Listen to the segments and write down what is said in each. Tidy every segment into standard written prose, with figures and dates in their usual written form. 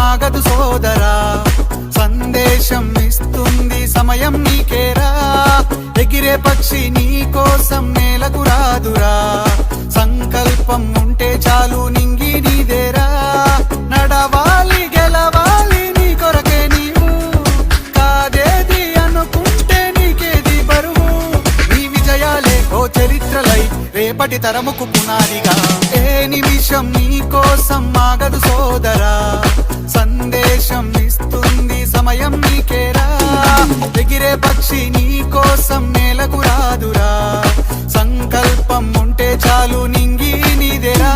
ఆగదు సోదరా, సందేశం ఇస్తుంది సమయం నీకేరా. ఎగిరే పక్షి నీ కోసం నేలకు రాదురా, సంకల్పం ఉంటే చాలు నింగి నీదేరా. నడవాలి గెలవాలి నీ కొరకే నీవు, కాదేది అనుకుంటే నీకేది బరువు. నీ విజయాలే ఓ చరిత్రలై రేపటి తరముకు పునాదిగా. ఏ నిమిషం నీ కోసం ఆగదు సోదరా, సందేశం ఇస్తుంది సమయం నీకేరా. ఎగిరే పక్షి నీ కోసం నేలకు రాదురా, సంకల్పం ఉంటే చాలు నింగి నీదేరా.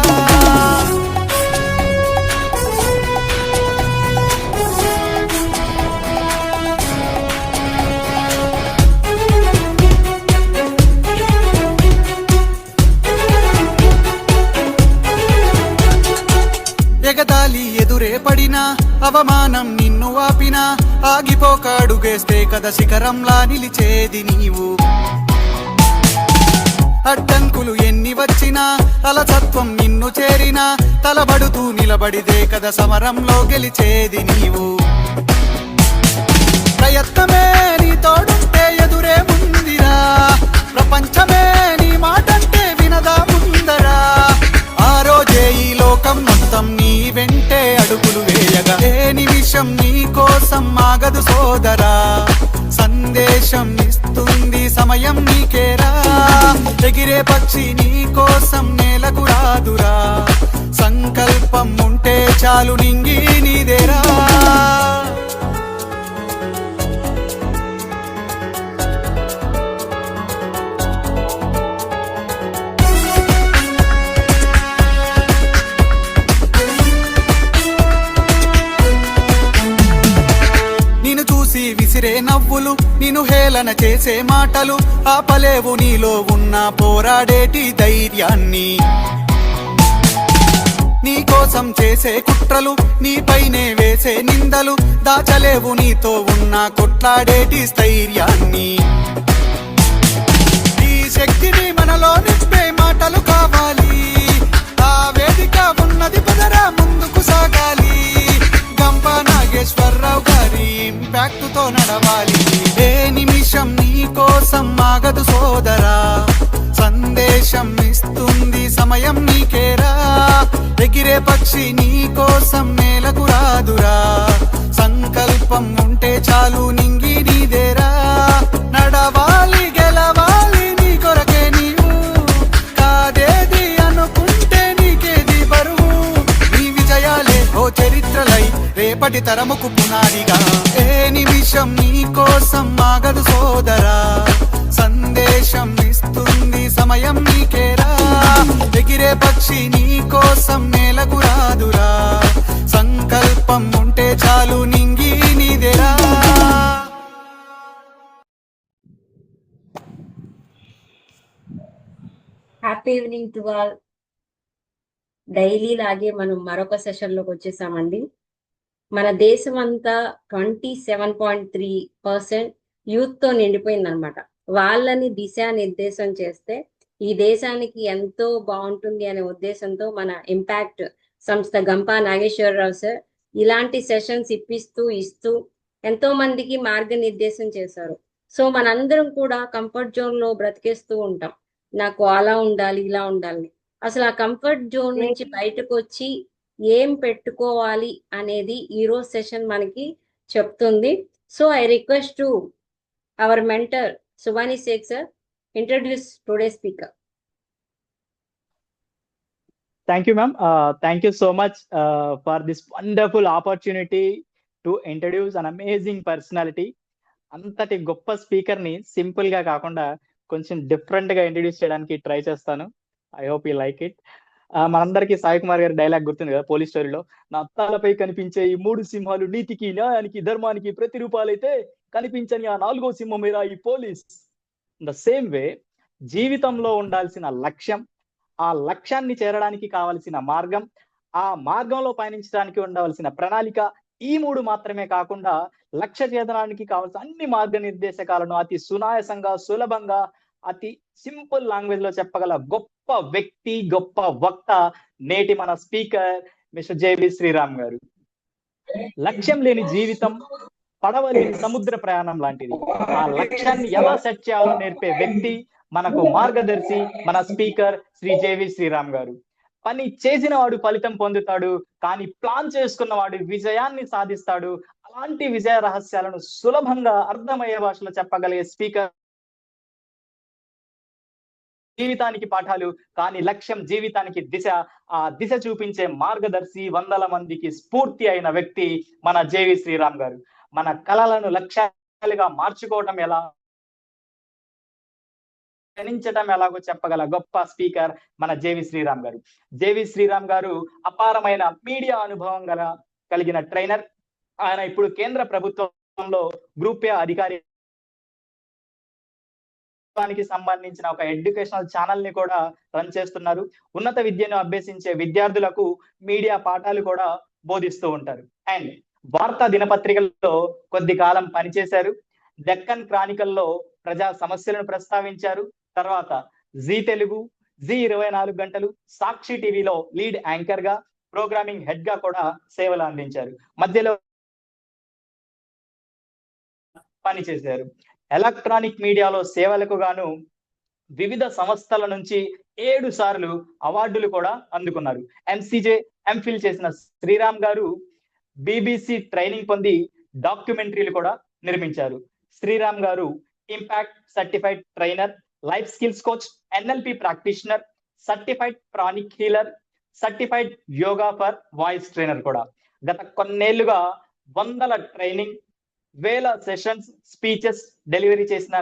ఎగతాళి ఎదురే పడినా, అవమానం నిన్ను ఆపినా, ఆగిపోక అడుగేస్తే కథ శిఖరంలా నిలిచేది నీవు. అడ్డంకులు ఎన్ని వచ్చినా, అలసత్వం నిన్ను చేరినా, తలబడుతూ నిలబడిదే కథ సమరంలో గెలిచేది నీవు. ప్రయత్నమే నీ తోడుంటే ఎదురే ముందిరా, ప్రపంచమే నీ మాటంటే వినదా ముందరా. ఆ రోజే ఈ లోకం మొత్తం నీ వెంటే అడుగులు వేయగా. ఏ నిమిషం నీ కోసం ఆగదు సోదరా, సందేశం ఇస్తుంది సమయం నీకేరా. ఎగిరే పక్షి నీ కోసం నేలకు రాదురా, సంకల్పం ఉంటే చాలు నింగి నీదేరా. విసిరే నవ్వులు, నిన్ను హేళన చేసే మాటలు, ఆపలేవు నీలో ఉన్న పోరాడేటి ధైర్యాన్ని. నీ కోసం చేసే కుట్రలు, నీపైనే వేసే నిందలు, దాచలేవు నీతో ఉన్న కొట్లాడేటి స్థైర్యాన్ని. ఈ శక్తిని మనలో నింపే మాటలు కావాలి, ఆ వేదిక ఉన్నది పదరా ముందుకు సాగాలి. గంప నాగేశ్వరరావు గారి ఇంపాక్ట్ తో నడవాలి. ఏ నిమిషం నీ కోసం ఆగదు సోదరా, సందేశం ఇస్తుంది సమయం నీకేరా. ఎగిరే పక్షి నీ కోసం నేలకు రాదురా, సంకల్పం ఉంటే చాలు నింగి నీదేరా. నడవాలి గెలవాలి నీ కొరకే నీవు, కాదేది అనుకుంటే నీకేది బరువు. నీ విజయాలే ఓ చరిత్రలై రేపటి తరముకు పునాదిగా. ఏ నిమిషం నీ కోసం ఆగదు సోదరా, సందేశం ఇస్తుంది సమయం నీకేరా. ఎగిరే పక్షి నీ కోసం నేలకు రాదురా, సంకల్పం ఉంటే చాలు నింగి నీదేరా. Happy evening to all. Daily లాగే మనం మరొక సెషన్ లోకి వచ్చేసామండి. మన దేశం అంతా 27.3% యూత్ తో నిండిపోయింది అనమాట. వాళ్ళని దిశానిర్దేశం చేస్తే ఈ దేశానికి ఎంతో బాగుంటుంది అనే ఉద్దేశంతో మన ఇంపాక్ట్ సంస్థ గంపా నాగేశ్వరరావు సార్ ఇలాంటి సెషన్స్ ఇస్తూ ఎంతో మందికి మార్గనిర్దేశం చేశారు. సో మనందరం కూడా కంఫర్ట్ జోన్ లో బ్రతికేస్తూ ఉంటాం, నాకు అలా ఉండాలి ఇలా ఉండాలి. అసలు ఆ కంఫర్ట్ జోన్ నుంచి బయటకు వచ్చి ఏం పెట్టుకోవాలి అనేది ఈరోజు సెషన్ మనకి చెప్తుంది. So I request to our mentor Subhani Sheikh sir, introduce today's speaker. Thank you, ma'am. Thank you so much for this wonderful opportunity to introduce an amazing personality. అంతటి గొప్ప స్పీకర్ ని సింపుల్ గా కాకుండా కొంచెం different గా introduce చేయడానికి try చేస్తాను. I hope you like it. మనందరికీ సాయి కుమార్ గారి డైలాగ్ గుర్తుంది కదా పోలీస్ స్టోరీలో, నా అత్తాలపై కనిపించే ఈ 3 సింహాలు నీతికి న్యాయానికి ధర్మానికి ప్రతిరూపాలైతే కనిపించని ఆ 4వ సింహం మీద ఈ పోలీస్. ద సేమ్ వే జీవితంలో ఉండాల్సిన లక్ష్యం, ఆ లక్ష్యాన్ని చేరడానికి కావలసిన మార్గం, ఆ మార్గంలో పయనించడానికి ఉండవలసిన ప్రణాళిక, ఈ 3 మాత్రమే కాకుండా లక్ష్య ఛేదనానికి కావాల్సిన అన్ని మార్గనిర్దేశకాలను అతి సునాయాసంగా సులభంగా అతి సింపుల్ లాంగ్వేజ్ లో చెప్పగల గొప్ప వ్యక్తి, గొప్ప వక్త నేటి మన స్పీకర్ మిస్టర్ జేవి శ్రీరామ్ గారు. లక్ష్యం లేని జీవితం పడవ లేని సముద్ర ప్రయాణం లాంటిది. ఆ లక్ష్యాన్ని ఎలా సెట్ చేయాలో నేర్పే వ్యక్తి, మనకు మార్గదర్శి, మన స్పీకర్ శ్రీ జేవి శ్రీరామ్ గారు. పని చేసిన వాడు ఫలితం పొందుతాడు, కానీ ప్లాన్ చేసుకున్న వాడు విజయాన్ని సాధిస్తాడు. అలాంటి విజయ రహస్యాలను సులభంగా అర్థమయ్యే భాషలో చెప్పగలిగే స్పీకర్. జీవితానికి పాఠాలు, కానీ లక్ష్యం జీవితానికి దిశ. ఆ దిశ చూపించే మార్గదర్శి, వందల మందికి స్ఫూర్తి అయిన వ్యక్తి మన జేవి శ్రీరామ్ గారు. మన కలలను లక్ష్యాలుగా మార్చుకోవటం ఎలా, గణించటం ఎలాగో చెప్పగల గొప్ప స్పీకర్ మన జేవి శ్రీరామ్ గారు. జేవి శ్రీరామ్ గారు అపారమైన మీడియా అనుభవం కలిగిన ట్రైనర్. ఆయన ఇప్పుడు కేంద్ర ప్రభుత్వంలో గ్రూప్ ఏ అధికారి సంబంధించిన ఒక ఎడ్యుకేషనల్ ఛానల్ ని కూడా రన్ చేస్తున్నారు. ఉన్నత విద్యను అభ్యసించే విద్యార్థులకు మీడియా పాఠాలు కూడా బోధిస్తూ ఉంటారు. అండ్ వార్తా దినపత్రికల్లో కొద్ది కాలం పనిచేశారు. డెక్కన్ క్రానికల్లో ప్రజా సమస్యలను ప్రస్తావించారు. తర్వాత జీ తెలుగు, జీ 24 గంటలు, సాక్షి టీవీలో లీడ్ యాంకర్ గా, ప్రోగ్రామింగ్ హెడ్ గా కూడా సేవలు అందించారు. మధ్యలో పనిచేశారు. ఎలక్ట్రానిక్ మీడియాలో సేవలకు గాను వివిధ సంస్థల నుంచి 7 సార్లు అవార్డులు కూడా అందుకున్నారు. ఎంసీజే, ఎంఫిల్ చేసిన శ్రీరామ్ గారు బీబీసీ ట్రైనింగ్ పొంది డాక్యుమెంటరీలు కూడా నిర్మించారు. శ్రీరామ్ గారు impact certified trainer, life skills coach, NLP practitioner, certified pranic healer, certified yoga for voice trainer కూడా. గత కొన్నేళ్లుగా వందల ట్రైనింగ్, వేల సెషన్స్, స్పీచెస్ డెలివరీ చేసిన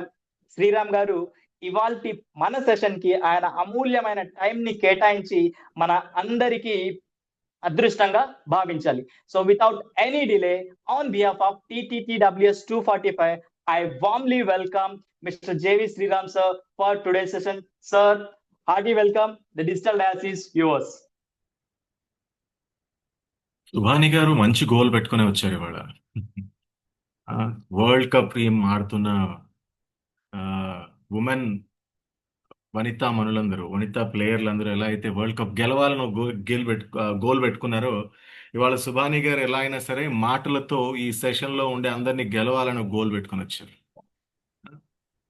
శ్రీరామ్ గారు ఇవాల్టి మన సెషన్ కి ఆయన అమూల్యమైన టైం ని కేటాయించి మన అందరికీ అదృష్టంగా భావించాలి. So without any delay, on behalf of TTTWS 245, I warmly welcome Mr. JV Sriram sir for today's session. Sir, hearty welcome. The digital dais is yours. Subhani గారు మంచి గోల్ పెట్టుకుని వచ్చారు ఇవాళ. వరల్డ్ కప్ ఏం ఆడుతున్న ఉమెన్ వనితా మనులందరూ, వనితా ప్లేయర్లందరూ ఎలా అయితే వరల్డ్ కప్ గెలవాలని గోల్ పెట్టుకున్నారో, ఇవాళ సుభాని గారు ఎలా అయినా సరే మాటలతో ఈ సెషన్ లో ఉండే అందరినీ గెలవాలని గోల్ పెట్టుకుని వచ్చారు.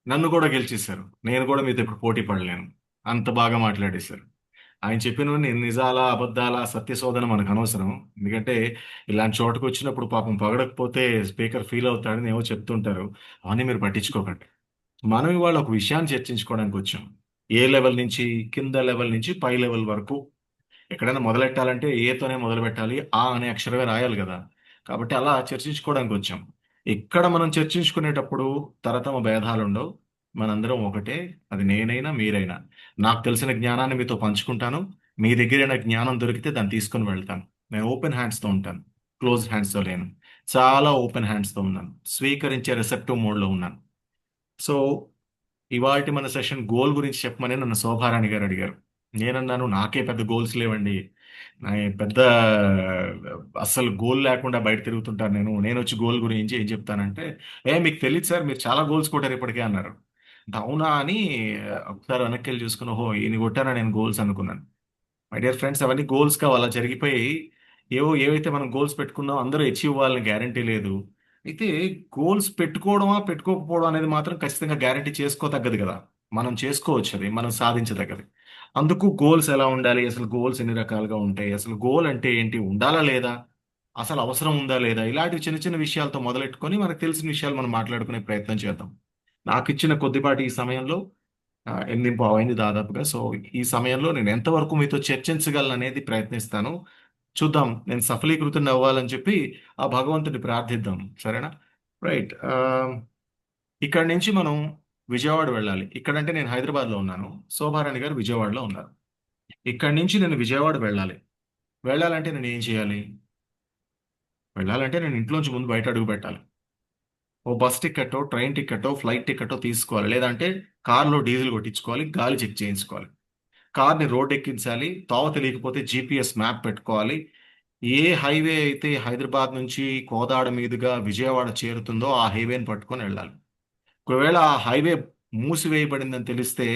నన్ను కూడా గెలిచేశారు. నేను కూడా మీతో ఇప్పుడు పోటీ పడలేను, అంత బాగా మాట్లాడేశారు. ఆయన చెప్పినవన్నీ నిజాలా అబద్ధాలా సత్యశోధన మనకు అనవసరం. ఎందుకంటే ఇలాంటి చోటుకు వచ్చినప్పుడు పాపం పగడకపోతే స్పీకర్ ఫీల్ అవుతాడని ఏమో చెప్తుంటారు. అవన్నీ మీరు పట్టించుకోకండి. మనం ఇవాళ ఒక విషయాన్ని చర్చించుకోవడానికి వచ్చాం. ఏ లెవెల్ నుంచి, కింద లెవెల్ నుంచి పై లెవెల్ వరకు. ఎక్కడైనా మొదలెట్టాలంటే ఏతోనే మొదలు పెట్టాలి, ఆ అనే అక్షరమే రాయాలి కదా. కాబట్టి అలా చర్చించుకోవడానికి వచ్చాం. ఇక్కడ మనం చర్చించుకునేటప్పుడు తరతమ భేదాలు ఉండవు. మనందరం ఒకటే. అది నేనైనా మీరైనా. నాకు తెలిసిన జ్ఞానాన్ని మీతో పంచుకుంటాను. మీ దగ్గరైన జ్ఞానం దొరికితే దాన్ని తీసుకుని వెళ్తాను. నేను ఓపెన్ హ్యాండ్స్తో ఉంటాను, క్లోజ్ హ్యాండ్స్తో లేను. చాలా ఓపెన్ హ్యాండ్స్తో ఉన్నాను, స్వీకరించే రిసెప్టివ్ మోడ్లో ఉన్నాను. సో ఇవాళ మన సెషన్ గోల్ గురించి చెప్పమని నన్ను శోభారాణి గారు అడిగారు. నేనన్నాను నాకే పెద్ద గోల్స్ లేవండి, పెద్ద అస్సలు గోల్ లేకుండా బయట తిరుగుతుంటాను నేను వచ్చి గోల్ గురించి ఏం చెప్తానంటే, మీకు తెలియదు సార్, మీరు చాలా గోల్స్ కొట్టారు ఇప్పటికే అన్నారు. అవునా అని ఒకసారి వెనక్కి వెళ్ళి చూసుకుని, ఓహో ఈయన కొట్టానా నేను గోల్స్ అనుకున్నాను. మై డియర్ ఫ్రెండ్స్, అవన్నీ గోల్స్ కావు. అలా జరిగిపోయి ఏవైతే మనం గోల్స్ పెట్టుకున్నాం అందరూ అచీవ్ అవ్వాలని గ్యారంటీ లేదు. అయితే గోల్స్ పెట్టుకోవడమా పెట్టుకోకపోవడం అనేది మాత్రం ఖచ్చితంగా గ్యారంటీ చేసుకోదగ్గది కదా. మనం చేసుకోవచ్చు, అది మనం సాధించదగ్గది. అందుకు గోల్స్ ఎలా ఉండాలి, అసలు గోల్స్ ఎన్ని రకాలుగా ఉంటాయి, అసలు గోల్ అంటే ఏంటి, ఉండాలా లేదా, అసలు అవసరం ఉందా లేదా, ఇలాంటి చిన్న చిన్న విషయాలతో మొదలెట్టుకొని మనకు తెలిసిన విషయాలు మనం మాట్లాడుకునే ప్రయత్నం చేద్దాం. నాకు ఇచ్చిన కొద్దిపాటి ఈ సమయంలో 8:15 అయింది దాదాపుగా. సో ఈ సమయంలో నేను ఎంతవరకు మీతో చర్చించగలను అనేది ప్రయత్నిస్తాను. చూద్దాం, నేను సఫలీకృతం అవ్వాలని చెప్పి ఆ భగవంతుని ప్రార్థిద్దాం. సరేనా? రైట్. ఇక్కడి నుంచి మనం విజయవాడ వెళ్ళాలి. ఇక్కడంటే నేను హైదరాబాద్లో ఉన్నాను, శోభారాణి గారు విజయవాడలో ఉన్నారు. ఇక్కడి నుంచి నేను విజయవాడ వెళ్ళాలంటే నేను ఏం చేయాలి? వెళ్ళాలంటే నేను ఇంట్లోంచి ముందు బయట అడుగు పెట్టాలి. ఓ బస్ టికెట్టో, ట్రైన్ టికెట్టో, ఫ్లైట్ టికెట్టో తీసుకోవాలి. లేదంటే కార్లో డీజిల్ కొట్టించుకోవాలి, గాలి చెక్ చేయించుకోవాలి. కార్ని రోడ్ ఎక్కించాలి. తోవ తెలియకపోతే జీపీఎస్ మ్యాప్ పెట్టుకోవాలి. ఏ హైవే అయితే హైదరాబాద్ నుంచి కోదాడ మీదుగా విజయవాడ చేరుతుందో ఆ హైవేని పట్టుకొని వెళ్ళాలి. ఒకవేళ ఆ హైవే మూసివేయబడిందని తెలిస్తే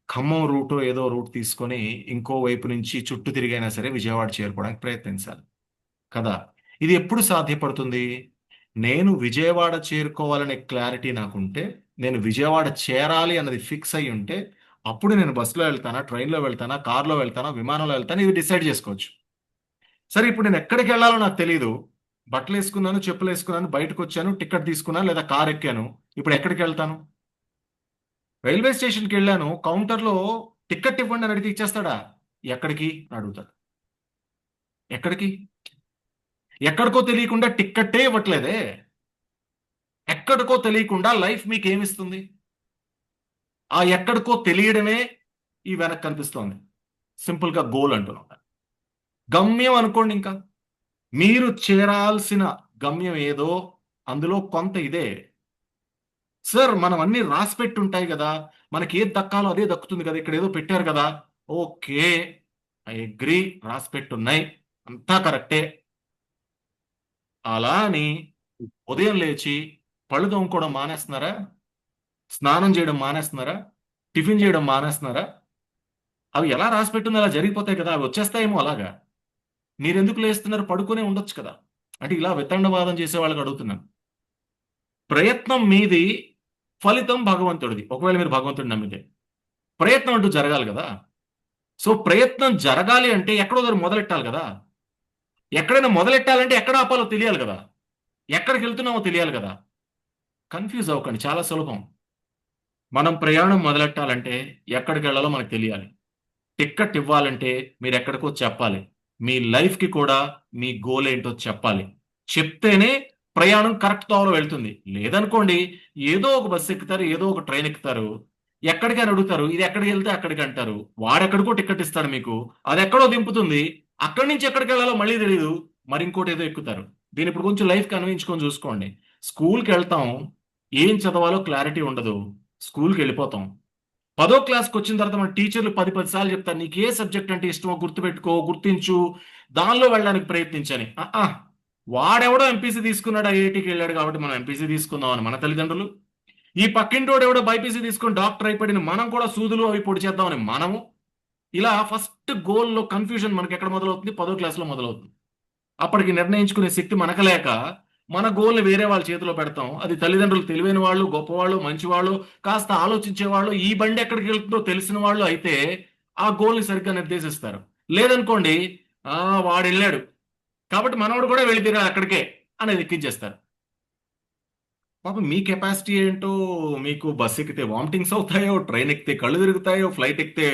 ఖమ్మం రూటో ఏదో రూట్ తీసుకొని ఇంకో వైపు నుంచి చుట్టూ తిరిగైనా సరే విజయవాడ చేరుకోవడానికి ప్రయత్నించాలి కదా. ఇది ఎప్పుడు సాధ్యపడుతుంది? నేను విజయవాడ చేరుకోవాలనే క్లారిటీ నాకుంటే, నేను విజయవాడ చేరాలి అన్నది ఫిక్స్ అయి ఉంటే, అప్పుడు నేను బస్సులో వెళ్తానా, ట్రైన్లో వెళ్తానా, కార్లో వెళ్తానా, విమానంలో వెళ్తానా, ఇది డిసైడ్ చేసుకోవచ్చు. సరే, ఇప్పుడు నేను ఎక్కడికి వెళ్ళాలో నాకు తెలియదు. బట్టలు వేసుకున్నాను, చెప్పులు వేసుకున్నాను, బయటకు వచ్చాను, టికెట్ తీసుకున్నాను లేదా కార్ ఎక్కాను. ఇప్పుడు ఎక్కడికి వెళ్తాను? రైల్వే స్టేషన్కి వెళ్ళాను, కౌంటర్లో టికెట్ ఇవ్వండి అని అడిగితే ఇచ్చేస్తాడా? ఎక్కడికి అని అడుగుతాడు. ఎక్కడికి? ఎక్కడికో తెలియకుండా టిక్కెట్టే ఇవ్వట్లేదే. ఎక్కడికో తెలియకుండా లైఫ్ మీకు ఏమిస్తుంది? ఆ ఎక్కడికో తెలియడమే ఈ వెనక్కి కనిపిస్తోంది. సింపుల్ గా గోల్ అంటున్నాం. గమ్యం అనుకోండి. ఇంకా మీరు చేరాల్సిన గమ్యం ఏదో అందులో కొంత ఇదే. సార్, మనం అన్ని రాసి పెట్టి ఉంటాయి కదా, మనకి ఏది దక్కాలో అదే దక్కుతుంది కదా, ఇక్కడ ఏదో పెట్టారు కదా. ఓకే, ఐ అగ్రీ, రాసి పెట్టున్నాయి, అంతా కరెక్టే. అలా అని ఉదయం లేచి పళ్ళు తోముకోవడం మానేస్తున్నారా? స్నానం చేయడం మానేస్తున్నారా? టిఫిన్ చేయడం మానేస్తున్నారా? అవి ఎలా రాసి పెట్టుందో అలా జరిగిపోతాయి కదా, అవి వచ్చేస్తాయేమో అలాగా. మీరెందుకు లేస్తున్నారు? పడుకునే ఉండొచ్చు కదా. అంటే ఇలా వితండవాదం చేసే వాళ్ళకి అడుగుతున్నాను. ప్రయత్నం మీది, ఫలితం భగవంతుడిది. ఒకవేళ మీరు భగవంతుడిని నమ్మితే ప్రయత్నం అంటూ జరగాలి కదా. సో ప్రయత్నం జరగాలి అంటే ఎక్కడో దగ్గర మొదలెట్టాలి కదా. ఎక్కడైనా మొదలెట్టాలంటే ఎక్కడ ఆపాలో తెలియాలి కదా, ఎక్కడికి వెళ్తున్నామో తెలియాలి కదా. కన్ఫ్యూజ్ అవ్వకండి, చాలా సులభం. మనం ప్రయాణం మొదలెట్టాలంటే ఎక్కడికి వెళ్ళాలో మనకు తెలియాలి. టిక్కెట్ ఇవ్వాలంటే మీరు ఎక్కడికో చెప్పాలి. మీ లైఫ్కి కూడా మీ గోల్ ఏంటో చెప్పాలి. చెప్తేనే ప్రయాణం కరెక్ట్ తోవలో వెళ్తుంది. లేదనుకోండి, ఏదో ఒక బస్సు ఎక్కుతారు, ఏదో ఒక ట్రైన్ ఎక్కుతారు, ఎక్కడికి అని అడుగుతారు, ఇది ఎక్కడికి వెళ్తే అక్కడికి అంటారు. వాడెక్కడికో టికెట్ ఇస్తాడు మీకు, అది ఎక్కడో దింపుతుంది, అక్కడి నుంచి ఎక్కడికి వెళ్ళాలో మళ్ళీ తెలియదు, మరి ఇంకోటి ఏదో ఎక్కుతారు. దీని ఇప్పుడు కొంచెం లైఫ్కి అన్వయించుకొని చూసుకోండి. స్కూల్కి వెళ్తాం, ఏం చదవాలో క్లారిటీ ఉండదు, స్కూల్కి వెళ్ళిపోతాం. 10వ క్లాస్కి వచ్చిన తర్వాత మన టీచర్లు 10 సార్లు చెప్తారు, నీకు ఏ సబ్జెక్ట్ అంటే ఇష్టమో గుర్తుపెట్టుకో, గుర్తించు, దానిలో వెళ్ళడానికి ప్రయత్నించని. వాడెవడో ఎంపీసీ తీసుకున్నాడు, ఐఐటీకి వెళ్ళాడు కాబట్టి మనం ఎంపీసీ తీసుకుందాం అని మన తల్లిదండ్రులు. ఈ పక్కింటోడు ఎవడో బైపీసీ తీసుకుని డాక్టర్ అయిపోయిన మనం కూడా సూదులు అవి పొడి చేద్దామని మనము. ఇలా ఫస్ట్ గోల్లో కన్ఫ్యూజన్ మనకి ఎక్కడ మొదలవుతుంది? 10వ క్లాస్లో మొదలవుతుంది. అప్పటికి నిర్ణయించుకునే శక్తి మనకు లేక మన గోల్ని వేరే వాళ్ళ చేతిలో పెడతాం. అది తల్లిదండ్రులు తెలివైన వాళ్ళు, గొప్పవాళ్ళు, మంచివాళ్ళు, కాస్త ఆలోచించేవాళ్ళు, ఈ బండి ఎక్కడికి వెళ్తుందో తెలిసిన వాళ్ళు అయితే ఆ గోల్ని సరిగ్గా నిర్దేశిస్తారు. లేదనుకోండి, వాడు వెళ్ళాడు కాబట్టి మనవాడు కూడా వెళ్ళి తీరాలి అక్కడికే అనేది ఎక్కించేస్తారు. పాపం మీ కెపాసిటీ ఏంటో, మీకు బస్ ఎక్కితే వామిటింగ్స్ అవుతాయో, ట్రైన్ ఎక్కితే కళ్ళు తిరుగుతాయో, ఫ్లైట్ ఎక్కితే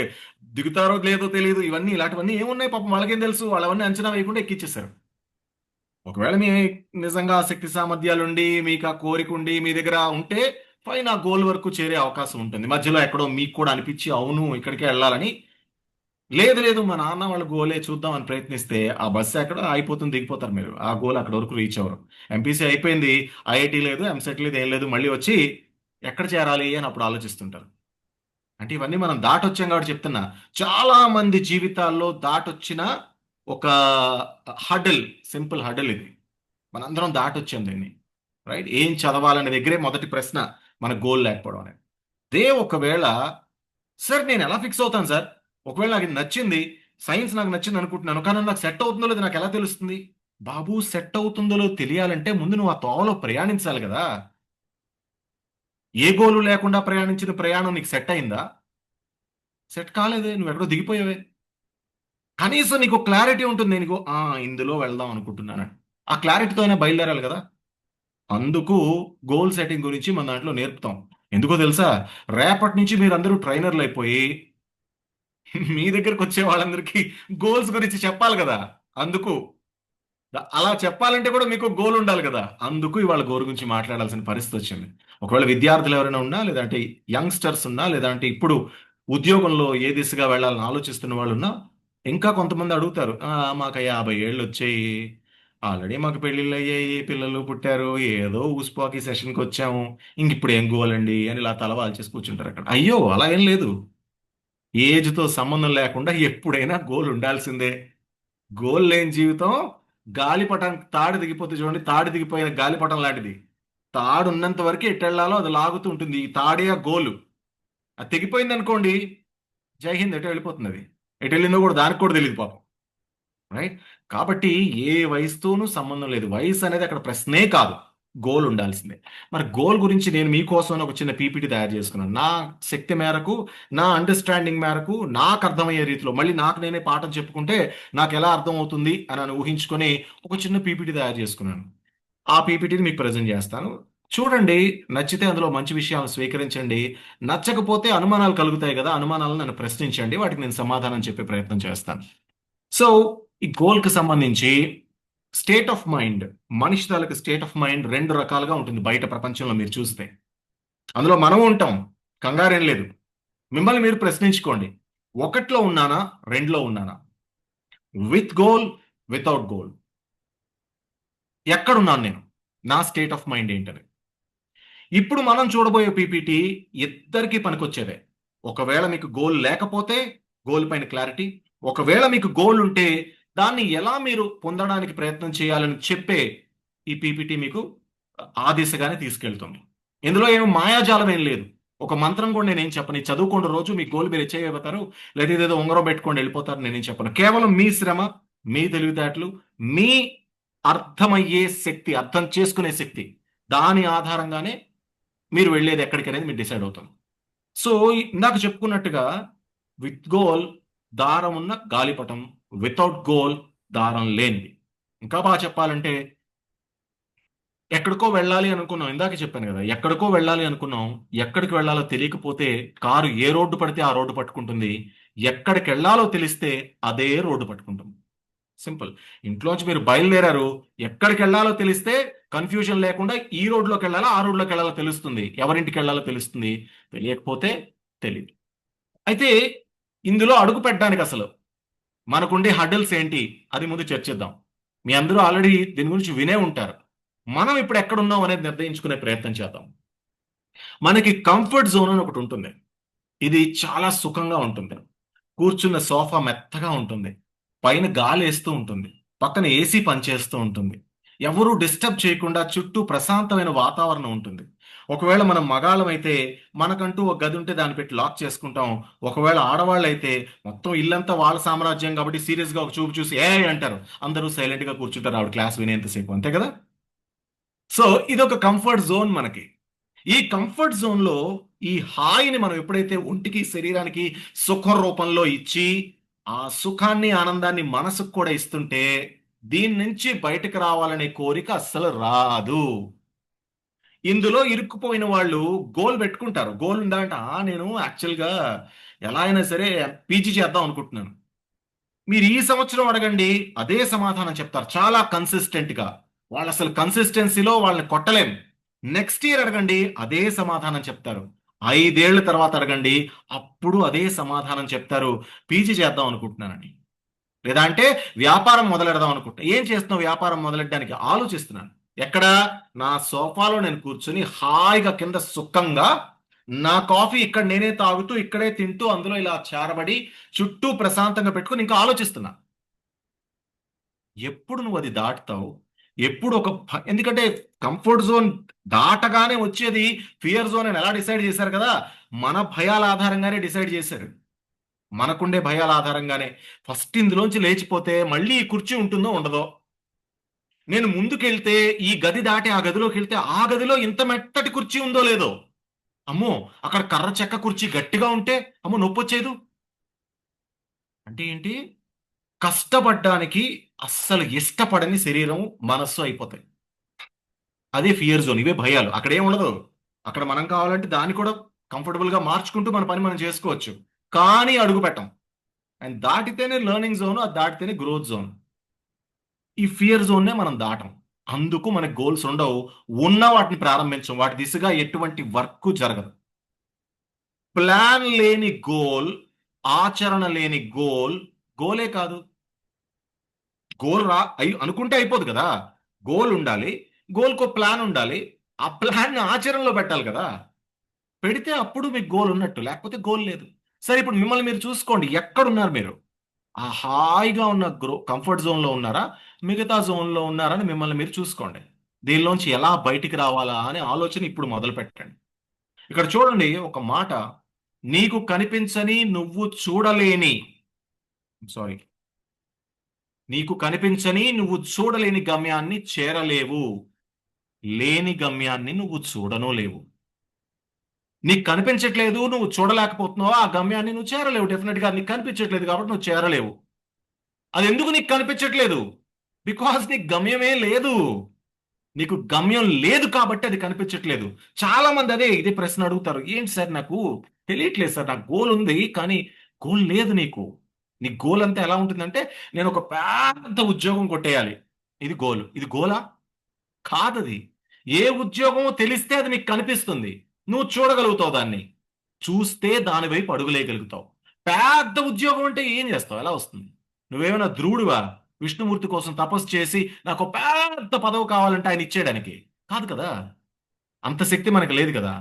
దిగుతారో లేదో తెలియదు, ఇవన్నీ ఇలాంటివన్నీ ఏమున్నాయి పాపం వాళ్ళకేం తెలుసు, వాళ్ళవన్నీ అంచనా వేయకుండా ఎక్కిచ్చేస్తారు. ఒకవేళ మీ నిజంగా శక్తి సామర్థ్యాలుండి, మీకు ఆ కోరిక ఉండి మీ దగ్గర ఉంటే ఫైన్, ఆ గోల్ వరకు చేరే అవకాశం ఉంటుంది. మధ్యలో ఎక్కడో మీకు కూడా అనిపించి అవును ఇక్కడికే వెళ్ళాలని, లేదు లేదు మా నాన్న వాళ్ళ గోలే చూద్దాం అని ప్రయత్నిస్తే ఆ బస్సు ఎక్కడ అయిపోతుంది, దిగిపోతారు మీరు. ఆ గోల్ అక్కడ వరకు రీచ్ అవ్వరు. ఎంపీసీ అయిపోయింది, ఐఐటీ లేదు, ఎంసెట్ లేదు, ఏం లేదు, మళ్ళీ వచ్చి ఎక్కడ చేరాలి అని అప్పుడు ఆలోచిస్తుంటారు. అంటే ఇవన్నీ మనం దాటొచ్చాం కాబట్టి చెప్తున్నా. చాలా మంది జీవితాల్లో దాటొచ్చిన ఒక హడల్, సింపుల్ హడల్ ఇది. మనందరం దాటొచ్చాం దీన్ని, రైట్? ఏం చదవాలనే దగ్గరే మొదటి ప్రశ్న మన గోల్ లేకపోవడం అనేది. ఒకవేళ సార్ నేను ఎలా ఫిక్స్ అవుతాను సార్? ఒకవేళ నాకు ఇది నచ్చింది, సైన్స్ నాకు నచ్చింది అనుకుంటున్నాను, కానీ నాకు సెట్ అవుతుందో లేదో నాకు ఎలా తెలుస్తుంది? బాబు, సెట్ అవుతుందో లేదో తెలియాలంటే ముందు నువ్వు ఆ తోవలో ప్రయాణించాలి కదా. ఏ గోలు లేకుండా ప్రయాణించిన ప్రయాణం నీకు సెట్ అయిందా? సెట్ కాలేదే, నువ్వు ఎక్కడో దిగిపోయావే. కనీసం నీకు క్లారిటీ ఉంటుంది, నేను ఇందులో వెళ్దాం అనుకుంటున్నాను. ఆ క్లారిటీతో అయినా బయలుదేరాలి కదా. అందుకు గోల్ సెట్టింగ్ గురించి మన దాంట్లో నేర్పుతాం. ఎందుకో తెలుసా? రేపటి నుంచి మీరందరూ ట్రైనర్లు అయిపోయి మీ దగ్గరకు వచ్చే వాళ్ళందరికీ గోల్స్ గురించి చెప్పాలి కదా. అందుకు అలా చెప్పాలంటే కూడా మీకు గోల్ ఉండాలి కదా. అందుకు ఇవాళ గోల్ గురించి మాట్లాడాల్సిన పరిస్థితి వచ్చింది. ఒకవేళ విద్యార్థులు ఎవరైనా ఉన్నా, లేదంటే యంగ్స్టర్స్ ఉన్నా, లేదంటే ఇప్పుడు ఉద్యోగంలో ఏ దిశగా వెళ్ళాలని ఆలోచిస్తున్న వాళ్ళు ఉన్నా, ఇంకా కొంతమంది అడుగుతారు, మాకు 50 ఏళ్ళు వచ్చాయి, ఆల్రెడీ మాకు పెళ్ళిళ్ళు అయ్యాయి, పిల్లలు పుట్టారు, ఏదో ఊసిపోకి సెషన్కి వచ్చాము, ఇంక ఇప్పుడు ఏం గోల్ అండి అని ఇలా తల చేసి కూర్చుంటారు అక్కడ. అయ్యో, అలా ఏం లేదు. ఏజ్తో సంబంధం లేకుండా ఎప్పుడైనా గోల్ ఉండాల్సిందే. గోల్ లేని జీవితం గాలిపటం, తాడు దిగిపోతే చూడండి, తాడు దిగిపోయిన గాలిపటం లాంటిది. తాడు ఉన్నంత వరకు ఎటు వెళ్ళాలో అది లాగుతూ ఉంటుంది. ఈ తాడే ఆ గోలు. అది తెగిపోయింది అనుకోండి, జై హింద్, ఎటు వెళ్ళిపోతుంది. అది ఎటు వెళ్ళిందో కూడా దానికి కూడా తెలియదు పాపం. రైట్? కాబట్టి ఏ వయసుతోనూ సంబంధం లేదు. వయసు అనేది అక్కడ ప్రశ్నే కాదు. గోల్ ఉండాల్సిందే. మరి గోల్ గురించి నేను మీకోసం ఒక చిన్న పీపీటీ తయారు చేసుకున్నాను. నా శక్తి మేరకు, నా అండర్‌స్టాండింగ్ మేరకు, నాకు అర్థమయ్యే రీతిలో మళ్ళీ నాకు నేనే పాఠం చెప్పుకుంటే నాకెలా అర్థమవుతుంది అని ఊహించుకొని ఒక చిన్న పీపీటీ తయారు చేసుకున్నాను. ఆ పీపీటీని మీకు ప్రెజెంట్ చేస్తాను. చూడండి, నచ్చితే అందులో మంచి విషయాలను స్వీకరించండి. నచ్చకపోతే అనుమానాలు కలుగుతాయి కదా! అనుమానాలను నన్ను ప్రశ్నించండి. వాటికి నేను సమాధానం చెప్పే ప్రయత్నం చేస్తాను. సో, ఈ గోల్‌కి సంబంధించి స్టేట్ ఆఫ్ మైండ్, మనిషి తాలూకు స్టేట్ ఆఫ్ మైండ్ 2 రకాలుగా ఉంటుంది బయట ప్రపంచంలో మీరు చూస్తే. అందులో మనం ఉంటాం. కంగారేం లేదు. మిమ్మల్ని మీరు ప్రశ్నించుకోండి. 1లో ఉన్నానా? 2లో ఉన్నానా? With goal, without goal. ఎక్కడున్నాను నేను? నా స్టేట్ ఆఫ్ మైండ్ ఏంటని? ఇప్పుడు మనం చూడబోయే పీపీటీ ఇద్దరికీ పనికొచ్చేదే. ఒకవేళ మీకు గోల్ లేకపోతే గోల్ పైన క్లారిటీ, ఒకవేళ మీకు గోల్ ఉంటే దాన్ని ఎలా మీరు పొందడానికి ప్రయత్నం చేయాలని చెప్పే ఈ పీపీటీ మీకు ఆ దిశగానే తీసుకెళ్తుంది. ఇందులో ఏమి మాయాజాలం ఏం లేదు. ఒక మంత్రం కూడా నేనేం చెప్పను. ఇది చదువుకోండి, రోజు మీ గోల్ మీరు అచీవ్ అయిపోతారు. లేదా ఇదేదో ఉంగరం పెట్టుకొని వెళ్ళిపోతారు, నేనేం చెప్పను. కేవలం మీ శ్రమ, మీ తెలివితేటలు, మీ అర్థమయ్యే శక్తి, అర్థం చేసుకునే శక్తి, దాని ఆధారంగానే మీరు వెళ్ళేది ఎక్కడికి అనేది మీరు డిసైడ్ అవుతాం. సో ఇందాక చెప్పుకున్నట్టుగా విత్ గోల్ దారం ఉన్న గాలిపటం, వితౌట్ గోల్ దారం లేనిది. ఇంకా బాగా చెప్పాలంటే ఎక్కడికో వెళ్ళాలి అనుకున్నాం. ఇందాక చెప్పాను కదా, ఎక్కడికో వెళ్ళాలి అనుకున్నాం. ఎక్కడికి వెళ్ళాలో తెలియకపోతే కారు ఏ రోడ్డు పడితే ఆ రోడ్డు పట్టుకుంటుంది. ఎక్కడికి వెళ్ళాలో తెలిస్తే అదే రోడ్డు పట్టుకుంటుంది. సింపుల్. ఇంట్లోంచి మీరు బయలుదేరారు, ఎక్కడికి వెళ్ళాలో తెలిస్తే కన్ఫ్యూజన్ లేకుండా ఈ రోడ్లోకి వెళ్ళాలా, ఆ రోడ్లోకి వెళ్ళాలో తెలుస్తుంది. ఎవరింటికి వెళ్ళాలో తెలుస్తుంది. తెలియకపోతే తెలియదు. అయితే ఇందులో అడుగు పెట్టడానికి అసలు మనకుండే హడల్స్ ఏంటి అది ముందు చర్చిద్దాం. మీ అందరూ ఆల్రెడీ దీని గురించి వినే ఉంటారు. మనం ఇప్పుడు ఎక్కడున్నాం అనేది నిర్ణయించుకునే ప్రయత్నం చేద్దాం. మనకి కంఫర్ట్ జోన్ అని ఒకటి ఉంటుంది. ఇది చాలా సుఖంగా ఉంటుంది. కూర్చున్న సోఫా మెత్తగా ఉంటుంది. పైన గాలి వేస్తూ ఉంటుంది. పక్కన ఏసీ పనిచేస్తూ ఉంటుంది. ఎవరు డిస్టర్బ్ చేయకుండా చుట్టూ ప్రశాంతమైన వాతావరణం ఉంటుంది. ఒకవేళ మనం మగాళ్ళం అయితే మనకంటూ ఒక గది ఉంటే దాన్ని పెట్టి లాక్ చేసుకుంటాం. ఒకవేళ ఆడవాళ్ళు అయితే మొత్తం ఇల్లంతా వాళ్ళ సామ్రాజ్యం కాబట్టి సీరియస్ గా ఒక చూపు చూసి ఏ అంటారు. అందరూ సైలెంట్ గా కూర్చుంటారు ఆవిడ క్లాస్ వినేంతసేపు, అంతే కదా. సో ఇదొక కంఫర్ట్ జోన్ మనకి. ఈ కంఫర్ట్ జోన్ లో ఈ హాయిని మనం ఎప్పుడైతే ఒంటికి శరీరానికి సుఖం రూపంలో ఇచ్చి ఆ సుఖాన్ని ఆనందాన్ని మనసుకు కూడా ఇస్తుంటే దీని నుంచి బయటకు రావాలనే కోరిక అస్సలు రాదు. ఇందులో ఇరుక్కుపోయిన వాళ్ళు గోల్ పెట్టుకుంటారు. గోల్ ఉందంట, నేను యాక్చువల్గా ఎలా అయినా సరే పీజీ చేద్దాం అనుకుంటున్నాను. మీరు ఈ సంవత్సరం అడగండి, అదే సమాధానం చెప్తారు చాలా కన్సిస్టెంట్ గా. వాళ్ళు అసలు కన్సిస్టెన్సీలో వాళ్ళని కొట్టలేం. నెక్స్ట్ ఇయర్ అడగండి, అదే సమాధానం చెప్తారు. 5 ఏళ్ల తర్వాత అడగండి, అప్పుడు అదే సమాధానం చెప్తారు, పీజీ చేద్దాం అనుకుంటున్నానని. లేదా అంటే వ్యాపారం మొదలెడదాం అనుకుంటున్నా. ఏం చేస్తున్నావు వ్యాపారం మొదలెట్టడానికి? ఆలోచిస్తున్నాను. ఎక్కడ? నా సోఫాలో నేను కూర్చొని హాయిగా కింద సుఖంగా నా కాఫీ ఇక్కడ నేనే తాగుతూ ఇక్కడే తింటూ అందులో ఇలా చేరబడి చుట్టూ ప్రశాంతంగా పెట్టుకుని ఇంకా ఆలోచిస్తున్నా. ఎప్పుడు నువ్వు అది దాటుతావు? ఎప్పుడు ఎందుకంటే కంఫర్ట్ జోన్ దాటగానే వచ్చేది ఫియర్ జోన్ అని ఎలా డిసైడ్ చేశారు కదా, మన భయాల ఆధారంగానే డిసైడ్ చేశారు. మనకుండే భయాల ఆధారంగానే ఫస్ట్ ఇందులోంచి లేచిపోతే మళ్ళీ ఈ కుర్చీ ఉంటుందో ఉండదో, నేను ముందుకెళ్తే ఈ గది దాటి ఆ గదిలోకి వెళ్తే ఆ గదిలో ఇంత మెత్తటి కుర్చీ ఉందో లేదో, అమ్మో అక్కడ కర్ర చెక్క కుర్చీ గట్టిగా ఉంటే అమ్మో నొప్పి వచ్చేదు. అంటే ఏంటి? కష్టపడ్డానికి అస్సలు ఇష్టపడని శరీరం మనస్సు అయిపోతాయి. అదే ఫియర్ జోన్. ఇవే భయాలు. అక్కడ ఏం ఉండదు. అక్కడ మనం కావాలంటే దాన్ని కూడా కంఫర్టబుల్ గా మార్చుకుంటూ మన పని మనం చేసుకోవచ్చు. కానీ అడుగు పెట్టం. అండ్ దాటితేనే లెర్నింగ్ జోన్, అది దాటితేనే గ్రోత్ జోన్. ఈ ఫియర్ జోన్నే మనం దాటం. అందుకు మనకు గోల్స్ ఉండవు. ఉన్న వాటిని ప్రారంభించం. వాటి దిశగా ఎటువంటి వర్క్ జరగదు. ప్లాన్ లేని గోల్, ఆచరణ లేని గోల్ గోలే కాదు. గోల్ అనుకుంటే అయిపోదు కదా. గోల్ ఉండాలి, గోల్కో ప్లాన్ ఉండాలి, ఆ ప్లాన్ ఆచరణలో పెట్టాలి కదా. పెడితే అప్పుడు మీకు గోల్ ఉన్నట్టు, లేకపోతే గోల్ లేదు. సరే, ఇప్పుడు మిమ్మల్ని మీరు చూసుకోండి, ఎక్కడున్నారు మీరు? ఆ హాయిగా ఉన్న కంఫర్ట్ జోన్లో ఉన్నారా, మిగతా జోన్లో ఉన్నారని మిమ్మల్ని మీరు చూసుకోండి. దీనిలోంచి ఎలా బయటికి రావాలా అనే ఆలోచన ఇప్పుడు మొదలు పెట్టండి. ఇక్కడ చూడండి ఒక మాట, నీకు కనిపించని, నువ్వు చూడలేని, సారీ, నీకు కనిపించని నువ్వు చూడలేని గమ్యాన్ని చేరలేవు. లేని గమ్యాన్ని నువ్వు చూడనో లేవు. నీకు కనిపించట్లేదు, నువ్వు చూడలేకపోతున్నావు, ఆ గమ్యాన్ని నువ్వు చేరలేవు. డెఫినెట్ గా నీకు కనిపించట్లేదు కాబట్టి నువ్వు చేరలేవు. అది ఎందుకు నీకు కనిపించట్లేదు? బికాస్ నీకు గమ్యమే లేదు. నీకు గమ్యం లేదు కాబట్టి అది కనిపించట్లేదు. చాలా మంది ఇదే ప్రశ్న అడుగుతారు, ఏంటి సార్ నాకు తెలియట్లేదు సార్, నాకు గోల్ ఉంది కానీ గోల్ లేదు నీకు. నీ గోల్ అంతా ఎలా ఉంటుందంటే, నేను ఒక పెద్ద ఉద్యోగం కొట్టేయాలి, ఇది గోల్. ఇది గోలా? కాదది. ఏ ఉద్యోగమో తెలిస్తే అది నీకు కనిపిస్తుంది, నువ్వు చూడగలుగుతావు, దాన్ని చూస్తే దాని వైపు అడుగులేయగలుగుతావు. పెద్ద ఉద్యోగం అంటే ఏం చేస్తావు, ఎలా వస్తుంది? నువ్వేమైనా ధ్రువుడివా విష్ణుమూర్తి కోసం తపస్సు చేసి నాకు ఒక పెద్ద పదవి కావాలంటే ఆయన ఇచ్చేయడానికి? కాదు కదా, అంత శక్తి మనకు లేదు కదా.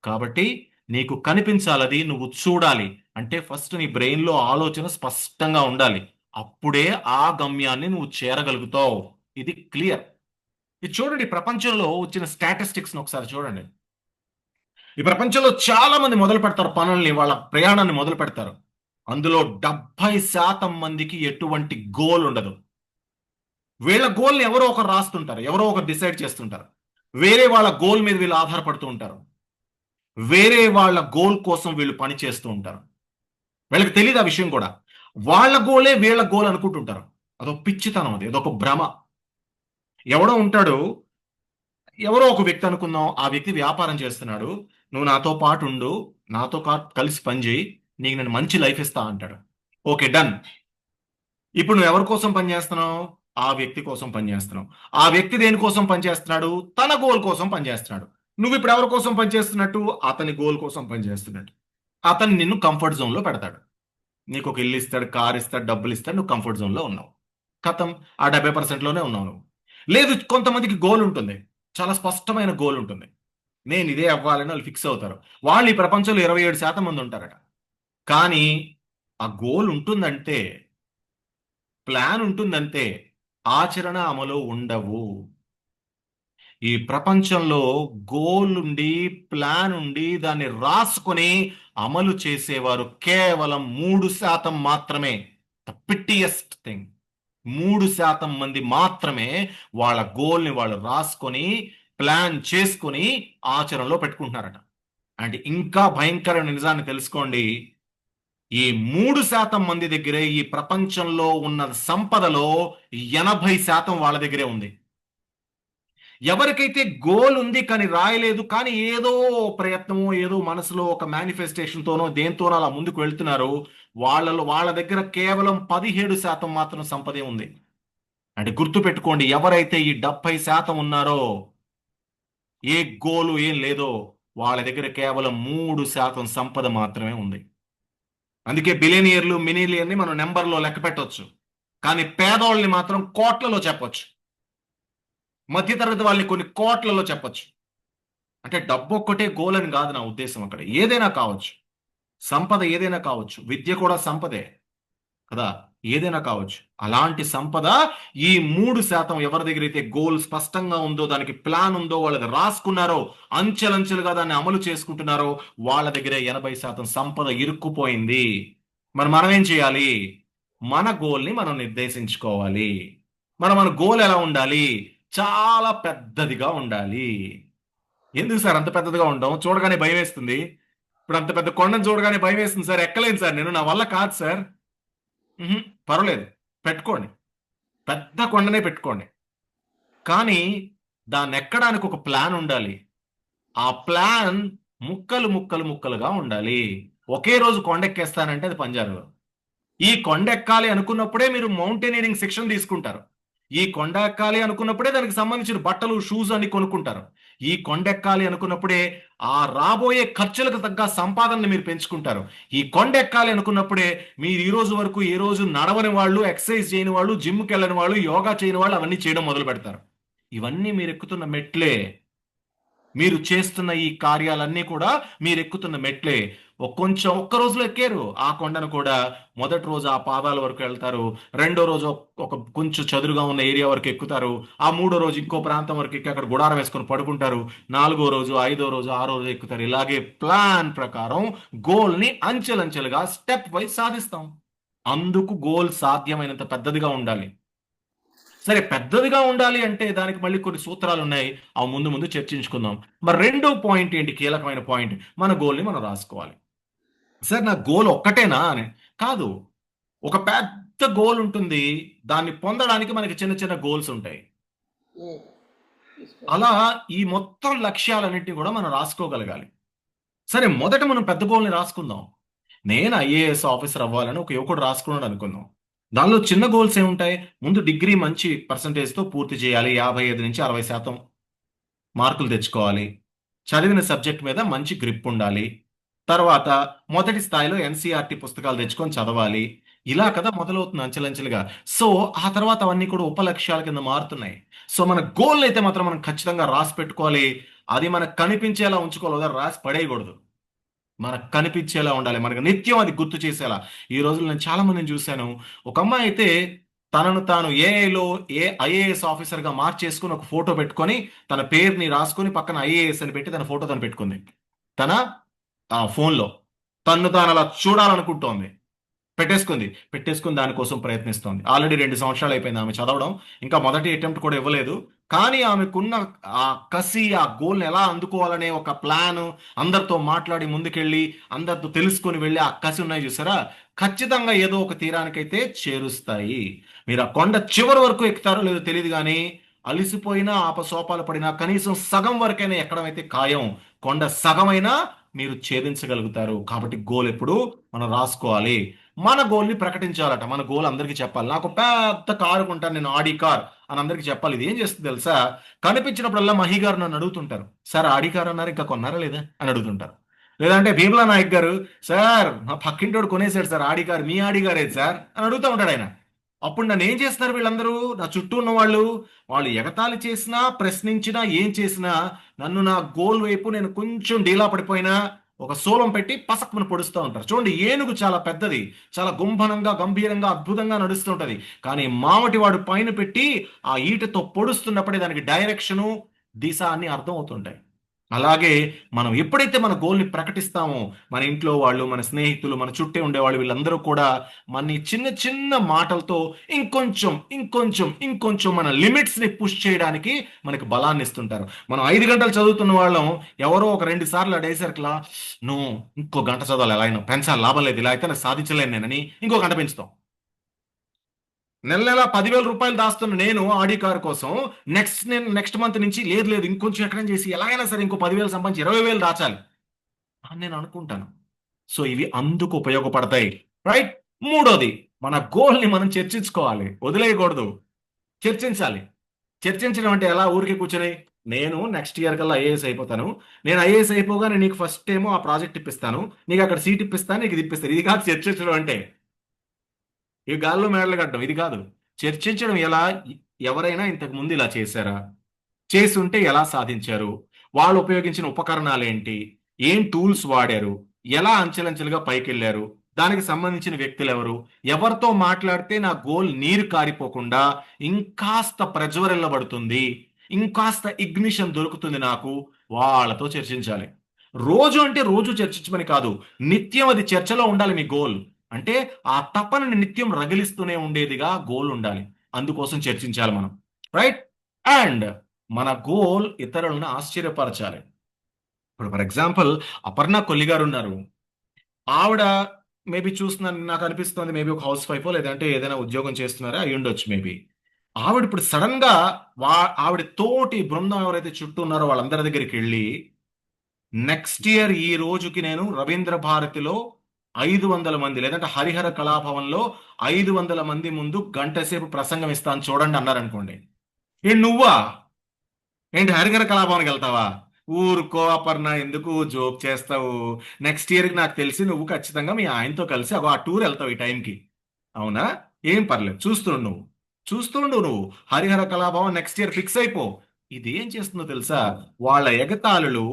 కాబట్టి నీకు కనిపించాలది, నువ్వు చూడాలి అంటే ఫస్ట్ నీ బ్రెయిన్లో ఆలోచన స్పష్టంగా ఉండాలి. అప్పుడే ఆ గమ్యాన్ని నువ్వు చేరగలుగుతావు. ఇది క్లియర్. ఇది చూడండి, ప్రపంచంలో వచ్చిన స్టాటిస్టిక్స్ ఒకసారి చూడండి. ఈ ప్రపంచంలో చాలా మంది మొదలు పెడతారు పనుల్ని, వాళ్ళ ప్రయాణాన్ని మొదలు పెడతారు. అందులో 70% మందికి ఎటువంటి గోల్ ఉండదు. వీళ్ళ గోల్ని ఎవరో ఒకరు రాస్తుంటారు, ఎవరో ఒకరు డిసైడ్ చేస్తుంటారు. వేరే వాళ్ళ గోల్ మీద వీళ్ళు ఆధారపడుతూ ఉంటారు. వేరే వాళ్ళ గోల్ కోసం వీళ్ళు పని చేస్తూ ఉంటారు. వీళ్ళకి తెలియదు ఆ విషయం కూడా. వాళ్ళ గోలే వీళ్ళ గోల్ అనుకుంటుంటారు. అదొక పిచ్చితనం, అది అదొక భ్రమ. ఎవడో ఉంటాడు, ఎవరో ఒక వ్యక్తి అనుకుందాం, ఆ వ్యక్తి వ్యాపారం చేస్తున్నాడు. నువ్వు నాతో పాటు ఉండు, నాతో కలిసి పని చేయి, నీకు నేను మంచి లైఫ్ ఇస్తా అంటాడు. Okay, done. ఇప్పుడు నువ్వు ఎవరి కోసం పనిచేస్తున్నావు? ఆ వ్యక్తి కోసం పనిచేస్తున్నావు. ఆ వ్యక్తి దేనికోసం పనిచేస్తున్నాడు? తన గోల్ కోసం పనిచేస్తున్నాడు. నువ్వు ఇప్పుడు ఎవరి కోసం పనిచేస్తున్నట్టు? అతని గోల్ కోసం పనిచేస్తున్నట్టు. అతను నిన్ను కంఫర్ట్ జోన్లో పెడతాడు. నీకు ఒక ఇల్లు ఇస్తాడు, కార్ ఇస్తాడు, డబ్బులు ఇస్తాడు, నువ్వు కంఫర్ట్ జోన్లో ఉన్నావు. కథం, ఆ 70%లోనే ఉన్నావు నువ్వు. లేదు, కొంతమందికి గోల్ ఉంటుంది, చాలా స్పష్టమైన గోల్ ఉంటుంది. నేను ఇదే అవ్వాలని వాళ్ళు ఫిక్స్ అవుతారు. వాళ్ళు ఈ ప్రపంచంలో 27% మంది ఉంటారట. కానీ ఆ గోల్ ఉంటుందంటే, ప్లాన్ ఉంటుందంటే ఆచరణ అమలు ఉండవు. ఈ ప్రపంచంలో గోల్ ఉండి, ప్లాన్ ఉండి, దాన్ని రాసుకొని అమలు చేసేవారు కేవలం 3% మాత్రమే. The పిట్టియెస్ట్ thing. 3% మంది మాత్రమే వాళ్ళ గోల్ని వాళ్ళు రాసుకొని, ప్లాన్ చేసుకొని ఆచరణలో పెట్టుకుంటున్నారట. అంటే ఇంకా భయంకరమైన నిజాన్ని తెలుసుకోండి, ఈ 3% మంది దగ్గరే ఈ ప్రపంచంలో ఉన్న సంపదలో 80% వాళ్ళ దగ్గరే ఉంది. ఎవరికైతే గోల్ ఉంది కానీ రాయలేదు, కానీ ఏదో ప్రయత్నమో, ఏదో మనసులో ఒక మేనిఫెస్టేషన్తోనో దేంతోనో అలా ముందుకు వెళ్తున్నారు, వాళ్ళ దగ్గర కేవలం 17% మాత్రం సంపదే ఉంది. అంటే గుర్తు పెట్టుకోండి, ఎవరైతే ఈ 70% ఉన్నారో, ఏ గోలు ఏం లేదో, వాళ్ళ దగ్గర కేవలం 3% సంపద మాత్రమే ఉంది. అందుకే బిలియనియర్లు, మిలియనియర్ని మనం నెంబర్లో లెక్క పెట్టవచ్చు, కానీ పేదవాళ్ళని మాత్రం కోట్లలో చెప్పొచ్చు. మధ్యతరగతి వాళ్ళని కొన్ని కోట్లలో చెప్పొచ్చు. అంటే డబ్బు ఒక్కటే గోల్ అని కాదు నా ఉద్దేశం. అక్కడ ఏదైనా కావచ్చు, సంపద ఏదైనా కావచ్చు, విద్య కూడా సంపదే కదా, ఏదైనా కావచ్చు. అలాంటి సంపద ఈ 3% ఎవరి దగ్గర అయితే గోల్ స్పష్టంగా ఉందో, దానికి ప్లాన్ ఉందో, వాళ్ళది రాసుకున్నారో, అంచెలంచెలుగా దాన్ని అమలు చేసుకుంటున్నారో, వాళ్ళ దగ్గర 80% సంపద ఇరుక్కుపోయింది. మరి మనం ఏం చేయాలి? మన గోల్ని మనం నిర్దేశించుకోవాలి. మన గోల్ ఎలా ఉండాలి? చాలా పెద్దదిగా ఉండాలి. ఎందుకు సార్ అంత పెద్దదిగా ఉండడం? చూడగానే భయం వేస్తుంది. ఇప్పుడు అంత పెద్ద కొండను చూడగానే భయం వేస్తుంది సార్, ఎక్కలేను సార్, నేను, నా వల్ల కాదు సార్. పర్వాలేదు, పెట్టుకోండి, పెద్ద కొండనే పెట్టుకోండి. కానీ దాన్ని ఎక్కడానికి ఒక ప్లాన్ ఉండాలి. ఆ ప్లాన్ ముక్కలుగా ఉండాలి. ఒకే రోజు కొండెక్కేస్తానంటే అది పనిజరగదు. ఈ కొండ ఎక్కాలి అనుకున్నప్పుడే మీరు మౌంటైనీరింగ్ శిక్షణ తీసుకుంటారు. ఈ కొండ ఎక్కాలి అనుకున్నప్పుడే దానికి సంబంధించిన బట్టలు, షూస్ అన్ని కొనుక్కుంటారు. ఈ కొండ ఎక్కాలి అనుకున్నప్పుడే ఆ రాబోయే ఖర్చులకు తగ్గ సంపాదనని మీరు పెంచుకుంటారు. ఈ కొండ ఎక్కాలి అనుకున్నప్పుడే మీరు ఈ రోజు వరకు ఏ రోజు నడవని వాళ్ళు, ఎక్సర్సైజ్ చేయని వాళ్ళు, జిమ్కి వెళ్ళని వాళ్ళు, యోగా చేయని వాళ్ళు అవన్నీ చేయడం మొదలు పెడతారు. ఇవన్నీ మీరు ఎక్కుతున్న మెట్లే. మీరు చేస్తున్న ఈ కార్యాలన్నీ కూడా మీరు ఎక్కుతున్న మెట్లే. ఒక్క రోజులో ఎక్కారు ఆ కొండను కూడా. మొదటి రోజు ఆ పాదాల వరకు వెళ్తారు, రెండో రోజు ఒక కొంచెం చదురుగా ఉన్న ఏరియా వరకు ఎక్కుతారు, ఆ మూడో రోజు ఇంకో ప్రాంతం వరకు ఎక్కి అక్కడ గుడారం వేసుకొని పడుకుంటారు, నాలుగో రోజు, ఐదో రోజు, ఆరో రోజు ఎక్కుతారు. ఇలాగే ప్లాన్ ప్రకారం గోల్ని అంచెలంచెలుగా స్టెప్ వైజ్ సాధిస్తాం. అందుకు గోల్ సాధ్యమైనంత పెద్దదిగా ఉండాలి. సరే, పెద్దదిగా ఉండాలి అంటే దానికి మళ్ళీ కొన్ని సూత్రాలు ఉన్నాయి. అవి ముందు ముందు చర్చించుకుందాం. మరి రెండో పాయింట్ ఏంటి? కీలకమైన పాయింట్, మన గోల్ని మనం రాసుకోవాలి. సార్ నా గోల్ ఒక్కటేనా అని కాదు. ఒక పెద్ద గోల్ ఉంటుంది, దాన్ని పొందడానికి మనకి చిన్న చిన్న గోల్స్ ఉంటాయి. అలా ఈ మొత్తం లక్ష్యాలన్నింటినీ కూడా మనం రాసుకోగలగాలి. సరే, మొదట మనం పెద్ద గోల్ని రాసుకుందాం. నేను ఐఏఎస్ ఆఫీసర్ అవ్వాలని ఒక యువకుడు రాసుకున్నాడు అనుకుందాం. దానిలో చిన్న గోల్స్ ఏముంటాయి? ముందు డిగ్రీ మంచి పర్సంటేజ్తో పూర్తి చేయాలి, 55 నుంచి 60% మార్కులు తెచ్చుకోవాలి, చదివిన సబ్జెక్ట్ మీద మంచి గ్రిప్ ఉండాలి, తర్వాత మొదటి స్థాయిలో ఎన్సీఆర్టీ పుస్తకాలు తెచ్చుకొని చదవాలి. ఇలా కదా మొదలవుతుంది అంచెలంచెలుగా. సో ఆ తర్వాత అవన్నీ కూడా ఉపలక్ష్యాల కింద మారుతున్నాయి. సో మన గోల్ అయితే మాత్రం మనం ఖచ్చితంగా రాసి పెట్టుకోవాలి. అది మనకు కనిపించేలా ఉంచుకోవాలి, వదిలి రాసి పడేయకూడదు. మనకు కనిపించేలా ఉండాలి, మనకు నిత్యం అది గుర్తు చేసేలా. ఈ రోజుల్లో నేను చాలా మందిని చూశాను. ఒక అమ్మాయి అయితే తనను తాను ఏఐలో ఐఏఎస్ ఆఫీసర్గా మార్చేసుకుని ఒక ఫోటో పెట్టుకొని తన పేరుని రాసుకొని పక్కన ఐఏఎస్ అని పెట్టి తన ఫోటో తను పెట్టుకుంది తన ఫోన్లో. తన్ను తాను అలా చూడాలనుకుంటోంది, పెట్టేసుకుని దానికోసం ప్రయత్నిస్తోంది. ఆల్రెడీ 2 సంవత్సరాలు అయిపోయింది ఆమె చదవడం, ఇంకా మొదటి అటెంప్ట్ కూడా ఇవ్వలేదు. కానీ ఆమెకున్న ఆ కసి, ఆ గోల్ని ఎలా అందుకోవాలనే ఒక ప్లాన్, అందరితో మాట్లాడి ముందుకెళ్ళి అందరితో తెలుసుకొని వెళ్ళి ఆ కసి ఉన్నాయి చూసారా, ఖచ్చితంగా ఏదో ఒక తీరానికైతే చేరుస్తాయి. మీరు ఆ కొండ చివరి వరకు ఎక్కుతారో లేదో తెలియదు, కానీ అలిసిపోయినా ఆపసోపాలు పడినా కనీసం సగం వరకైనా ఎక్కడం అయితే ఖాయం. కొండ సగమైనా మీరు ఛేదించగలుగుతారు. కాబట్టి గోల్ ఎప్పుడు మనం రాసుకోవాలి. మన గోల్ని ప్రకటించాలట. మన గోల్ అందరికీ చెప్పాలి. నాకు పెద్ద కారు కొంటాను నేను, ఆడి కార్ అని అందరికీ చెప్పాలి. ఇది ఏం చేస్తుంది తెలుసా? కనిపించినప్పుడల్లా మహి గారు నన్ను అడుగుతుంటారు, సార్ ఆడి కార్ అన్నారు, ఇంకా కొన్నారా లేదా అని అడుగుతుంటారు. లేదంటే భీమ్లా నాయక్ గారు, సార్ మా పక్కింటోడు కొనేసాడు సార్ ఆడి కారు, మీ ఆడి కార్ ఏది సార్ అని అడుగుతూ ఉంటాడు ఆయన. అప్పుడు నన్ను ఏం చేస్తున్నారు వీళ్ళందరూ, నా చుట్టూ ఉన్న వాళ్ళు ఎగతాళి చేసినా ప్రశ్నించినా ఏం చేసినా నన్ను నా గోల్ వైపు నేను కొంచెం డీలా పడిపోయినా ఒక సోలం పెట్టి పసక్మని పొడుస్తూ ఉంటారు. చూడండి, ఏనుగు చాలా పెద్దది, చాలా గుంభనంగా గంభీరంగా అద్భుతంగా నడుస్తుంటది. కానీ మామటి వాడు పైన పెట్టి ఆ ఈటతో పొడుస్తున్నప్పుడే దానికి డైరెక్షను, దిశ అన్ని అర్థం అవుతుంటాయి. అలాగే మనం ఎప్పుడైతే మన గోల్ని ప్రకటిస్తామో, మన ఇంట్లో వాళ్ళు, మన స్నేహితులు, మన చుట్టే ఉండేవాళ్ళు, వీళ్ళందరూ కూడా మన చిన్న చిన్న మాటలతో ఇంకొంచెం ఇంకొంచెం ఇంకొంచెం మన లిమిట్స్ని పుష్ చేయడానికి మనకి బలాన్ని ఇస్తుంటారు. మనం 5 గంటలు చదువుతున్న వాళ్ళం ఎవరో ఒక 2 సార్లు అడేసరికలా, నువ్వు ఇంకో గంట చదవాలి, ఎలా అయినా పెంచాలి, లాభం లేదు, ఇలా అయితే నేను సాధించలేను నేనని ఇంకో గంట పెంచుతాం. నెల 10,000 రూపాయలు దాస్తున్న నేను ఆడి కార్ కోసం నెక్స్ట్ మంత్ నుంచి లేదు ఇంకొంచెం ఎక్కడ చేసి ఎలాగైనా సరే ఇంకో 10,000 సంపాదించి 20,000 దాచాలి అని నేను అనుకుంటాను. సో ఇవి అందుకు ఉపయోగపడతాయి, రైట్? మూడోది, మన గోల్ని మనం చర్చించుకోవాలి, వదిలేయకూడదు, చర్చించాలి. చర్చించడం అంటే ఎలా? ఊరికే కూర్చొని నేను నెక్స్ట్ ఇయర్ కల్లా ఐఏఎస్ అయిపోతాను, నేను ఐఏఎస్ అయిపోగానే నీకు ఫస్ట్ ఏమో ఆ ప్రాజెక్ట్ ఇప్పిస్తాను, నీకు అక్కడ సీట్ ఇప్పిస్తాను, నీకు ఇది ఇప్పిస్తాను. ఇది కాదు చర్చించడం అంటే. ఈ గాల్లో మేడలు కట్టడం ఇది కాదు. చర్చించడం ఎలా? ఎవరైనా ఇంతకు ముందు ఇలా చేశారా, చేసుంటే ఎలా సాధించారు, వాళ్ళు ఉపయోగించిన ఉపకరణాలు ఏంటి, ఏం టూల్స్ వాడారు, ఎలా అంచెలంచెలుగా పైకెళ్ళారు, దానికి సంబంధించిన వ్యక్తులు ఎవరు, ఎవరితో మాట్లాడితే నా గోల్ నీరు కారిపోకుండా ఇంకాస్త ప్రజ్వరిల్లబడుతుంది, ఇంకాస్త ఇగ్నిషన్ దొరుకుతుంది నాకు, వాళ్ళతో చర్చించాలి. రోజు అంటే రోజు చర్చించమని కాదు, నిత్యం అది చర్చలో ఉండాలి. మీ గోల్ అంటే ఆ తపనని నిత్యం రగిలిస్తూనే ఉండేదిగా గోల్ ఉండాలి. అందుకోసం చర్చించాలి మనం, రైట్? అండ్ మన గోల్ ఇతరులను ఆశ్చర్యపరచాలి. ఇప్పుడు ఫర్ ఎగ్జాంపుల్ అపర్ణ కొల్లి గారు ఉన్నారు. ఆవిడ మేబీ చూస్తున్నాను, నాకు అనిపిస్తుంది మేబీ ఒక హౌస్ వైఫో లేదంటే ఏదైనా ఉద్యోగం చేస్తున్నారా అయి ఉండొచ్చు మేబీ. ఆవిడ ఇప్పుడు సడన్ గా ఆవిడ తోటి బృందం ఎవరైతే చుట్టూ ఉన్నారో వాళ్ళందరి దగ్గరికి వెళ్ళి, నెక్స్ట్ ఇయర్ ఈ రోజుకి నేను రవీంద్ర భారతిలో 500 మంది లేదంటే హరిహర కళాభవన్లో 500 మంది ముందు గంట సేపు ప్రసంగం ఇస్తాను చూడండి అన్నారనుకోండి. నువ్వా ఏంటి హరిహర కళాభవన్కి వెళ్తావా? ఊరుకో అపర్ణ, ఎందుకు జోక్ చేస్తావు? నెక్స్ట్ ఇయర్కి నాకు తెలిసి నువ్వు ఖచ్చితంగా మీ ఆయనతో కలిసి ఆ టూర్ వెళ్తావు ఈ టైంకి. అవునా? ఏం పర్లేదు, చూస్తుండు నువ్వు Harihara Kalabhavan next year fix అయిపో. ఇది ఏం చేస్తుందో తెలుసా? వాళ్ళ ఎగతాళులు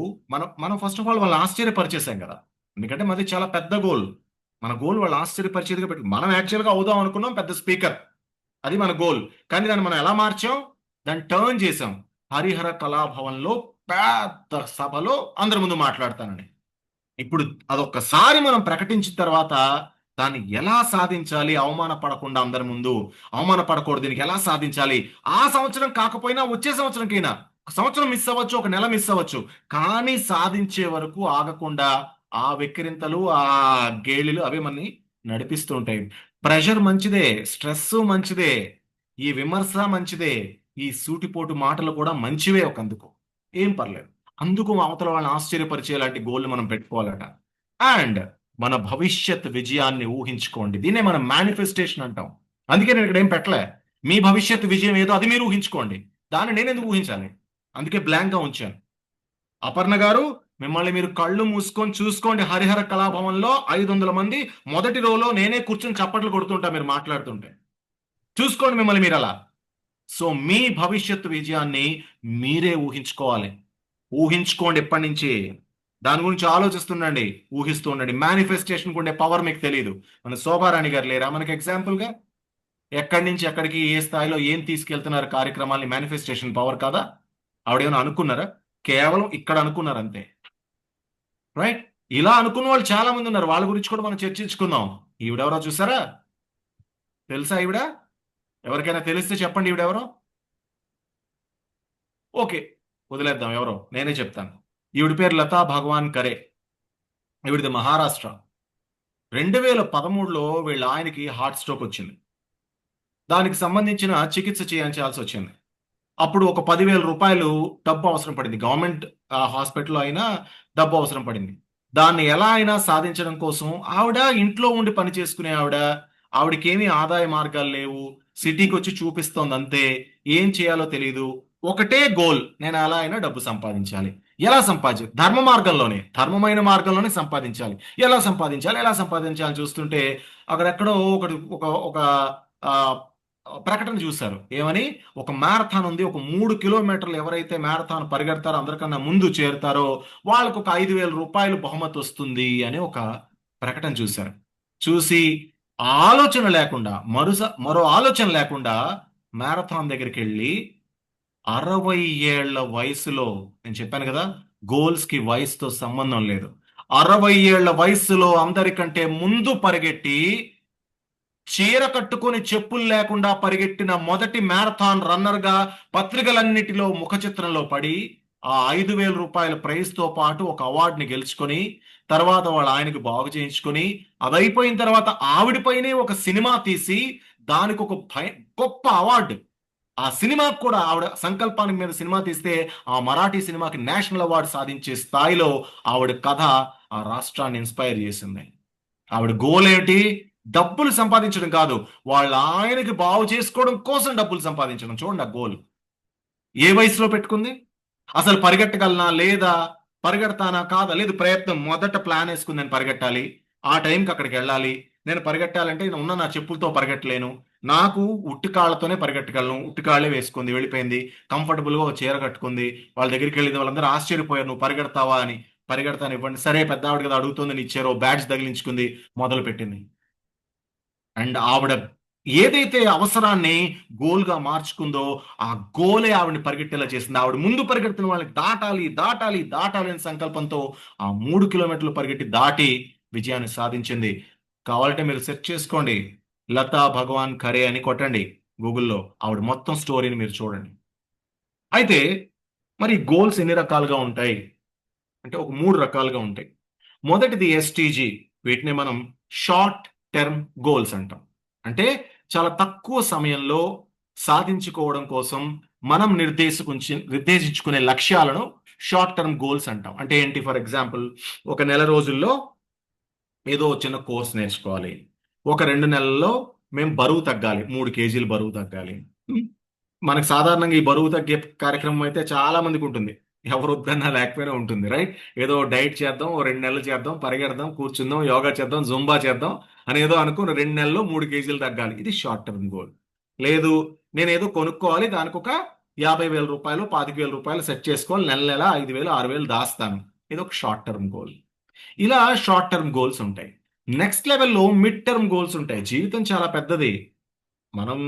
మనం ఫస్ట్ ఆఫ్ ఆల్ వాళ్ళని ఆశ్చర్యపరిచేసాం కదా, ఎందుకంటే మాది చాలా పెద్ద గోల్. మన గోల్ వాళ్ళు ఆశ్చర్యపరిచేదిగా పెట్టి, మనం యాక్చువల్గా అవుదాం అనుకున్నాం పెద్ద స్పీకర్, అది మన గోల్. కానీ దాన్ని మనం ఎలా మార్చాం? దాన్ని టర్న్ చేసాం. హరిహర కళాభవన్లో పెద్ద సభలో అందరి ముందు మాట్లాడతానని. ఇప్పుడు అదొక్కసారి మనం ప్రకటించిన తర్వాత దాన్ని ఎలా సాధించాలి, అవమానపడకుండా అందరి ముందు అవమానపడకూడదు, దీనికి ఎలా సాధించాలి, ఆ సంవత్సరం కాకపోయినా వచ్చే సంవత్సరంకైనా, ఒక సంవత్సరం మిస్ అవ్వచ్చు, ఒక నెల మిస్ అవ్వచ్చు, కానీ సాధించే వరకు ఆగకుండా ఆ వెక్కిరింతలు, ఆ గేలిలు అవి మనని నడిపిస్తూ ఉంటాయి. ప్రెషర్ మంచిదే, స్ట్రెస్ మంచిదే, ఈ విమర్శ మంచిదే, ఈ సూటిపోటు మాటలు కూడా మంచివే ఒకందుకు, ఏం పర్లేదు. అందుకు అవతల వాళ్ళని ఆశ్చర్యపరిచేలాంటి గోల్ మనం పెట్టుకోవాలట. అండ్ మన భవిష్యత్ విజయాన్ని ఊహించుకోండి. దీన్నే మనం మేనిఫెస్టేషన్ అంటాం. అందుకే నేను ఇక్కడ ఏం పెట్టలే. మీ భవిష్యత్ విజయం ఏదో అది మీరు ఊహించుకోండి. దాన్ని నేను ఎందుకు ఊహించాలి? అందుకే బ్లాంక్ గా ఉంచాను. అపర్ణ గారు, మిమ్మల్ని మీరు కళ్ళు మూసుకొని చూసుకోండి. హరిహర కళాభవన్లో 500 మంది మొదటి రోలో నేనే కూర్చొని చప్పట్లు కొడుతుంటా మీరు మాట్లాడుతుంటే. చూసుకోండి మిమ్మల్ని మీరు అలా. సో మీ భవిష్యత్తు విజయాన్ని మీరే ఊహించుకోవాలి. ఊహించుకోండి ఎప్పటి నుంచి. దాని గురించి ఆలోచిస్తుండండి, ఊహిస్తూ ఉండండి. మేనిఫెస్టేషన్ ఉండే పవర్ మీకు తెలియదు. మన శోభారాణి గారు లేరా మనకి ఎగ్జాంపుల్ గా? ఎక్కడి నుంచి ఎక్కడికి, ఏ స్థాయిలో ఏం తీసుకెళ్తున్నారు కార్యక్రమాల్ని, మేనిఫెస్టేషన్ పవర్ కాదా? ఆవిడేమైనా అనుకున్నారా? కేవలం ఇక్కడ అనుకున్నారు అంతే, రైట్? ఇలా అనుకున్న వాళ్ళు చాలా మంది ఉన్నారు. వాళ్ళ గురించి కూడా మనం చర్చించుకుందాం. ఈవిడెవరో చూసారా? తెలుసా ఈవిడ? ఎవరికైనా తెలిస్తే చెప్పండి ఈవిడెవరో. ఓకే, వదిలేద్దాం, ఎవరో నేనే చెప్తాను. ఈవిడ పేరు లతా భగవాన్ కరే. ఈవిడది మహారాష్ట్ర. 2013లో వీళ్ళ ఆయనకి హార్ట్ స్ట్రోక్ వచ్చింది. దానికి సంబంధించిన చికిత్స చేయించాల్సి వచ్చింది. అప్పుడు ఒక 10,000 రూపాయలు డబ్బు అవసరం పడింది. గవర్నమెంట్ హాస్పిటల్లో అయినా డబ్బు అవసరం పడింది. దాన్ని ఎలా అయినా సాధించడం కోసం ఆవిడ ఇంట్లో ఉండి పని చేసుకునే ఆవిడకేమీ ఆదాయ మార్గాలు లేవు. సిటీకి వచ్చి చూపిస్తోంది అంతే. ఏం చేయాలో తెలియదు. ఒకటే గోల్, నేను ఎలా అయినా డబ్బు సంపాదించాలి. ఎలా ధర్మమైన మార్గంలోనే సంపాదించాలి. ఎలా సంపాదించాలి చూస్తుంటే అక్కడెక్కడో ఒక ఒక ఆ, ప్రకటన చూశారు. ఏమని? ఒక మ్యారథాన్ ఉంది, ఒక 3 కిలోమీటర్లు ఎవరైతే మ్యారథాన్ పరిగెడతారో, అందరికన్నా ముందు చేరుతారో వాళ్ళకు ఒక 5,000 రూపాయలు బహుమతి వస్తుంది అని ఒక ప్రకటన చూశారు. చూసి ఆలోచన లేకుండా, మరో ఆలోచన లేకుండా మ్యారథాన్ దగ్గరికి వెళ్ళి 60 ఏళ్ల వయసులో, నేను చెప్పాను కదా గోల్స్ కి వయసుతో సంబంధం లేదు, 60 ఏళ్ల వయసులో అందరికంటే ముందు పరిగెట్టి చీర కట్టుకుని చెప్పులు లేకుండా పరిగెట్టిన మొదటి మ్యారథాన్ రన్నర్ గా పత్రికలన్నిటిలో ముఖ చిత్రంలో పడి ఆ 5,000 రూపాయల ప్రైజ్ తో పాటు ఒక అవార్డుని గెలుచుకొని, తర్వాత వాళ్ళ ఆయనకు బాగు చేయించుకొని, అదైపోయిన తర్వాత ఆవిడపైనే ఒక సినిమా తీసి దానికి ఒక గొప్ప అవార్డు, ఆ సినిమాకు కూడా ఆవిడ సంకల్పానికి మీద సినిమా తీస్తే ఆ మరాఠీ సినిమాకి నేషనల్ అవార్డు సాధించే స్థాయిలో ఆవిడ కథ ఆ రాష్ట్రాన్ని ఇన్స్పైర్ చేసింది. ఆవిడ గోల్ ఏంటి? డబ్బులు సంపాదించడం కాదు, వాళ్ళ ఆయనకి బాగు చేసుకోవడం కోసం డబ్బులు సంపాదించడం. చూడండి ఆ గోల్ ఏ వయసులో పెట్టుకుంది. అసలు పరిగెట్టగలనా లేదా, పరిగెడతానా కాదా, లేదు ప్రయత్నం. మొదట ప్లాన్ వేసుకుంది, నేను పరిగెట్టాలి, ఆ టైంకి అక్కడికి వెళ్ళాలి. నేను పరిగెట్టాలంటే ఉన్న నా చెప్పులతో పరిగెట్టలేను, నాకు ఉట్టి కాళ్ళతోనే పరిగెట్టగలను. ఉట్టి కాళ్ళే వేసుకుంది, వెళ్ళిపోయింది. కంఫర్టబుల్గా ఒక చీర కట్టుకుంది. వాళ్ళ దగ్గరికి వెళ్ళింది. వాళ్ళందరూ ఆశ్చర్యపోయారు, నువ్వు పరిగెడతావా అని. పరిగెడతాను, ఇవ్వండి. సరే, పెద్ద ఆవిడ కదా అడుగుతుంది, ఇచ్చారు. బ్యాడ్జ్ తగిలించుకుంది, మొదలు పెట్టింది. అండ్ ఆవిడ ఏదైతే అవసరాన్ని గోల్ గా మార్చుకుందో ఆ గోలే ఆవిడని పరిగెట్టేలా చేసింది. ఆవిడ ముందు పరిగెడుతున్న వాళ్ళకి దాటాలి అని సంకల్పంతో ఆ 3 కిలోమీటర్లు పరిగెట్టి దాటి విజయాన్ని సాధించింది. కావాలంటే మీరు సెర్చ్ చేసుకోండి, లతా భగవాన్ ఖరే అని కొట్టండి గూగుల్లో, ఆవిడ మొత్తం స్టోరీని మీరు చూడండి. అయితే మరి గోల్స్ ఎన్ని రకాలుగా ఉంటాయి అంటే ఒక 3 రకాలుగా ఉంటాయి. మొదటిది ఎస్టీజీ. వీటిని మనం షార్ట్ టర్మ్ గోల్స్ అంటాం. అంటే చాలా తక్కువ సమయంలో సాధించుకోవడం కోసం మనం నిర్దేశించుకునే లక్ష్యాలను షార్ట్ టర్మ్ గోల్స్ అంటాం. అంటే ఏంటి? ఫర్ ఎగ్జాంపుల్, ఒక నెల రోజుల్లో ఏదో చిన్న కోర్స్ నేర్చుకోవాలి. ఒక 2 నెలల్లో మేము బరువు తగ్గాలి, 3 కేజీలు బరువు తగ్గాలి. మనకు సాధారణంగా ఈ బరువు తగ్గే కార్యక్రమం అయితే చాలా మందికి ఉంటుంది, ఎవరు వద్దన్నా లేకపోయినా ఉంటుంది, రైట్? ఏదో డైట్ చేద్దాం, 2 నెలలు చేద్దాం, పరిగెడదాం, కూర్చుందాం, యోగా చేద్దాం, జుంబా చేద్దాం అని ఏదో అనుకుని 2 నెలల్లో 3 కేజీలు తగ్గాలి. ఇది షార్ట్ టర్మ్ గోల్. లేదు, నేను ఏదో కొనుక్కోవాలి, దానికి ఒక 50,000 రూపాయలు, 25,000 రూపాయలు సెట్ చేసుకోవాలి, నెల 5,000, 6,000 దాస్తాను. ఇది ఒక షార్ట్ టర్మ్ గోల్. ఇలా షార్ట్ టర్మ్ గోల్స్ ఉంటాయి. నెక్స్ట్ లెవెల్లో మిడ్ టర్మ్ గోల్స్ ఉంటాయి. జీవితం చాలా పెద్దది. మనం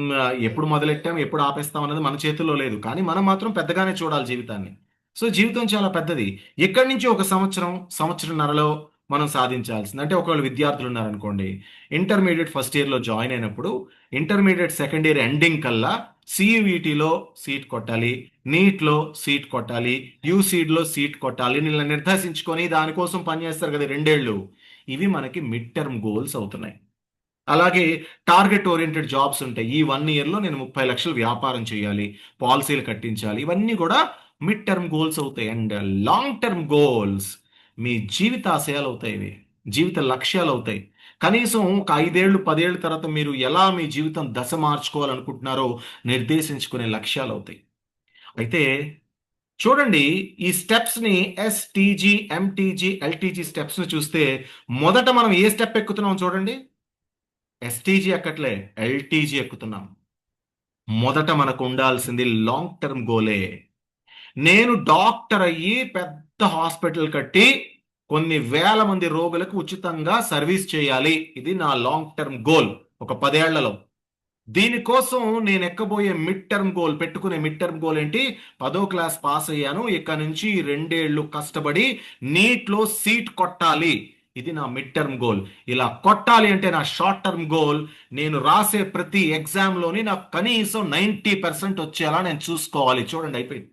ఎప్పుడు మొదలెట్టాం, ఎప్పుడు ఆపేస్తాం అన్నది మన చేతుల్లో లేదు, కానీ మనం మాత్రం పెద్దగానే చూడాలి జీవితాన్ని. సో జీవితం చాలా పెద్దది. ఇక్కడి నుంచి ఒక సంవత్సరం, సంవత్సరంన్నరలో మనం సాధించాల్సింది. అంటే ఒకవేళ విద్యార్థులు ఉన్నారనుకోండి, ఇంటర్మీడియట్ ఫస్ట్ ఇయర్లో జాయిన్ అయినప్పుడు ఇంటర్మీడియట్ సెకండ్ ఇయర్ ఎండింగ్ కల్లా సియుఈటిలో సీట్ కొట్టాలి, నీట్లో సీట్ కొట్టాలి, యూసీడ్లో సీట్ కొట్టాలి, ఇలా నిర్దేశించుకొని దానికోసం పనిచేస్తారు కదా 2 ఏళ్ళు. ఇవి మనకి మిడ్ టర్మ్ గోల్స్ అవుతున్నాయి. అలాగే టార్గెట్ ఓరియంటెడ్ జాబ్స్ ఉంటాయి. ఈ 1 ఇయర్లో నేను 30 లక్షలు వ్యాపారం చేయాలి, పాలసీలు కట్టించాలి, ఇవన్నీ కూడా మిడ్ టర్మ్ గోల్స్ అవుతాయి. అండ్ లాంగ్ టర్మ్ గోల్స్ మీ జీవితాశయాలు అవుతాయి, ఇవి జీవిత లక్ష్యాలు అవుతాయి. కనీసం ఒక 5 ఏళ్ళు 10 ఏళ్ళ తర్వాత మీరు ఎలా మీ జీవితం దశ మార్చుకోవాలనుకుంటున్నారో నిర్దేశించుకునే లక్ష్యాలు అవుతాయి. అయితే చూడండి, ఈ స్టెప్స్ని ఎస్టీజీ, ఎంటీజీ, ఎల్టీజీ స్టెప్స్ని చూస్తే మొదట మనం ఏ స్టెప్ ఎక్కుతున్నాం చూడండి. STG ఎక్కట్లే, LTG ఎక్కుతున్నాం. మొదట మనకు ఉండాల్సింది లాంగ్ టర్మ్ గోలే. నేను డాక్టర్ అయ్యి పెద్ద హాస్పిటల్ కట్టి కొన్ని వేల మంది రోగులకు ఉచితంగా సర్వీస్ చేయాలి. ఇది నా లాంగ్ టర్మ్ గోల్ ఒక 10 ఏళ్లలో. దీనికోసం నేను ఎక్కబోయే మిడ్ టర్మ్ గోల్, పెట్టుకునే మిడ్ టర్మ్ గోల్ ఏంటి? 10వ క్లాస్ పాస్ అయ్యాను, ఇక నుంచి 2 ఏళ్ళు కష్టపడి నీట్లో సీట్ కొట్టాలి. ఇది నా మిడ్ టర్మ్ గోల్. ఇలా కొట్టాలి అంటే నా షార్ట్ టర్మ్ గోల్, నేను రాసే ప్రతి ఎగ్జామ్లోని నాకు కనీసం 90% వచ్చేలా నేను చూసుకోవాలి. చూడండి, అయిపోయింది.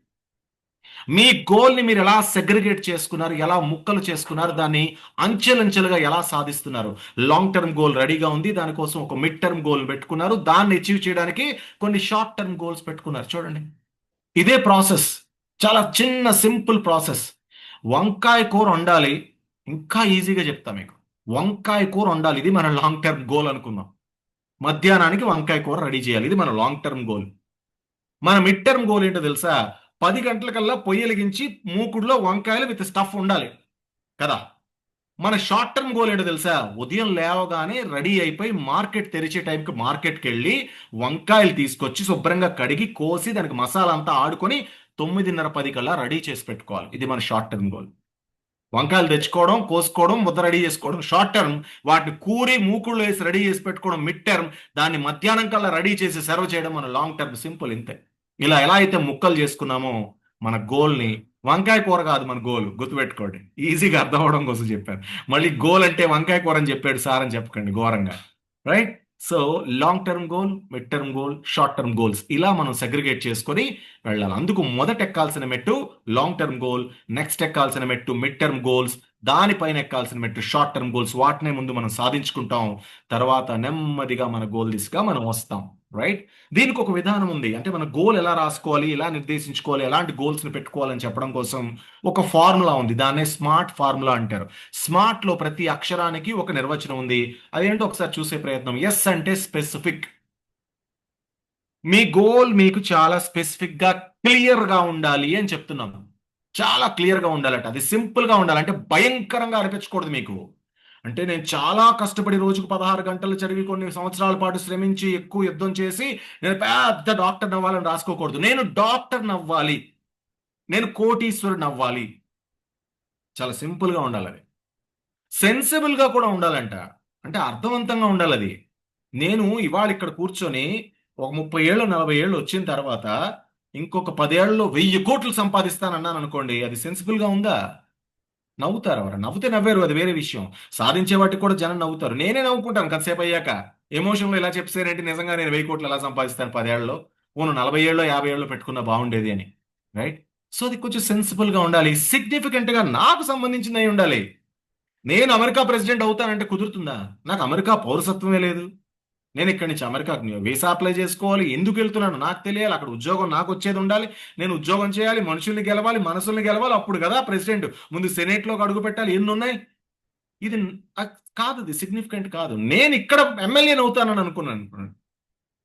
మీ గోల్ని మీరు ఎలా సెగ్రిగేట్ చేసుకున్నారు, ఎలా ముక్కలు చేసుకున్నారు, దాన్ని అంచెలంచెలుగా ఎలా సాధిస్తున్నారు. లాంగ్ టర్మ్ గోల్ రెడీగా ఉంది, దానికోసం ఒక మిడ్ టర్మ్ గోల్ పెట్టుకున్నారు, దాన్ని అచీవ్ చేయడానికి కొన్ని షార్ట్ టర్మ్ గోల్స్ పెట్టుకున్నారు. చూడండి, ఇదే ప్రాసెస్, చాలా చిన్న సింపుల్ ప్రాసెస్. వంకాయ కూర వండాలి, ఇంకా ఈజీగా చెప్తా మీకు. వంకాయ కూర వండాలి, ఇది మన లాంగ్ టర్మ్ గోల్ అనుకుందాం. మధ్యాహ్నానికి వంకాయ కూర రెడీ చేయాలి, ఇది మన లాంగ్ టర్మ్ గోల్. మన మిడ్ టర్మ్ గోల్ ఏంటో తెలుసా? 10 గంటలకల్లా పొయ్యి వెలిగించి మూకుడులో వంకాయలు విత్ స్టఫ్ ఉండాలి కదా. మన షార్ట్ టర్మ్ గోల్ ఏంటో తెలుసా? ఉదయం లేవగానే రెడీ అయిపోయి మార్కెట్ తెరిచే టైంకి మార్కెట్కి వెళ్ళి వంకాయలు తీసుకొచ్చి శుభ్రంగా కడిగి కోసి దానికి మసాలా అంతా ఆడుకొని 9:30 10 కల్లా రెడీ చేసి పెట్టుకోవాలి. ఇది మన షార్ట్ టర్మ్ గోల్. వంకాయలు తెచ్చుకోవడం, కోసుకోవడం, ముద్ద రెడీ చేసుకోవడం షార్ట్ టర్మ్. వాటిని కూరి మూకుళ్ళు వేసి రెడీ చేసి పెట్టుకోవడం మిడ్ టర్మ్. దాన్ని మధ్యాహ్నం కల్లా రెడీ చేసి సర్వ్ చేయడం మన లాంగ్ టర్మ్. సింపుల్, ఇంతే. ఇలా ఎలా అయితే ముక్కలు చేసుకున్నామో మన గోల్ని, వంకాయ కూర కాదు మన గోల్, గుర్తుపెట్టుకోండి. ఈజీగా అర్థం అవడం కోసం చెప్పాను. మళ్ళీ గోల్ అంటే వంకాయ కూర అని చెప్పాడు సార్ అని చెప్పకండి ఘోరంగా, right? So long term goal, mid term goal, short term goals, ఇలా మనం సెగ్రిగేట్ చేసుకొని వెళ్ళాలి. అందుకు మొదట ఎక్కాల్సిన మెట్టు లాంగ్ టర్మ్ గోల్, నెక్స్ట్ ఎక్కాల్సిన మెట్టు మిడ్ టర్మ్ గోల్స్, దానిపైన ఎక్కాల్సిన మెట్టు షార్ట్ టర్మ్ గోల్స్. వాటినే ముందు మనం సాధించుకుంటాం, తర్వాత నెమ్మదిగా మన గోల్ దిశగా మనం వస్తాం, రైట్? దీనికి ఒక విధానం ఉంది. అంటే మన గోల్ ఎలా రాసుకోవాలి, ఎలా నిర్దేశించుకోవాలి, ఎలాంటి గోల్స్ని పెట్టుకోవాలని చెప్పడం కోసం ఒక ఫార్ములా ఉంది. దాన్నే స్మార్ట్ ఫార్ములా అంటారు. స్మార్ట్లో ప్రతి అక్షరానికి ఒక నిర్వచనం ఉంది. అదేంటో ఒకసారి చూసే ప్రయత్నం. ఎస్ అంటే స్పెసిఫిక్. మీ గోల్ మీకు చాలా స్పెసిఫిక్గా క్లియర్గా ఉండాలి అని చెప్తున్నాము. చాలా క్లియర్గా ఉండాలట. అది సింపుల్గా ఉండాలి, అంటే భయంకరంగా అనిపించకూడదు మీకు. అంటే నేను చాలా కష్టపడి రోజుకు 16 గంటలు చదివి కొన్ని సంవత్సరాల పాటు శ్రమించి ఎక్కువ యుద్ధం చేసి నేను పెద్ద డాక్టర్ అవ్వాలని రాసుకోకూడదు. నేను డాక్టర్ అవ్వాలి, నేను కోటీశ్వరుడు అవ్వాలి. చాలా సింపుల్గా ఉండాలి. అది సెన్సిబుల్గా కూడా ఉండాలంట, అంటే అర్థవంతంగా ఉండాలి. అది నేను ఇవాళ ఇక్కడ కూర్చొని ఒక 30 ఏళ్ళు 40 ఏళ్ళు వచ్చిన తర్వాత ఇంకొక 10 ఏళ్ళలో 1000 కోట్లు సంపాదిస్తానన్నాను అనుకోండి, అది సెన్సిబుల్గా ఉందా? నవ్వుతారు. ఎవరు నవ్వుతే నవ్వారు, అది వేరే విషయం. సాధించే వాటికి కూడా జనం నవ్వుతారు. నేనే నవ్వుకుంటాను కొంతసేపు అయ్యాక. ఎమోషన్లో ఇలా చెప్పారంటే నిజంగా నేను 1000 కోట్లు ఎలా సంపాదిస్తాను 10 ఏళ్ళలో, ఓను 40 ఏళ్ళలో 50 ఏళ్ళలో పెట్టుకున్నా బాగుండేది అని, రైట్? సో అది కొంచెం సెన్సిబుల్గా ఉండాలి, సిగ్నిఫికెంట్గా నాకు సంబంధించింది అయి ఉండాలి. నేను అమెరికా ప్రెసిడెంట్ అవుతానంటే కుదురుతుందా? నాకు అమెరికా పౌరసత్వమే లేదు. నేను ఇక్కడి నుంచి అమెరికాకు వీసా అప్లై చేసుకోవాలి, ఎందుకు వెళ్తున్నాను నాకు తెలియాలి, అక్కడ ఉద్యోగం నాకు వచ్చేది ఉండాలి, నేను ఉద్యోగం చేయాలి, మనుషుల్ని గెలవాలి, మనసుల్ని గెలవాలి, అప్పుడు కదా ప్రెసిడెంట్. ముందు సెనేట్లోకి అడుగు పెట్టాలి, ఎన్ని ఉన్నాయి. ఇది కాదు, ఇది సిగ్నిఫికెంట్ కాదు. నేను ఇక్కడ ఎమ్మెల్యేని అవుతానని అనుకున్నాను.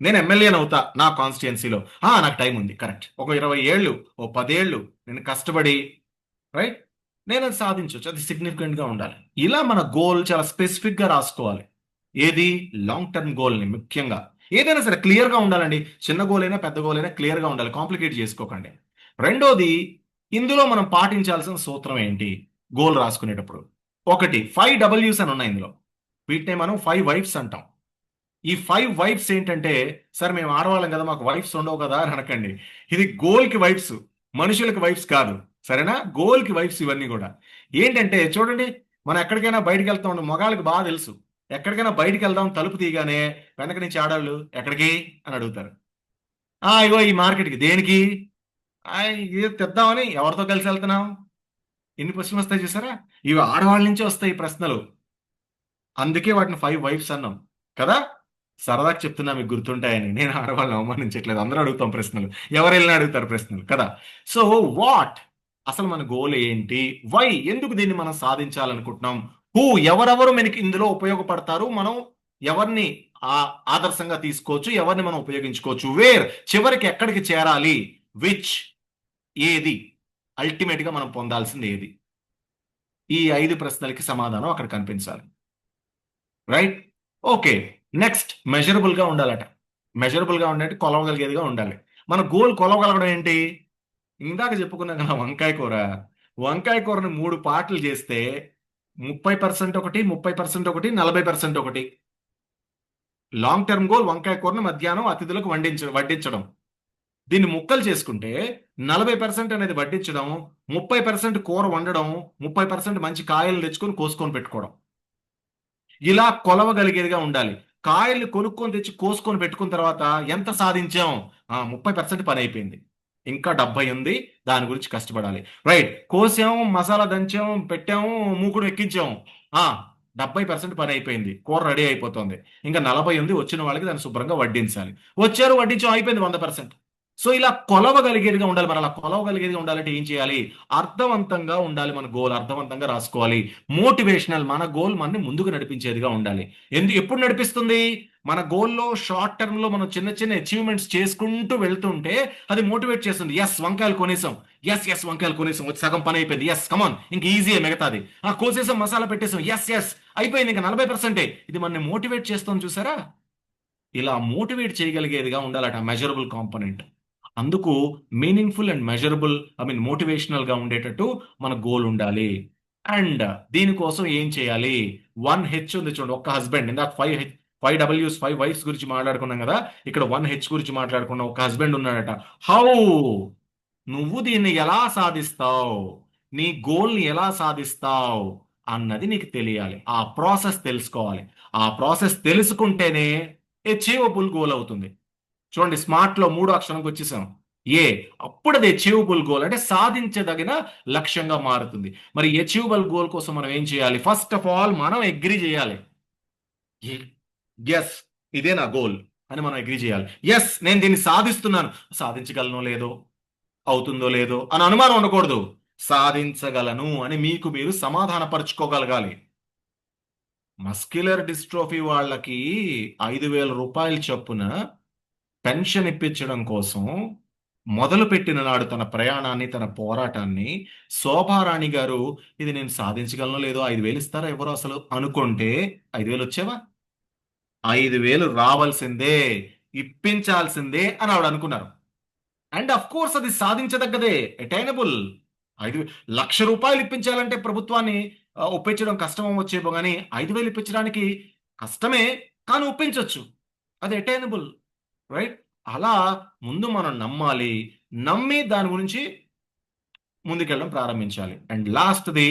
నేను ఎమ్మెల్యేని అవుతా నా కాన్స్టిట్యున్సీలో, నాకు టైం ఉంది, కరెక్ట్. ఒక 20 ఏళ్ళు, ఓ 10 ఏళ్ళు నేను కష్టపడి, రైట్, నేను అది సాధించవచ్చు. అది సిగ్నిఫికెంట్గా ఉండాలి. ఇలా మన గోల్ చాలా స్పెసిఫిక్గా రాసుకోవాలి. ఏది? లాంగ్ టర్మ్ గోల్ని. ముఖ్యంగా ఏదైనా సరే క్లియర్గా ఉండాలండి. చిన్న గోల్ అయినా పెద్ద గోల్ అయినా క్లియర్గా ఉండాలి, కాంప్లికేట్ చేసుకోకండి. రెండోది, ఇందులో మనం పాటించాల్సిన సూత్రం ఏంటి గోల్ రాసుకునేటప్పుడు? ఒకటి, 5 W's అని ఉన్నాయి ఇందులో. వీటిని మనం 5 వైఫ్స్ అంటాం. ఈ 5 వైఫ్స్ ఏంటంటే, సార్ మేము ఆడవాళ్ళం కదా, మాకు వైఫ్స్ ఉండవు కదా అని అనకండి. ఇది గోల్కి వైఫ్స్, మనుషులకి వైఫ్స్ కాదు, సరేనా? గోల్కి వైఫ్స్ ఇవన్నీ కూడా. ఏంటంటే చూడండి, మనం ఎక్కడికైనా బయటికి వెళ్తా ఉంటాం, మగాళ్ళకి బాగా తెలుసు. ఎక్కడికైనా బయటికి వెళ్దాం తలుపు తీయగానే వెనక నుంచి ఆడాళ్ళు ఎక్కడికి అని అడుగుతారు. ఇగో ఈ మార్కెట్కి. దేనికి? ఇది తెద్దామని. ఎవరితో కలిసి వెళ్తున్నాం? ఎన్ని ప్రశ్నలు వస్తాయి చూసారా? ఇవి ఆడవాళ్ళ నుంచి వస్తాయి ఈ ప్రశ్నలు. అందుకే వాటిని 5 వైఫ్స్ అన్నాం కదా. సరదాగా చెప్తున్నా, మీకు గుర్తుంటాయని. నేను ఆడవాళ్ళని అవమానించట్లేదు, అందరూ అడుగుతాం ప్రశ్నలు, ఎవరు వెళ్ళినా అడుగుతారు ప్రశ్నలు కదా. సో వాట్, అసలు మన గోల్ ఏంటి? వై, ఎందుకు దీన్ని మనం సాధించాలనుకుంటున్నాం? హూ, ఎవరెవరు మనకి ఇందులో ఉపయోగపడతారు, మనం ఎవరిని ఆదర్శంగా తీసుకోవచ్చు, ఎవరిని మనం ఉపయోగించుకోవచ్చు. వేర్, చివరికి ఎక్కడికి చేరాలి. విచ్, ఏది, అల్టిమేట్ గా మనం పొందాల్సింది ఏది. ఈ 5 ప్రశ్నలకి సమాధానం అక్కడ కనిపించాలి. రైట్? ఓకే. నెక్స్ట్, మెజరబుల్ గా ఉండాలట. మెజరబుల్ గా ఉండాలంటే కొలవగలిగేదిగా ఉండాలి. మన గోల్ కొలవగలగడం ఏంటి? ఇందాక చెప్పుకున్నాం కదా, వంకాయ కూర. వంకాయ కూరని 3 పార్ట్లు చేస్తే 30% ఒకటి, 30% ఒకటి, 40% ఒకటి. లాంగ్ టర్మ్ గోల్ వంకాయ కూరని మధ్యాహ్నం అతిథులకు వడ్డించడం. దీన్ని ముక్కలు చేసుకుంటే 40% అనేది వడ్డించడం, 30% కూర వండడం, 30% మంచి కాయలు తెచ్చుకొని కోసుకొని పెట్టుకోవడం. ఇలా కొలవగలిగేదిగా ఉండాలి. కాయల్ని కొనుక్కొని తెచ్చి కోసుకొని పెట్టుకున్న తర్వాత ఎంత సాధించాం? 30% పని అయిపోయింది, ఇంకా 70 ఉంది, దాని గురించి కష్టపడాలి. రైట్, కోసాం, మసాలా దంచాం, పెట్టాము, మూకుడు ఎక్కించాం, 70% పని అయిపోయింది, కూర రెడీ అయిపోతుంది. ఇంకా 40 ఉంది, వచ్చిన వాళ్ళకి దాన్ని శుభ్రంగా వడ్డించాలి. వచ్చారు, వడ్డించాం, అయిపోయింది 100%. సో ఇలా కొలవగలిగేదిగా ఉండాలి. మరి అలా కొలవగలిగేదిగా ఉండాలంటే ఏం చేయాలి? అర్థవంతంగా ఉండాలి. మన గోల్ అర్థవంతంగా రాసుకోవాలి. మోటివేషనల్, మన గోల్ మనని ముందుకు నడిపించేదిగా ఉండాలి. ఎప్పుడు నడిపిస్తుంది? మన గోల్లో షార్ట్ టర్మ్ లో మనం చిన్న చిన్న అచీవ్మెంట్స్ చేసుకుంటూ వెళ్తుంటే అది మోటివేట్ చేస్తుంది. ఎస్, వంకాయలు కొనేసాం, ఎస్ వంకాయలు కొనేసాం, వచ్చి సగం పని అయిపోయింది, ఎస్ కమాన్, ఇంక ఈజీ మిగతాది. కోసేసాం, మసాలా పెట్టేసాం, ఎస్ అయిపోయింది, ఇంకా 40%. ఇది మనని మోటివేట్ చేస్తుంది చూసారా? ఇలా మోటివేట్ చేయగలిగేదిగా ఉండాలట మెజరబుల్ కాంపోనెంట్. అందుకు మీనింగ్ఫుల్ అండ్ మెజరబుల్, మోటివేషనల్ గా ఉండేటట్టు మన గోల్ ఉండాలి. అండ్ దీనికోసం ఏం చేయాలి? 1H ఉంది చూడండి. ఒక్క హస్బెండ్, ఇందాక 5 Ws 5 వైఫ్స్ గురించి మాట్లాడుకున్నాం కదా, ఇక్కడ 1H గురించి మాట్లాడుకున్నాం. ఒక హస్బెండ్ ఉన్నాడట. హౌ, నువ్వు దీన్ని ఎలా సాధిస్తావు, నీ గోల్ని ఎలా సాధిస్తావు అన్నది నీకు తెలియాలి. ఆ ప్రాసెస్ తెలుసుకోవాలి. ఆ ప్రాసెస్ తెలుసుకుంటేనే అచీవబుల్ గోల్ అవుతుంది. చూడండి, స్మార్ట్ లో 3 అక్షరంకి వచ్చేసాం, ఏ. అప్పుడు అది అచీవబుల్ గోల్, అంటే సాధించదగిన లక్ష్యంగా మారుతుంది. మరి అచీవబుల్ గోల్ కోసం మనం ఏం చేయాలి? ఫస్ట్ ఆఫ్ ఆల్ మనం అగ్రి చేయాలి. ఎస్, ఇదే నా గోల్ అని మనం అగ్రి చేయాలి. ఎస్, నేను దీన్ని సాధిస్తున్నాను. సాధించగలనో లేదో, అవుతుందో లేదో అని అనుమానం ఉండకూడదు. సాధించగలను అని మీకు మీరు సమాధానపరుచుకోగలగాలి. మస్క్యులర్ డిస్ట్రోఫీ వాళ్ళకి 5,000 రూపాయల చొప్పున పెన్షన్ ఇప్పించడం కోసం మొదలుపెట్టిన నాడు తన ప్రయాణాన్ని, తన పోరాటాన్ని, శోభారాణి గారు ఇది నేను సాధించగలను లేదో, 5,000 ఇస్తారా ఎవరో అసలు అనుకుంటే 5,000 వచ్చేవా? 5,000 రావాల్సిందే, ఇప్పించాల్సిందే అని ఆవిడ అనుకున్నారు. అండ్ అఫ్ కోర్స్ అది సాధించదగ్గదే, అటైనబుల్. 1,00,000 రూపాయలు ఇప్పించాలంటే ప్రభుత్వాన్ని ఒప్పించడం కష్టం వచ్చేమో, కానీ 5,000 ఇప్పించడానికి కష్టమే, కానీ ఒప్పించవచ్చు. అది అటైనబుల్. రైట్? అలా ముందు మనం నమ్మాలి, నమ్మి దాని గురించి ముందుకెళ్ళడం ప్రారంభించాలి. అండ్ లాస్ట్ది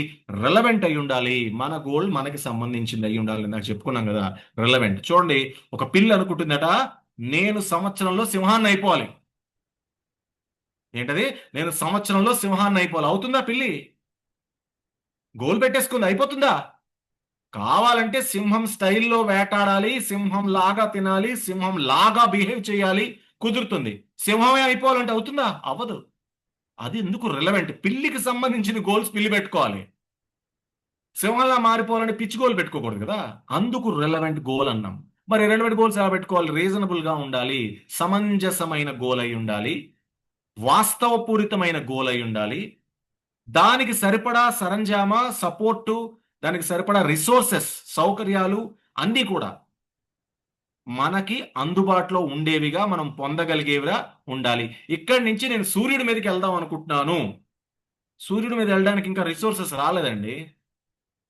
రెలవెంట్ అయి ఉండాలి. మన గోల్ మనకి సంబంధించింది అయి ఉండాలి. నాకు చెప్పుకున్నాం కదా, రెలవెంట్. చూడండి, ఒక పిల్లి అనుకుంటుందట, నేను సంవత్సరంలో సింహాన్ని అయిపోవాలి. ఏంటది? నేను సంవత్సరంలో సింహాన్ని అయిపోవాలి. అవుతుందా పిల్లి? గోల్ పెట్టేసుకుంది, అయిపోతుందా? కావాలంటే సింహం స్టైల్లో వేటాడాలి, సింహం లాగా తినాలి, సింహం లాగా బిహేవ్ చేయాలి, కుదురుతుంది. సింహమే అయిపోవాలంటే అవుతుందా? అవ్వదు. అది ఎందుకు రిలవెంట్. పిల్లికి సంబంధించిన గోల్స్ పిల్లి పెట్టుకోవాలి. సింహంలా మారిపోవాలంటే పిచ్చి గోల్ పెట్టుకోకూడదు కదా. అందుకు రిలవెంట్ గోల్ అన్నాం. మరి రిలవెంట్ గోల్స్ ఎలా పెట్టుకోవాలి? రీజనబుల్ గా ఉండాలి, సమంజసమైన గోల్ అయి ఉండాలి, వాస్తవపూరితమైన గోల్ అయి ఉండాలి, దానికి సరిపడా సరంజామా, సపోర్టు, దానికి సరిపడా రిసోర్సెస్, సౌకర్యాలు అన్నీ కూడా మనకి అందుబాటులో ఉండేవిగా, మనం పొందగలిగేవిగా ఉండాలి. ఇక్కడి నుంచి నేను సూర్యుడి మీదకి వెళ్దాం అనుకుంటున్నాను. సూర్యుడి మీద వెళ్ళడానికి ఇంకా రిసోర్సెస్ రాలేదండి.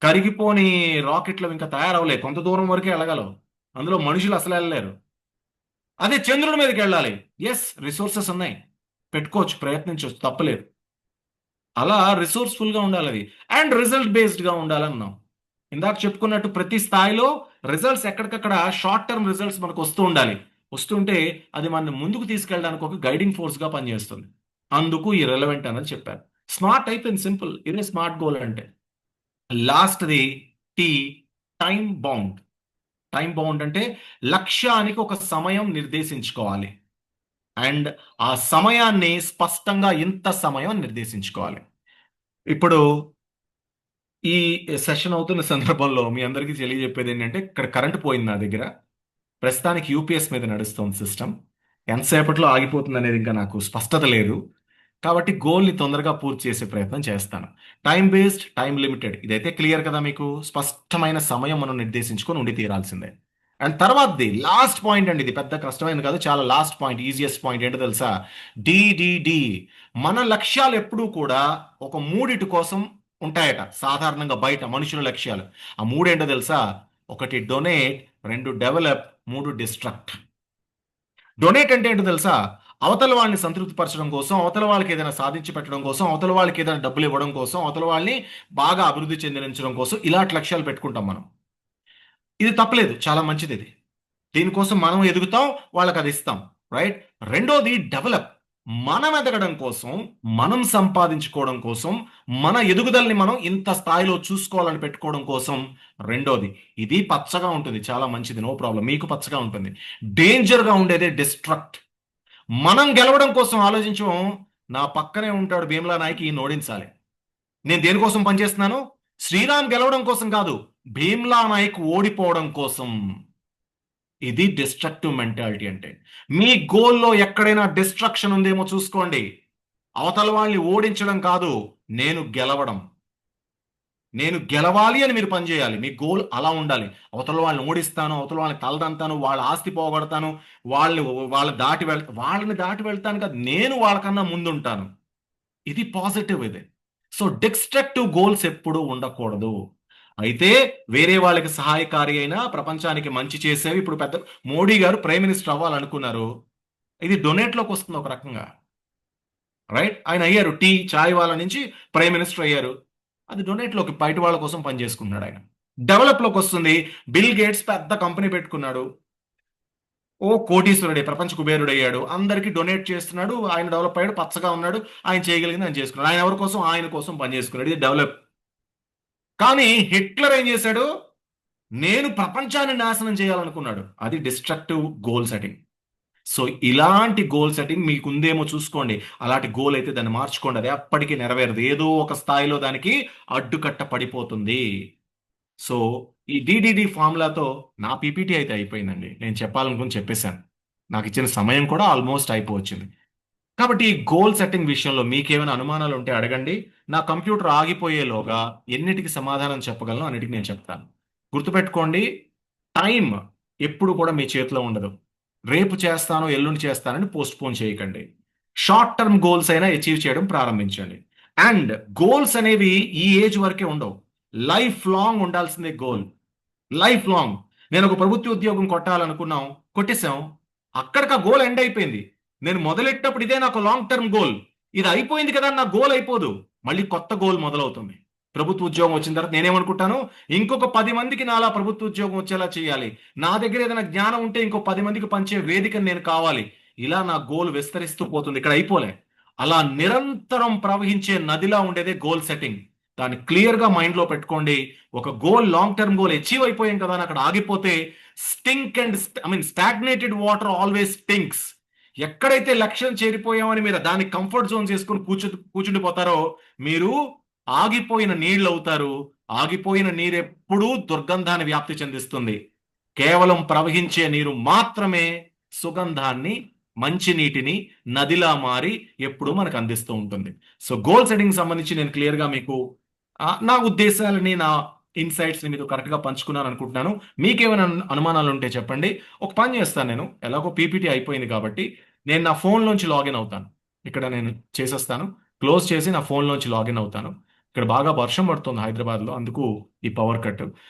కరిగిపోని రాకెట్లు ఇంకా తయారవలే, కొంత దూరం వరకే వెళ్ళగలవు, అందులో మనుషులు అసలు వెళ్ళలేరు. అదే చంద్రుడి మీదకి వెళ్ళాలి, ఎస్ రిసోర్సెస్ ఉన్నాయి, పెట్టుకోవచ్చు, ప్రయత్నించవచ్చు, తప్పలేదు. అలా రిసోర్స్ఫుల్ గా ఉండాలి అది. అండ్ రిజల్ట్ బేస్డ్ గా ఉండాలన్నాం. ఇందాక చెప్పుకున్నట్టు ప్రతి స్థాయిలో రిజల్ట్స్ ఎక్కడికక్కడ షార్ట్ టర్మ్ రిజల్ట్స్ మనకు వస్తూ ఉండాలి. వస్తుంటే అది మన ముందుకు తీసుకెళ్ళడానికి ఒక గైడింగ్ ఫోర్స్ గా పనిచేస్తుంది. అందుకు ఈ రెలవెంట్ అనేది చెప్పారు. స్మార్ట్ అయిపోయింది, సింపుల్. ఇదే స్మార్ట్ గోల్ అంటే. లాస్ట్ది T, time bound. Time bound అంటే లక్ష్యానికి ఒక సమయం నిర్దేశించుకోవాలి. అండ్ ఆ సమయాన్ని స్పష్టంగా ఇంత సమయం నిర్దేశించుకోవాలి. ఇప్పుడు ఈ సెషన్ అవుతున్న సందర్భంలో మీ అందరికీ తెలియజెప్పేది ఏంటంటే, ఇక్కడ కరెంట్ పోయింది నా దగ్గర. ప్రస్తుతానికి యూపీఎస్ మీద నడుస్తుంది సిస్టమ్. ఎంతసేపట్లో ఆగిపోతుంది అనేది ఇంకా నాకు స్పష్టత లేదు. కాబట్టి గోల్ని తొందరగా పూర్తి చేసే ప్రయత్నం చేస్తాను. టైం బేస్డ్, టైం లిమిటెడ్, ఇదైతే క్లియర్ కదా మీకు. స్పష్టమైన సమయం మనం నిర్దేశించుకొని ఉండి తీరాల్సిందే. అండ్ తర్వాతది లాస్ట్ పాయింట్ అండి. ఇది పెద్ద కష్టమైనది కాదు, చాలా లాస్ట్ పాయింట్, ఈజియెస్ట్ పాయింట్ ఏంటో తెలుసా? డిడిడి. మన లక్ష్యాలు ఎప్పుడూ కూడా ఒక మూడిటి కోసం ఉంటాయట సాధారణంగా బయట మనుషుల లక్ష్యాలు. ఆ మూడేంటో తెలుసా? ఒకటి డొనేట్, రెండు డెవలప్, మూడు డిస్ట్రక్ట్. డొనేట్ అంటే ఏంటో తెలుసా? అవతల వాళ్ళని సంతృప్తిపరచడం కోసం, అవతల వాళ్ళకి ఏదైనా సాధించి పెట్టడం కోసం, అవతల వాళ్ళకి ఏదైనా డబ్బులు ఇవ్వడం కోసం, అవతల వాళ్ళని బాగా అభివృద్ధి చెందించడం కోసం ఇలాంటి లక్ష్యాలు పెట్టుకుంటాం మనం. ఇది తప్పలేదు, చాలా మంచిది ఇది. దీనికోసం మనం ఎదుగుతాం, వాళ్ళకి అది ఇస్తాం, రైట్? రెండోది డెవలప్. మనం ఎదగడం కోసం, మనం సంపాదించుకోవడం కోసం, మన ఎదుగుదలని మనం ఇంత స్థాయిలో చూసుకోవాలని పెట్టుకోవడం కోసం రెండోది. ఇది పచ్చగా ఉంటుంది, చాలా మంచిది, నో ప్రాబ్లం, మీకు పచ్చగా ఉంటుంది. డేంజర్గా ఉండేదే డిస్ట్రక్ట్. మనం గెలవడం కోసం ఆలోచించం. నా పక్కనే ఉంటాడు భీమ్లా నాయక్, ఈయన ఓడించాలి. నేను దేనికోసం పనిచేస్తున్నాను? శ్రీరామ్ గెలవడం కోసం కాదు, భీమ్లా నాయక్ ఓడిపోవడం కోసం. ఇది డిస్ట్రక్టివ్ మెంటాలిటీ అంటే. మీ గోల్లో ఎక్కడైనా డిస్ట్రక్షన్ ఉందేమో చూసుకోండి. అవతల వాళ్ళని ఓడించడం కాదు, నేను గెలవడం. నేను గెలవాలి అని మీరు పనిచేయాలి. మీ గోల్ అలా ఉండాలి. అవతల వాళ్ళని ఓడిస్తాను, అవతల వాళ్ళని తలదంతాను, వాళ్ళ ఆస్తి పోగొడతాను, వాళ్ళని దాటి వెళ్తాను కాదు, నేను వాళ్ళకన్నా ముందుంటాను. ఇది పాజిటివ్. ఇది. సో డిస్ట్రక్టివ్ గోల్స్ ఎప్పుడూ ఉండకూడదు. అయితే వేరే వాళ్ళకి సహాయకారి అయినా ప్రపంచానికి మంచి చేసేవి. ఇప్పుడు పెద్ద మోడీ గారు ప్రైమ్ మినిస్టర్ అవ్వాలనుకున్నారు. ఇది డొనేట్లోకి వస్తుంది ఒక రకంగా, రైట్? ఆయన అయ్యారు, టీ చాయ్ వాళ్ళ నుంచి ప్రైమ్ మినిస్టర్ అయ్యారు. అది డొనేట్లోకి, బయట వాళ్ళ కోసం పనిచేసుకున్నాడు ఆయన. డెవలప్లోకి వస్తుంది. బిల్ గేట్స్ పెద్ద కంపెనీ పెట్టుకున్నాడు, ఓ కోటీశ్వరుడే, ప్రపంచ కుబేరుడు అయ్యాడు, అందరికీ డొనేట్ చేస్తున్నాడు. ఆయన డెవలప్ అయ్యాడు, పచ్చగా ఉన్నాడు, ఆయన చేయగలిగింది ఆయన చేసుకున్నాడు. ఆయన ఎవరి కోసం? ఆయన కోసం పనిచేసుకున్నాడు. ఇది డెవలప్. కానీ హిట్లర్ ఏం చేశాడు? నేను ప్రపంచాన్ని నాశనం చేయాలనుకున్నాడు. అది డిస్ట్రక్టివ్ గోల్ సెట్టింగ్. సో ఇలాంటి గోల్ సెట్టింగ్ మీకు ఉందేమో చూసుకోండి. అలాంటి గోల్ అయితే దాన్ని మార్చుకోండి. అది అప్పటికీ నెరవేరదు, ఏదో ఒక స్థాయిలో దానికి అడ్డుకట్ట పడిపోతుంది. సో ఈ డిడిడి ఫార్ములాతో నా పీపీటీ అయితే అయిపోయిందండి. నేను చెప్పాలనుకుని చెప్పేశాను. నాకు ఇచ్చిన సమయం కూడా ఆల్మోస్ట్ అయిపోవచ్చింది. కాబట్టి ఈ గోల్ సెట్టింగ్ విషయంలో మీకేమైనా అనుమానాలు ఉంటే అడగండి. నా కంప్యూటర్ ఆగిపోయేలోగా ఎన్నిటికి సమాధానం చెప్పగలను అన్నిటికి నేను చెప్తాను. గుర్తుపెట్టుకోండి, టైం ఎప్పుడు కూడా మీ చేతిలో ఉండదు. రేపు చేస్తాను, ఎల్లుండి చేస్తానని పోస్ట్ పోన్ చేయకండి. షార్ట్ టర్మ్ గోల్స్ అయినా అచీవ్ చేయడం ప్రారంభించండి. అండ్ గోల్స్ అనేవి ఈ ఏజ్ వరకే ఉండవు, లైఫ్ లాంగ్ ఉండాల్సిందే గోల్. Life long. నేను ఒక ప్రభుత్వ ఉద్యోగం కొట్టాలనుకున్నాం, కొట్టేశాం, అక్కడికి ఆ గోల్ ఎండ్ అయిపోయింది. నేను మొదలెట్టినప్పుడు ఇదే నాకు లాంగ్ టర్మ్ గోల్. ఇది అయిపోయింది కదా, నా గోల్ అయిపోదు, మళ్ళీ కొత్త గోల్ మొదలవుతుంది. ప్రభుత్వ ఉద్యోగం వచ్చిన తర్వాత నేనేమనుకుంటాను, ఇంకొక 10 మందికి నాలా ప్రభుత్వ ఉద్యోగం వచ్చేలా చేయాలి, నా దగ్గర ఏదైనా జ్ఞానం ఉంటే ఇంకో 10 మందికి పంచే వేదికను నేను కావాలి. ఇలా నా గోల్ విస్తరిస్తూ పోతుంది, ఇక్కడ అయిపోలే. అలా నిరంతరం ప్రవహించే నదిలా ఉండేదే గోల్ సెట్టింగ్. దాన్ని క్లియర్గా మైండ్లో పెట్టుకోండి. ఒక goal, long term goal achieve అయిపోయాం కదా అని అక్కడ ఆగిపోతే స్టాగ్నేటెడ్ వాటర్ ఆల్వేస్ స్టింక్స్. ఎక్కడైతే లక్ష్యం చేరిపోయామని మీరు దాన్ని కంఫర్ట్ జోన్ చేసుకుని కూర్చుండిపోతారో మీరు ఆగిపోయిన నీళ్ళు అవుతారు. ఆగిపోయిన నీరు ఎప్పుడూ దుర్గంధాన్ని వ్యాప్తి చెందిస్తుంది. కేవలం ప్రవహించే నీరు మాత్రమే సుగంధాన్ని, మంచి నీటిని నదిలా మారి ఎప్పుడూ మనకు అందిస్తూ ఉంటుంది. సో గోల్ సెట్టింగ్ సంబంధించి నేను క్లియర్గా మీకు నా ఉద్దేశాలని, నా ఇన్సైట్స్ని మీతో కరెక్ట్గా పంచుకున్నాను అనుకుంటున్నాను. మీకేమైనా అనుమానాలు ఉంటే చెప్పండి. ఒక పని చేస్తాను, నేను ఎలాగో పీపీటీ అయిపోయింది కాబట్టి నేను నా ఫోన్లోంచి లాగిన్ అవుతాను. ఇక్కడ నేను చేసేస్తాను, క్లోజ్ చేసి నా ఫోన్లోంచి లాగిన్ అవుతాను. ఇక్కడ బాగా వర్షం పడుతుంది హైదరాబాద్లో, అందుకు ఈ పవర్ కట్.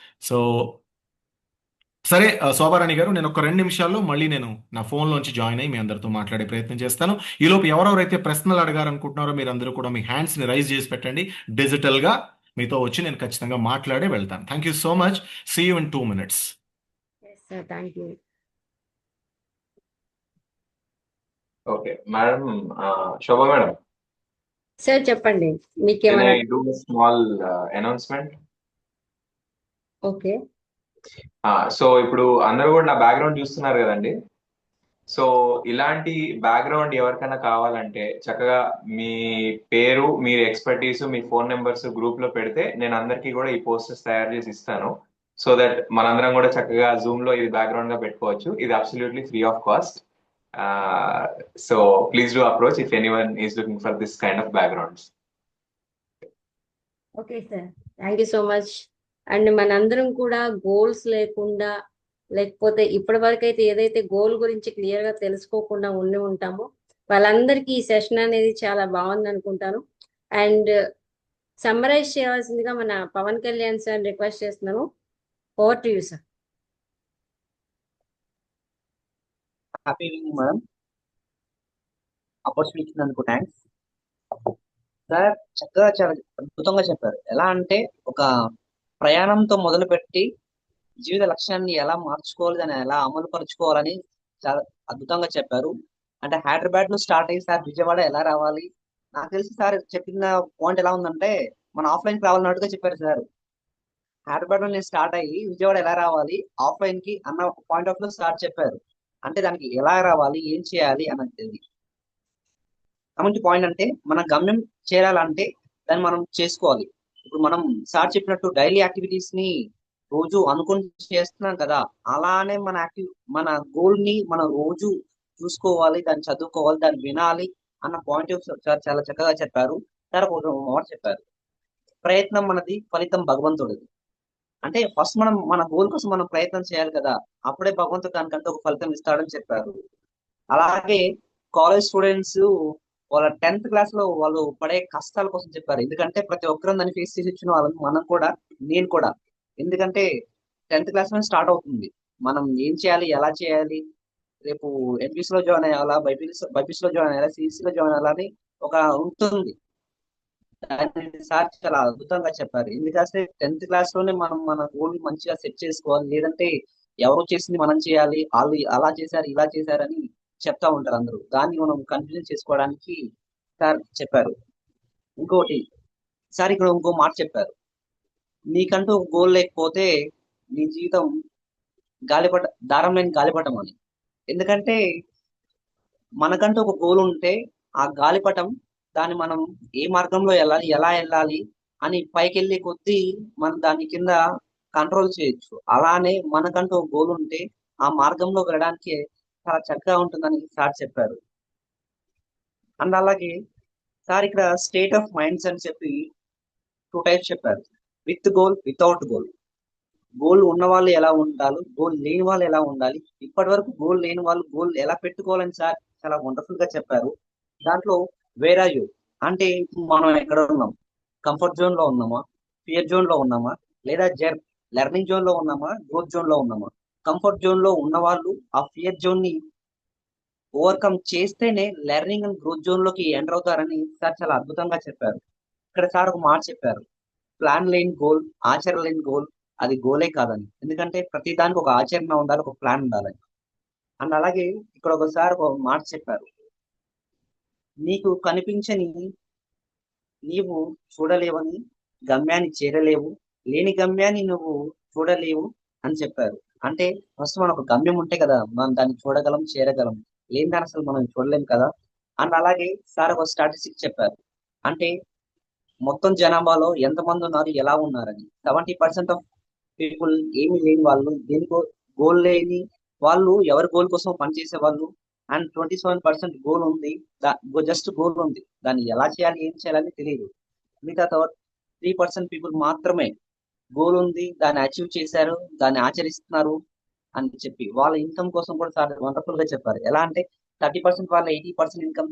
సో సరే శోభారాణి గారు, నేను ఒక 2 నిమిషాల్లో మళ్ళీ నేను నా ఫోన్లోంచి జాయిన్ అయ్యి మీ అందరితో మాట్లాడే ప్రయత్నం చేస్తాను. ఈలోపు ఎవరెవరైతే ప్రశ్నలు అడగారనుకుంటున్నారో మీరందరూ కూడా మీ హ్యాండ్స్ని రైజ్ చేసి పెట్టండి డిజిటల్గా. మీతో వచ్చి నేను ఖచ్చితంగా మాట్లాడే వెళ్తాను. Thank you so much. See you in 2 minutes. Yes sir, thank you. Okay madam, Shobha madam, sir చెప్పండి, can మీకేమైనా? I do a small announcement? Okay. So ఇప్పుడు అందరూ కూడా నా బ్యాక్గ్రౌండ్ చూస్తున్నారు కదండి. సో ఇలాంటి బ్యాక్గ్రౌండ్ ఎవరికైనా కావాలంటే చక్కగా మీ పేరు, మీ ఎక్స్పర్టీస్, మీ ఫోన్ నెంబర్స్ గ్రూప్ లో పెడితే నేను అందరికీ కూడా ఈ పోస్టర్స్ తయారు చేసి ఇస్తాను. సో దట్ మనందరం కూడా చక్కగా జూమ్ లో ఇది బ్యాక్గ్రౌండ్ గా పెట్టుకోవచ్చు. ఇది absolutely free of cost. So please do approach if anyone is looking for this kind of backgrounds. Okay sir, thank you so much. And మనందరం కూడా గోల్స్ లేకుండా, లేకపోతే ఇప్పటి వరకు అయితే ఏదైతే గోల్ గురించి క్లియర్ గా తెలుసుకోకుండా ఉండి ఉంటామో వాళ్ళందరికీ ఈ సెషన్ అనేది చాలా బాగుంది అనుకుంటాను. అండ్ సమ్మరైజ్ చేయాల్సిందిగా మన పవన్ కళ్యాణ్ సార్ రిక్వెస్ట్ చేస్తున్నాను. Over to you sir. Happy evening madam. Opportunity ఇచ్చినందుకు థ్యాంక్స్ సార్. చక్కగా చాలా అద్భుతంగా చెప్పారు. ఎలా అంటే ఒక ప్రయాణంతో మొదలుపెట్టి జీవిత లక్ష్యాన్ని ఎలా మార్చుకోవాలి, దాన్ని ఎలా అమలు పరుచుకోవాలని చాలా అద్భుతంగా చెప్పారు. అంటే హైదరాబాద్ లో స్టార్ట్ అయ్యి సార్ విజయవాడ ఎలా రావాలి, నాకు తెలిసి సార్ చెప్పిన పాయింట్ ఎలా ఉందంటే మన ఆఫ్లైన్ కి రావాలన్నట్టుగా చెప్పారు సార్. హైదరాబాద్ లో నేను స్టార్ట్ అయ్యి విజయవాడ ఎలా రావాలి ఆఫ్లైన్ కి అన్న పాయింట్ ఆఫ్ లో సార్ చెప్పారు. అంటే దానికి ఎలా రావాలి, ఏం చేయాలి అన్నది మంచి పాయింట్. అంటే మన గమ్యం చేరాలంటే దాన్ని మనం చేసుకోవాలి. ఇప్పుడు మనం సార్ చెప్పినట్టు డైలీ యాక్టివిటీస్ ని రోజు అనుకుని చేస్తున్నాం కదా, అలానే మన గోల్ ని మనం రోజు చూసుకోవాలి, దాన్ని చదువుకోవాలి, దాన్ని వినాలి అన్న పాయింట్ ఆఫ్ సార్ చాలా చక్కగా చెప్పారు. సార్ ఒక మాట చెప్పారు, ప్రయత్నం మనది, ఫలితం భగవంతుడిది. అంటే ఫస్ట్ మనం మన గోల్ కోసం మనం ప్రయత్నం చేయాలి కదా, అప్పుడే భగవంతుడు దానికంటే ఒక ఫలితం ఇస్తాడని చెప్పారు. అలాగే కాలేజ్ స్టూడెంట్స్ వాళ్ళ 10th క్లాస్ లో వాళ్ళు పడే కష్టాల కోసం చెప్పారు. ఎందుకంటే ప్రతి ఒక్కరూ దాన్ని ఫేస్ చేసి వచ్చిన వాళ్ళని మనం కూడా, నేను కూడా. ఎందుకంటే 10th క్లాస్ నుంచి స్టార్ట్ అవుతుంది. మనం ఏం చేయాలి, ఎలా చేయాలి, రేపు ఎంపీసీ లో జాయిన్ అయ్యాలా, బైపీసీ లో జాయిన్ అయ్యాలా, సిఈసీ లో జాయిన్ అయ్యాలా అని ఒక ఉంటుంది. దాన్ని సార్ చాలా అద్భుతంగా చెప్పారు. ఎందుకంటే 10th క్లాస్ లోనే మనం మన గోల్ మంచిగా సెట్ చేసుకోవాలి. లేదంటే ఎవరు చేసింది మనం చేయాలి, వాళ్ళు అలా చేశారు ఇలా చేశారని చెప్తా ఉంటారు అందరూ. దాన్ని మనం కన్ఫ్యూజన్ చేసుకోవడానికి సార్ చెప్పారు. ఇంకోటి సార్ ఇక్కడ ఇంకో మాట చెప్పారు, నీకంటూ ఒక గోల్ లేకపోతే నీ జీవితం దారం లేని గాలిపటం అని. ఎందుకంటే మనకంటూ ఒక గోల్ ఉంటే ఆ గాలిపటం దాన్ని మనం ఏ మార్గంలో వెళ్ళాలి, ఎలా వెళ్ళాలి అని పైకి వెళ్ళే కొద్దీ మనం దాని కింద కంట్రోల్ చేయొచ్చు. అలానే మనకంటూ ఒక గోల్ ఉంటే ఆ మార్గంలో వెళ్ళడానికి చాలా చక్కగా ఉంటుందని సార్ చెప్పారు. అండ్ అలాగే సార్ ఇక్కడ స్టేట్ ఆఫ్ మైండ్స్ అని చెప్పి 2 టైప్స్ చెప్పారు, with goal, without goal. Goal ఉన్న వాళ్ళు ఎలా ఉండాలి, గోల్ లేని వాళ్ళు ఎలా ఉండాలి. ఇప్పటి వరకు గోల్ లేని వాళ్ళు గోల్ ఎలా పెట్టుకోవాలని సార్ చాలా వండర్ఫుల్ గా చెప్పారు. దాంట్లో వేర్ ఆర్ యూ అంటే మనం ఎక్కడ ఉన్నాం, కంఫర్ట్ జోన్ లో ఉన్నామా, ఫియర్ జోన్ లో ఉన్నామా, లేదా లెర్నింగ్ జోన్ లో ఉన్నామా, గ్రోత్ జోన్ లో ఉన్నామా. కంఫర్ట్ జోన్ లో ఉన్న వాళ్ళు ఆ ఫియర్ జోన్ ని ఓవర్కమ్ చేస్తేనే లెర్నింగ్ అండ్ గ్రోత్ జోన్ లోకి ఎంటర్ అవుతారని సార్ చాలా అద్భుతంగా చెప్పారు. ఇక్కడ సార్ ఒక మాట చెప్పారు, ప్లాన్ లేని గోల్, ఆచరణ లేని గోల్ అది గోలే కాదని. ఎందుకంటే ప్రతి దానికి ఒక ఆచరణ ఉండాలి, ఒక ప్లాన్ ఉండాలని. అండ్ అలాగే ఇక్కడ ఒకసారి ఒక మాట చెప్పారు, నీకు కనిపించని నీవు చూడలేవని గమ్యాన్ని చేరలేవు, లేని గమ్యాన్ని నువ్వు చూడలేవు అని చెప్పారు. అంటే ఫస్ట్ మనం ఒక గమ్యం ఉంటే కదా మనం దాన్ని చూడగలం, చేరగలం. లేని దాన్ని అసలు మనం చూడలేం కదా. అండ్ అలాగే సార్ ఒక స్టాటిస్టిక్స్ చెప్పారు, అంటే మొత్తం జనాభాలో ఎంతమంది ఉన్నారు, ఎలా ఉన్నారని. 70% ఆఫ్ పీపుల్ ఏమి లేని వాళ్ళు, దేనికో గోల్ లేని వాళ్ళు, ఎవరి గోల్ కోసం పనిచేసే వాళ్ళు. అండ్ 27% గోల్ ఉంది, జస్ట్ గోల్ ఉంది, దాన్ని ఎలా చేయాలి, ఏం చేయాలని తెలియదు. మిగతా 3% పీపుల్ మాత్రమే గోల్ ఉంది, దాన్ని అచీవ్ చేశారు, దాన్ని ఆచరిస్తున్నారు అని చెప్పి వాళ్ళ ఇన్కమ్ కోసం కూడా చాలా వండర్ఫుల్ గా చెప్పారు. ఎలా అంటే 30% వాళ్ళ 80% ఇన్కమ్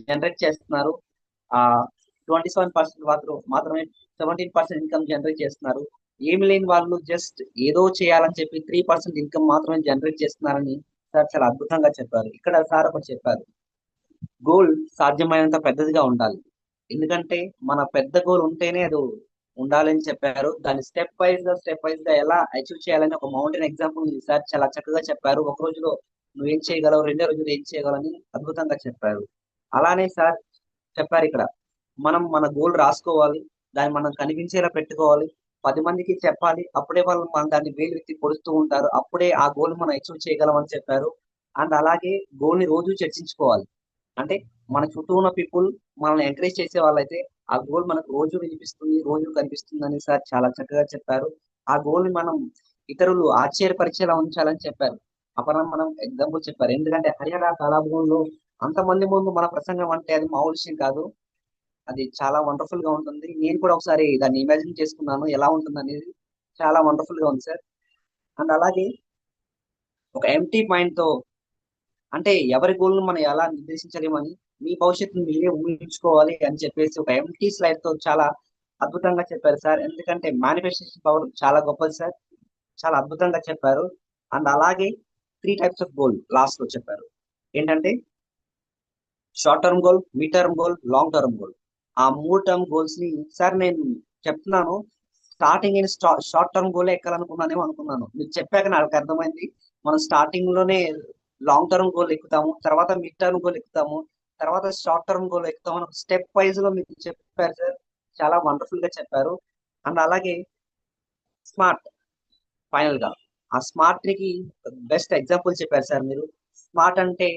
జనరేట్ చేస్తున్నారు, ఆ 27% మాత్రమే 17% ఇన్కమ్ జనరేట్ చేస్తున్నారు. ఏమి లేని వాళ్ళు జస్ట్ ఏదో చేయాలని చెప్పి 3% ఇన్కమ్ మాత్రమే జనరేట్ చేస్తున్నారని సార్ చాలా అద్భుతంగా చెప్పారు. ఇక్కడ సార్ ఒకటి చెప్పారు, గోల్ సాధ్యమైనంత పెద్దదిగా ఉండాలి. ఎందుకంటే మన పెద్ద గోల్ ఉంటేనే అది ఉండాలని చెప్పారు. దాన్ని స్టెప్ వైజ్ గా ఎలా అచీవ్ చేయాలని ఒక మౌంటైన్ ఎగ్జాంపుల్ సార్ చాలా చక్కగా చెప్పారు. ఒక రోజులో నువ్వేం చేయగలవు, రెండో రోజులో ఏం చేయగలవు అని అద్భుతంగా చెప్పారు. అలానే సార్ చెప్పారు ఇక్కడ మనం మన గోల్ రాసుకోవాలి, దాన్ని మనం కనిపించేలా పెట్టుకోవాలి, 10 మందికి చెప్పాలి, అప్పుడే వాళ్ళు మన దాన్ని వేలు ఎత్తి పొడుస్తూ ఉంటారు, అప్పుడే ఆ గోల్ మనం అచీవ్ చేయగలం అని చెప్పారు. అండ్ అలాగే గోల్ ని రోజు చర్చించుకోవాలి. అంటే మన చుట్టూ ఉన్న పీపుల్ మనల్ని ఎంకరేజ్ చేసే వాళ్ళైతే ఆ గోల్ మనకు రోజు వినిపిస్తుంది, రోజు కనిపిస్తుంది అని సార్ చాలా చక్కగా చెప్పారు. ఆ గోల్ ని మనం ఇతరులు ఆశ్చర్యపరిచేలా ఉంచాలని చెప్పారు. అపరం మనం ఎగ్జాంపుల్ చెప్పారు. ఎందుకంటే హరియాణా కళాభవన్లో అంతమంది ముందు మన ప్రసంగం అంటే అది మామూలు విషయం కాదు. అది చాలా వండర్ఫుల్ గా ఉంటుంది. నేను కూడా ఒకసారి దాన్ని ఇమాజిన్ చేసుకున్నాను ఎలా ఉంటుంది అనేది. చాలా వండర్ఫుల్ గా ఉంది సార్. అండ్ అలాగే ఒక ఎంటీ మైండ్ తో, అంటే ఎవరి గోల్ ను మనం ఎలా నిర్దేశించలేమని, మీ భవిష్యత్తును మీరే ఊహించుకోవాలి అని చెప్పేసి ఒక ఎంటీ స్లైడ్ తో చాలా అద్భుతంగా చెప్పారు సార్. ఎందుకంటే మేనిఫెస్టేషన్ పవర్ చాలా గొప్పది సార్. చాలా అద్భుతంగా చెప్పారు. అండ్ అలాగే 3 టైప్స్ ఆఫ్ గోల్ లాస్ట్ లో చెప్పారు. ఏంటంటే short term goal, mid term goal, long term goal. ఆ 3 టర్మ్ గోల్స్ ని సార్ నేను చెప్తున్నాను. స్టార్టింగ్ నేను షార్ట్ టర్మ్ గోల్ ఎక్కాలనుకున్నానేమో అనుకున్నాను. మీరు చెప్పాక నాకు అర్థమైంది మనం స్టార్టింగ్ లోనే లాంగ్ టర్మ్ గోల్ ఎక్కుతాము, తర్వాత మిడ్ టర్మ్ గోల్ ఎక్కుతాము, తర్వాత షార్ట్ టర్మ్ గోల్ ఎక్కుతాము అని స్టెప్ వైజ్ లో మీకు చెప్పారు సార్. చాలా వండర్ఫుల్ గా చెప్పారు. అండ్ అలాగే స్మార్ట్, ఫైనల్ గా ఆ స్మార్ట్ కి బెస్ట్ ఎగ్జాంపుల్ చెప్పారు సార్ మీరు. స్మార్ట్ అంటే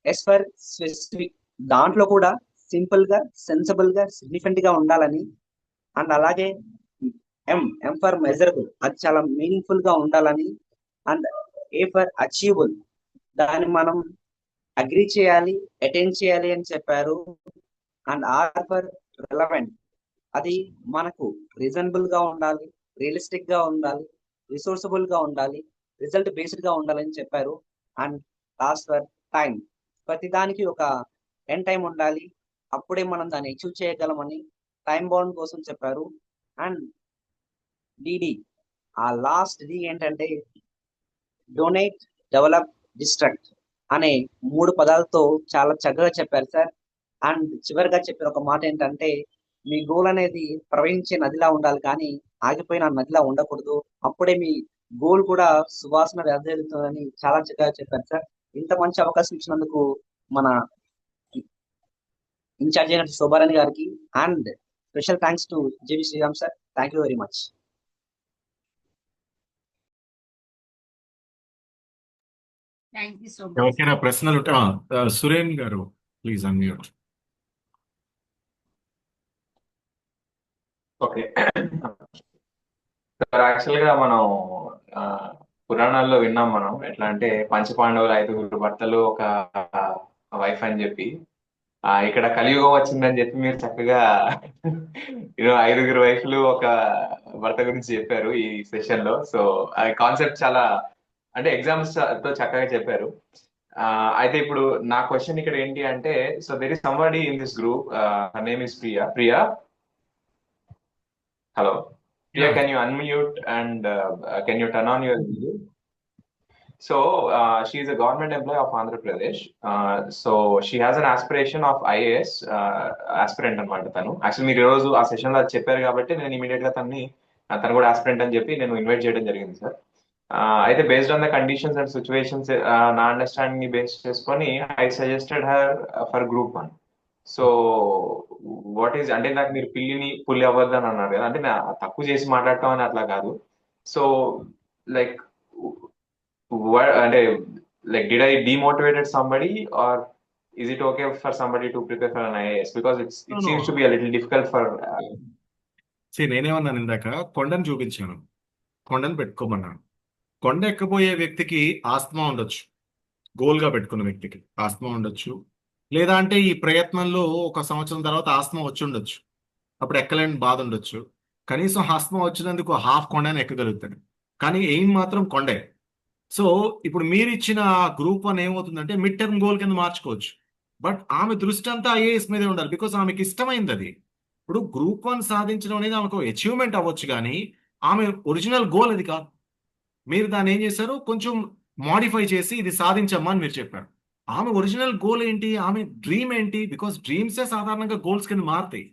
ఎస్ ఫర్ స్పెసిఫిక్, దాంట్లో కూడా సింపుల్ గా, సెన్సిబుల్ గా, సిగ్నిఫికెంట్ గా ఉండాలని. అండ్ అలాగే ఎం ఫర్ మెజరబుల్, అది చాలా మీనింగ్ఫుల్ గా ఉండాలని. అండ్ ఏ ఫర్ అచీవబుల్, దాన్ని మనం అగ్రి చేయాలి, అటెండ్ చేయాలి అని చెప్పారు. అండ్ ఆర్ ఫర్ రిలవెంట్, అది మనకు రీజనబుల్ గా ఉండాలి, రియలిస్టిక్ గా ఉండాలి, రిసోర్సబుల్ గా ఉండాలి, రిజల్ట్ బేస్డ్ గా ఉండాలని చెప్పారు. అండ్ లాస్ట్ ఫర్ టైం, ప్రతిదానికి ఒక ఎండ్ టైం ఉండాలి, అప్పుడే మనం దాన్ని అచీవ్ చేయగలమని టైం బౌండ్ కోసం చెప్పారు. అండ్ డిడి, ఆ లాస్ట్ డి ఏంటంటే డొనేట్, డెవలప్, డిస్ట్రక్ట్ అనే 3 పదాలతో చాలా చక్కగా చెప్పారు సార్. అండ్ చివరిగా చెప్పిన ఒక మాట ఏంటంటే మీ గోల్ అనేది ప్రవహించే నదిలా ఉండాలి, కానీ ఆగిపోయిన నదిలా ఉండకూడదు. అప్పుడే మీ గోల్ కూడా సువాసన వెదజల్లుతుందని చాలా చక్కగా చెప్పారు సార్. ఇంత మంచి అవకాశం ఇచ్చినందుకు మన ఇన్ఛార్జ్ అయిన శోభారాణి గారికి and special thanks to JV Sriram sir. Thank you very much. Thank you so much. ఎవరికైనా ప్రశ్నలు ఉంటే సురేన్ గారు please unmute. Okay sir, actual గా మనం ఆ, పురాణాల్లో విన్నాం మనం ఎట్లా అంటే పంచపాండవులు 5 భర్తలు ఒక వైఫ్ అని చెప్పి. ఇక్కడ కలియుగం వచ్చిందని చెప్పి మీరు చక్కగా 5 వైఫ్లు ఒక భర్త గురించి చెప్పారు ఈ సెషన్ లో. సో ఆ కాన్సెప్ట్ చాలా అంటే ఎగ్జామ్స్ తో చక్కగా చెప్పారు. అయితే ఇప్పుడు నా క్వశ్చన్ ఇక్కడ ఏంటి అంటే, so there is somebody in this group, her name is Priya. Priya, hello Priya, can you unmute and can you turn on your video? So she is a government employee of Andhra Pradesh. So she has an aspiration of IAS aspirant అనమాట తను. Actually మీరు ఈరోజు ఆ session లో చెప్పారు కాబట్టి నేను immediate గా తను కూడా ఆస్పిరెంట్ అని చెప్పి నేను ఇన్వైట్ చేయడం జరిగింది సార్. అయితే based on the conditions and situations నా అండర్స్టాండింగ్ ని బేస్ చేసుకొని I suggested her for group 1. So what is అంటే నాకు మీరు పిల్లిని పుల్లి అవ్వద్దు అని అన్నారు కదా, అంటే తక్కువ చేసి మాట్లాడటం అని అట్లా కాదు. సో లైక్ అంటే like did I demotivated somebody, or is it okay for somebody to prepare for an IAS, because it No, seems to no. be a little difficult for నేనేమన్నాను ఇందాక, కొండను చూపించాను, కొండను పెట్టుకోమన్నాను. కొండ ఎక్కబోయే వ్యక్తికి ఆస్తమా ఉండొచ్చు, గోల్గా పెట్టుకున్న వ్యక్తికి ఆస్తమా ఉండొచ్చు, లేదా అంటే ఈ ప్రయత్నంలో 1 సంవత్సరం తర్వాత ఆస్తమా వచ్చి ఉండొచ్చు, అప్పుడు ఎక్కలేని బాధ ఉండొచ్చు. కనీసం ఆస్తమా వచ్చినందుకు హాఫ్ కొండని ఎక్కగలుగుతాడు, కానీ ఎయిమ్ మాత్రం కొండే. సో ఇప్పుడు మీరు ఇచ్చిన గ్రూప్ 1 ఏమవుతుందంటే మిడ్ టర్మ్ గోల్ కింద మార్చుకోవచ్చు, బట్ ఆమె దృష్టి అంతా ఐఏఎస్ మీదే ఉండాలి, బికాస్ ఆమెకి ఇష్టమైంది అది. ఇప్పుడు గ్రూప్ 1 సాధించడం అనేది ఆమెకు అచీవ్మెంట్ అవ్వచ్చు, కానీ ఆమె ఒరిజినల్ గోల్ అది కాదు. మీరు దాన్ని ఏం చేశారు, కొంచెం మాడిఫై చేసి ఇది సాధించమ్మా అని మీరు చెప్పారు. ఆమె ఒరిజినల్ గోల్ ఏంటి, ఆమె డ్రీమ్ ఏంటి? బికాస్ డ్రీమ్సే సాధారణంగా గోల్స్ కింద మారుతాయి.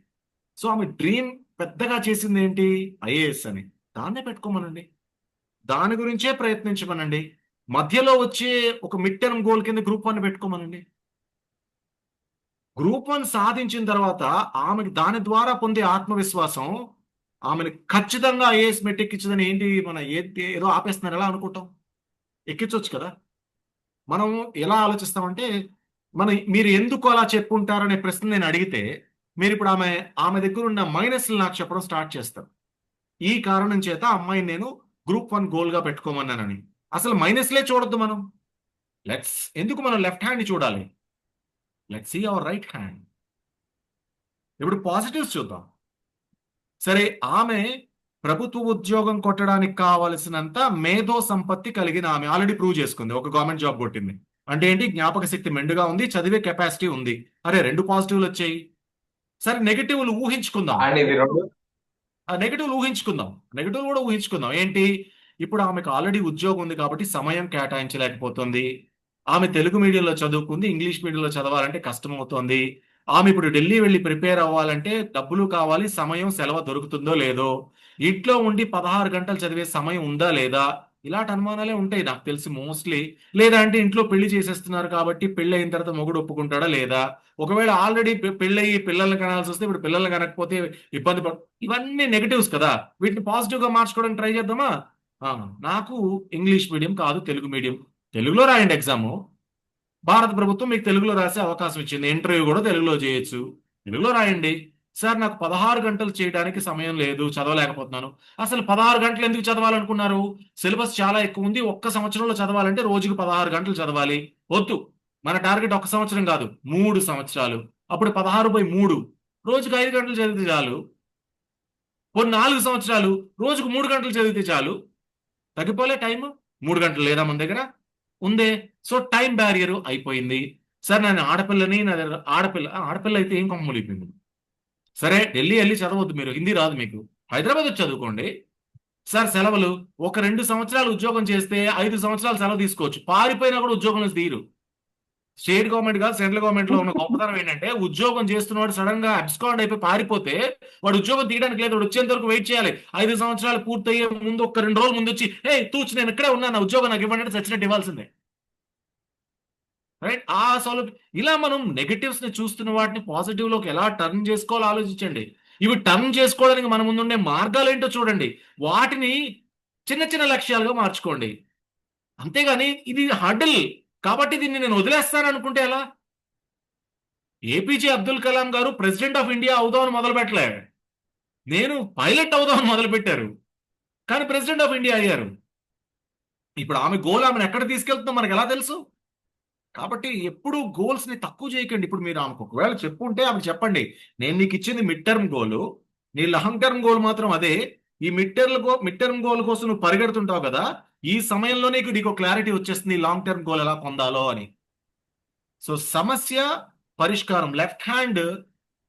సో ఆమె డ్రీమ్ పెద్దగా చేసింది ఏంటి? ఐఏఎస్ అని. దాన్నే పెట్టుకోమనండి. దాని గురించే ప్రయత్నించమనండి. మధ్యలో వచ్చే ఒక మిడ్ టర్మ్ గోల్ కింద గ్రూప్ 1 పెట్టుకోమనండి. గ్రూప్ 1 సాధించిన తర్వాత ఆమెకి దాని ద్వారా పొందే ఆత్మవిశ్వాసం ఆమెను ఖచ్చితంగా ఐఏఎస్ మెట్ ఎక్కించదని ఏంటి మన ఏదో ఆపేస్తున్నారు ఎలా అనుకుంటాం? ఎక్కించవచ్చు కదా. మనం ఎలా ఆలోచిస్తామంటే మీరు ఎందుకు అలా చెప్పుంటారనే ప్రశ్న నేను అడిగితే మీరు ఇప్పుడు ఆమె దగ్గర ఉన్న మైనస్లు నాకు చెప్పడం స్టార్ట్ చేస్తారు. ఈ కారణం చేత అమ్మాయిని నేను గ్రూప్ 1 గోల్ గా పెట్టుకోమన్నానని. అసలు మైనస్లే చూడొద్దు మనం. ఎందుకు మనం లెఫ్ట్ హ్యాండ్ చూడాలి? Let's see our right hand. ఇప్పుడు పాజిటివ్స్ చూద్దాం. సరే, ఆమె ప్రభుత్వ ఉద్యోగం కొట్టడానికి కావలసినంత మేధో సంపత్తి కలిగిన ఆమె ఆల్రెడీ ప్రూవ్ చేసుకుంది. ఒక గవర్నమెంట్ జాబ్ కొట్టింది అంటే ఏంటి? జ్ఞాపక శక్తి మెండుగా ఉంది, చదివే కెపాసిటీ ఉంది. అరే 2 పాజిటివ్లు వచ్చాయి. సరే, నెగటివ్లు ఊహించుకుందాం. అండ్ ఇది రెండు నెగటివ్ కూడా ఊహించుకుందాం. ఏంటి? ఇప్పుడు ఆమెకు ఆల్రెడీ ఉద్యోగం ఉంది కాబట్టి సమయం కేటాయించలేకపోతుంది. ఆమె తెలుగు మీడియంలో చదువుకుంది, ఇంగ్లీష్ మీడియంలో చదవాలంటే కష్టం అవుతోంది. ఆమె ఇప్పుడు ఢిల్లీ వెళ్ళి ప్రిపేర్ అవ్వాలంటే డబ్బులు కావాలి, సమయం సెలవు దొరుకుతుందో లేదో, ఇంట్లో ఉండి 16 గంటలు చదివే సమయం ఉందా లేదా, ఇలాంటి అనుమానాలే ఉంటాయి నాకు తెలిసి మోస్ట్లీ. లేదా అంటే ఇంట్లో పెళ్లి చేసేస్తున్నారు కాబట్టి పెళ్లి అయిన తర్వాత మొగుడు ఒప్పుకుంటాడా లేదా, ఒకవేళ ఆల్రెడీ పెళ్ళయి పిల్లల్ని కనాల్సి వస్తే ఇప్పుడు పిల్లల్ని కనకపోతే ఇబ్బంది ఇవన్నీ నెగటివ్స్ కదా. వీటిని పాజిటివ్ గా మార్చుకోవడానికి ట్రై చేద్దామా? నాకు ఇంగ్లీష్ మీడియం కాదు తెలుగు మీడియం. తెలుగులో రాయండి ఎగ్జాము. భారత ప్రభుత్వం మీకు తెలుగులో రాసే అవకాశం ఇచ్చింది. ఇంటర్వ్యూ కూడా తెలుగులో చేయొచ్చు. తెలుగులో రాయండి. సార్ నాకు 16 గంటలు చేయడానికి సమయం లేదు, చదవలేకపోతున్నాను. అసలు 16 గంటలు ఎందుకు చదవాలనుకున్నారు? సిలబస్ చాలా ఎక్కువ ఉంది. ఒక్క సంవత్సరంలో చదవాలంటే రోజుకి 16 గంటలు చదవాలి. వద్దు, మన టార్గెట్ 1 సంవత్సరం కాదు 3 సంవత్సరాలు. అప్పుడు 16/3 రోజుకి 5 గంటలు చదివితే చాలు. కొన్ని 4 సంవత్సరాలు రోజుకు 3 గంటలు చదివితే చాలు. తగ్గిపోలే టైం? 3 గంటలు లేదా మన దగ్గర? ఉందే. సో టైం బ్యారియర్ అయిపోయింది. సార్ నేను ఆడపిల్లని, నా దగ్గర ఆడపిల్ల అయితే ఏం కొమ్మలిపోయింది. సరే, ఢిల్లీ వెళ్ళి చదవద్దు, మీరు హిందీ రాదు మీకు, హైదరాబాద్ వచ్చి చదువుకోండి. సార్ సెలవులు ఒక 2 సంవత్సరాలు ఉద్యోగం చేస్తే 5 సంవత్సరాలు సెలవు తీసుకోవచ్చు. పారిపోయినా కూడా ఉద్యోగం నుంచి తీరు. స్టేట్ గవర్నమెంట్ కాదు సెంట్రల్ గవర్నమెంట్ లో ఉన్న గొప్పతనం ఏంటంటే ఉద్యోగం చేస్తున్నవాడు సడన్ గా అబ్స్కాండ్ అయిపోయి పారిపోతే వాడు ఉద్యోగం తీయడానికి లేదు, వాడు వచ్చేంత వరకు వెయిట్ చేయాలి. 5 సంవత్సరాలు పూర్తయ్యే ముందు ఒక 2 రోజుల ముందు వచ్చి తూచి నేను ఇక్కడే ఉన్నాను, ఉద్యోగం నాకు ఇవ్వండి అంటే చచ్చినట్టు ఇవ్వాల్సిందే. రైట్? ఆ సౌలభ్యం. ఇలా మనం నెగటివ్స్ ని చూస్తున్న వాటిని పాజిటివ్ లోకి ఎలా టర్న్ చేసుకోవాలో ఆలోచించండి. ఇవి టర్న్ చేసుకోవడానికి మన ముందుండే మార్గాలు ఏంటో చూడండి. వాటిని చిన్న చిన్న లక్ష్యాలుగా మార్చుకోండి. అంతేగాని ఇది హర్డిల్ కాబట్టి దీన్ని నేను వదిలేస్తాను అనుకుంటే ఎలా? ఏపీజే అబ్దుల్ కలాం గారు ప్రెసిడెంట్ ఆఫ్ ఇండియా అవుదామని మొదలు పెట్టలే, నేను పైలట్ అవుదామని మొదలు పెట్టారు, కానీ ప్రెసిడెంట్ ఆఫ్ ఇండియా అయ్యారు. ఇప్పుడు ఆమె గోల్ ఆమెను ఎక్కడ తీసుకెళ్తుందో మనకు ఎలా తెలుసు? కాబట్టి ఎప్పుడు గోల్స్ ని తక్కువ చేయకండి. ఇప్పుడు మీరు ఆమెకు ఒకవేళ చెప్పుంటే ఆమెకు చెప్పండి, నేను నీకు ఇచ్చింది మిడ్ టర్మ్ గోల్, నీ లాంగ్ టర్మ్ గోల్ మాత్రం అదే. ఈ మిడ్ టర్మ్ గోల్ కోసం నువ్వు పరిగెడుతుంటావు కదా, ఈ సమయంలో నీకు క్లారిటీ వచ్చేస్తుంది లాంగ్ టర్మ్ గోల్ ఎలా పొందాలో అని. సో సమస్య పరిష్కారం లెఫ్ట్ హ్యాండ్.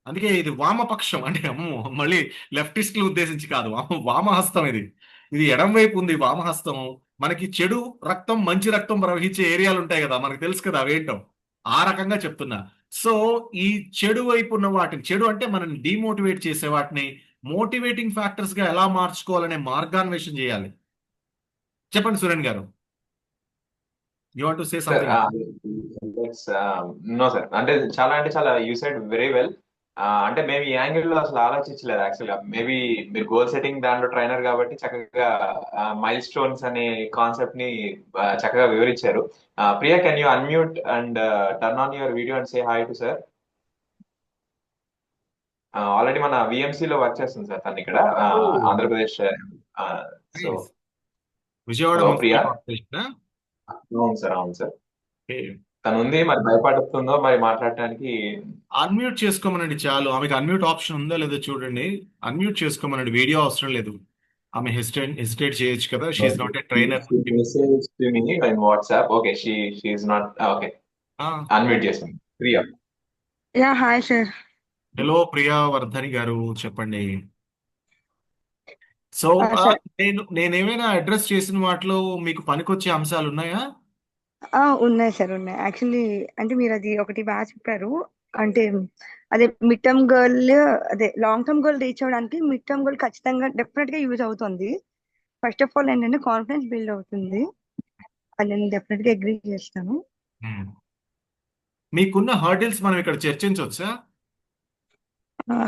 అందుకే ఇది వామపక్షం అంటే మళ్ళీ లెఫ్టిస్టులు ఉద్దేశించి కాదు, వామహస్తం. ఇది ఎడం వైపు ఉంది వామహస్తం. మనకి చెడు రక్తం మంచి రక్తం ప్రవహించే ఏరియాలు ఉంటాయి కదా, మనకు తెలుసు కదా అవేంటో. ఆ రకంగా చెప్తున్నా. సో ఈ చెడు వైపు ఉన్న వాటిని, చెడు అంటే మనల్ని డిమోటివేట్ చేసే వాటిని మోటివేటింగ్ ఫ్యాక్టర్స్ గా ఎలా మార్చుకోవాలనే మార్గాన్వేషణ చేయాలి. చెప్పండి సురేన్ గారు, you want to say sir something? No sir, అంటే చాలా యూ సెడ్ వెరీ వెల్. అంటే మేము ఈ యాంగిల్ లో అసలు ఆలోచించలేదు యాక్చువల్ గా. మేబీ మీరు గోల్ సెట్టింగ్ దాంట్లో ట్రైనర్ కాబట్టి చక్కగా మైల్ స్టోన్స్ అనే కాన్సెప్ట్ ని చక్కగా వివరించారు. Priya, can you unmute and turn on your video and say hi to sir. Already మన VMC లో వర్క్ చేస్తుంది సార్ తను ఇక్కడ ఆంధ్రప్రదేశ్. సో విజయవాడ ప్రియా. మున్సిపల్. అవును సార్, అవును సార్. తను ఉంది, మరి భయపడుతుందో మరి మాట్లాడటానికి. అన్మ్యూట్ చేసుకోమనండి చాలు. ఆమెకు అన్మ్యూట్ ఆప్షన్ ఉందో లేదో చూడండి. అన్మ్యూట్ చేసుకోమనండి, వీడియో అవసరం లేదు. ఆమె హెసిటేట్ చేయొచ్చు కదా. She's not a trainer. WhatsApp okay, she's not okay. Unmute చేస్తాను Priya. Yeah hi sir. Hello Priya Vardhani garu, చెప్పండి. సో సార్ నేనేమైనా అడ్రస్ చేసిన వాటిలో మీకు పనికొచ్చే అంశాలు ఉన్నాయా? ఉన్నాయి సార్, ఉన్నాయి. యాక్చువల్లీ అంటే మీరు అది ఒకటి బాగా చెప్పారు. అంటే అదే మిడ్ టర్మ్ గోల్, అదే లాంగ్ టర్మ్ గోల్ రీచ్ అవ్వడానికి మిడ్ టర్మ్ గోల్ ఖచ్చితంగా డెఫినెట్ గా యూజ్ అవుతుంది. ఫస్ట్ ఆఫ్ ఆల్ ఏంటంటే కాన్ఫిడెన్స్ బిల్డ్ అవుతుంది. అది నేను డెఫినెట్ గా అగ్రీ చేస్తాను. మీకున్న హర్డిల్స్ మనం ఇక్కడ చర్చించవచ్చా?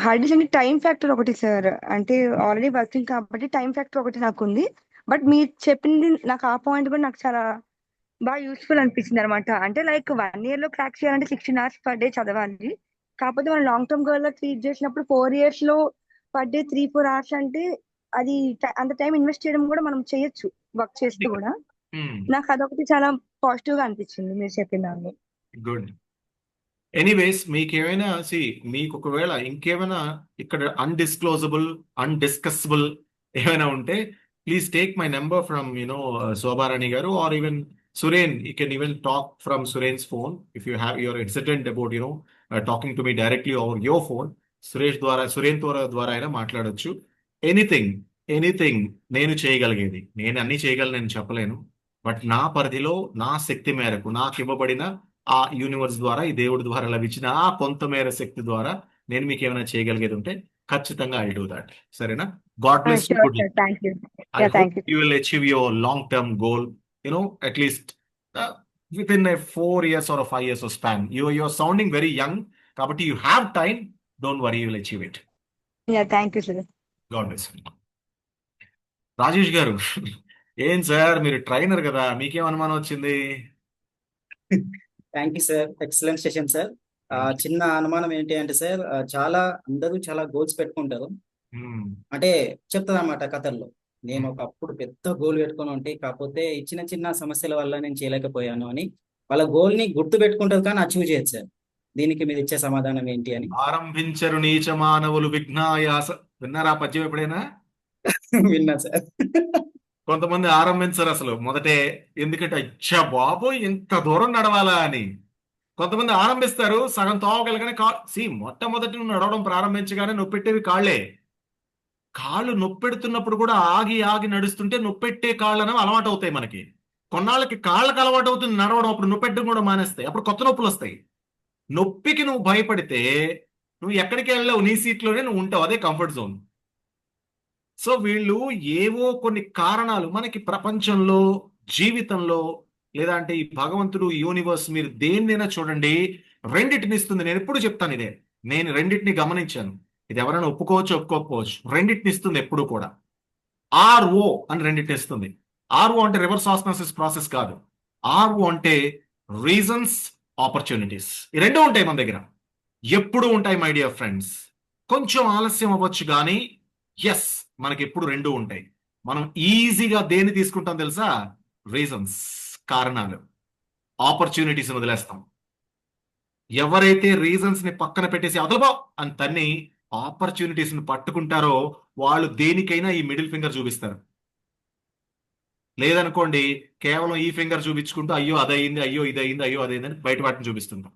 హర్డిల్స్ అంటే టైం ఫ్యాక్టర్ ఒకటి సార్. అంటే ఆల్రెడీ వర్కింగ్ కాబట్టి టైం ఫ్యాక్టర్ ఒకటి నాకు ఉంది. బట్ మీరు చెప్పింది నాకు ఆ పాయింట్ కూడా నాకు చాలా బాగా యూస్ఫుల్ అనిపించింది అనమాట. అంటే లైక్ 1 year లో క్రాక్ చేయాలంటే 16 hours per day చదవాలి. కాకపోతే మనం లాంగ్ టర్మ్ గోల్ లో ట్రీట్ చేసినప్పుడు 4 years లో పర్ డే 3-4 hours అంటే అది అంత టైం ఇన్వెస్ట్ చేయడం కూడా మనం చేయొచ్చు వర్క్ చేస్తూ కూడా. నాకు అదొకటి చాలా పాజిటివ్ గా అనిపించింది మీరు చెప్పిన దాన్ని. గుడ్. ఎనీవేస్ మీకేమైనా మీకు ఒకవేళ ఇంకేమైనా ఇక్కడ అన్డిస్కసబుల్ ఏమైనా ఉంటే please take my number from Shobharani garu, or even Suren. You can even talk from Suren's phone if you have your hesitant about talking to me directly over your phone. Suren ద్వారా అయినా మాట్లాడొచ్చు. ఎనీథింగ్ నేను చేయగలిగేది, నేను అన్ని చేయగలను నేను చెప్పలేను. బట్ నా పరిధిలో నా శక్తి మేరకు నాకు ఇవ్వబడిన ఆ యూనివర్స్ ద్వారా, ఈ దేవుడి ద్వారా లభించిన ఆ కొంతమేర శక్తి ద్వారా నేను మీకు ఏమైనా చేయగలిగేది ఉంటే ఖచ్చితంగా ఐ డూ దాట్. సరేనా? God bless you. Sure sir, thank you. I hope thank you. you will achieve your long-term goal, at least within a 4 years or a 5 years of span. You're sounding very young, kabatti you have time. Don't worry, you will achieve it. Thank you sir. God bless you. Rajesh గారు, ఏం sir మీరు trainer కదా, మీకేం అనుమానం వచ్చింది? Thank you sir, excellent session sir. చిన్న అనుమానం ఏంటి అంటే సార్, అందరూ చాలా గోల్స్ పెట్టుకుంటారు. అంటే చెప్తారు అన్నమాట కథల్లో, నేను ఒకప్పుడు పెద్ద గోల్ పెట్టుకుని ఉంటే కాకపోతే ఈ చిన్న చిన్న సమస్యల వల్ల నేను చేయలేకపోయాను అని వాళ్ళ గోల్ ని గుర్తు పెట్టుకుంటారు కానీ అచీవ్ చేయొచ్చు సార్. దీనికి మీరు ఇచ్చే సమాధానం ఏంటి అని. ఆరంభించరు నీచ మానవులు విఘ్నాయాస. విన్నారా పద్యం ఎప్పుడైనా? విన్నా సార్. కొంతమంది ఆరంభించరు అసలు మొదటే, ఎందుకంటే అచ్చా బాబోయ్ ఇంత దూరం నడవాలా అని. కొంతమంది ఆరంభిస్తారు, సగం తోవగలగానే మొట్టమొదటి నువ్వు నడవడం ప్రారంభించగానే నొప్పెట్టేవి కాళ్లే. కాళ్ళు నొప్పెడుతున్నప్పుడు కూడా ఆగి నడుస్తుంటే నొప్పెట్టే కాళ్ళు అనేవి అలవాటు అవుతాయి మనకి. కొన్నాళ్ళకి కాళ్ళకి అలవాటు అవుతుంది నడవడం, అప్పుడు నొప్పెట్టడం కూడా మానేస్తాయి, అప్పుడు కొత్త నొప్పులు వస్తాయి. నొప్పికి నువ్వు భయపడితే నువ్వు ఎక్కడికి వెళ్ళావు, నీ సీట్లోనే నువ్వు ఉంటావు, అదే కంఫర్ట్ జోన్. సో వీళ్ళు ఏవో కొన్ని కారణాలు మనకి ప్రపంచంలో, జీవితంలో, లేదంటే ఈ భగవంతుడు, యూనివర్స్, మీరు దేన్నైనా చూడండి రెండింటిని ఇస్తుంది. నేను ఎప్పుడు చెప్తాను ఇదే, నేను రెండింటిని గమనించాను. ఇది ఎవరైనా ఒప్పుకోవచ్చు ఒప్పుకోకపోవచ్చు, రెండింటిని ఇస్తుంది ఎప్పుడు కూడా. RO అని రెండింటిని ఇస్తుంది. RO అంటే రివర్స్ ఆస్మాసిస్ ప్రాసెస్ కాదు. RO అంటే రీజన్స్, ఆపర్చునిటీస్. ఈ రెండు ఉంటాయి మన దగ్గర, ఎప్పుడు ఉంటాయి మై డియర్ ఫ్రెండ్స్. కొంచెం ఆలస్యం అవ్వచ్చు కానీ ఎస్, మనకి ఎప్పుడు రెండు ఉంటాయి. మనం ఈజీగా దేన్ని తీసుకుంటాం తెలుసా? రీజన్స్, కారణాలు. ఆపర్చునిటీస్ వదిలేస్తాం. ఎవరైతే రీజన్స్ ని పక్కన పెట్టేసి అదలబో అని తన్ని ఆపర్చునిటీస్ ని పట్టుకుంటారో వాళ్ళు దేనికైనా ఈ మిడిల్ ఫింగర్ చూపిస్తారు. లేదనుకోండి కేవలం ఈ ఫింగర్ చూపించుకుంటూ అయ్యో అదయింది, అయ్యో ఇదయింది, అయ్యో అదైందని బయట వాటిని చూపిస్తుంటాం.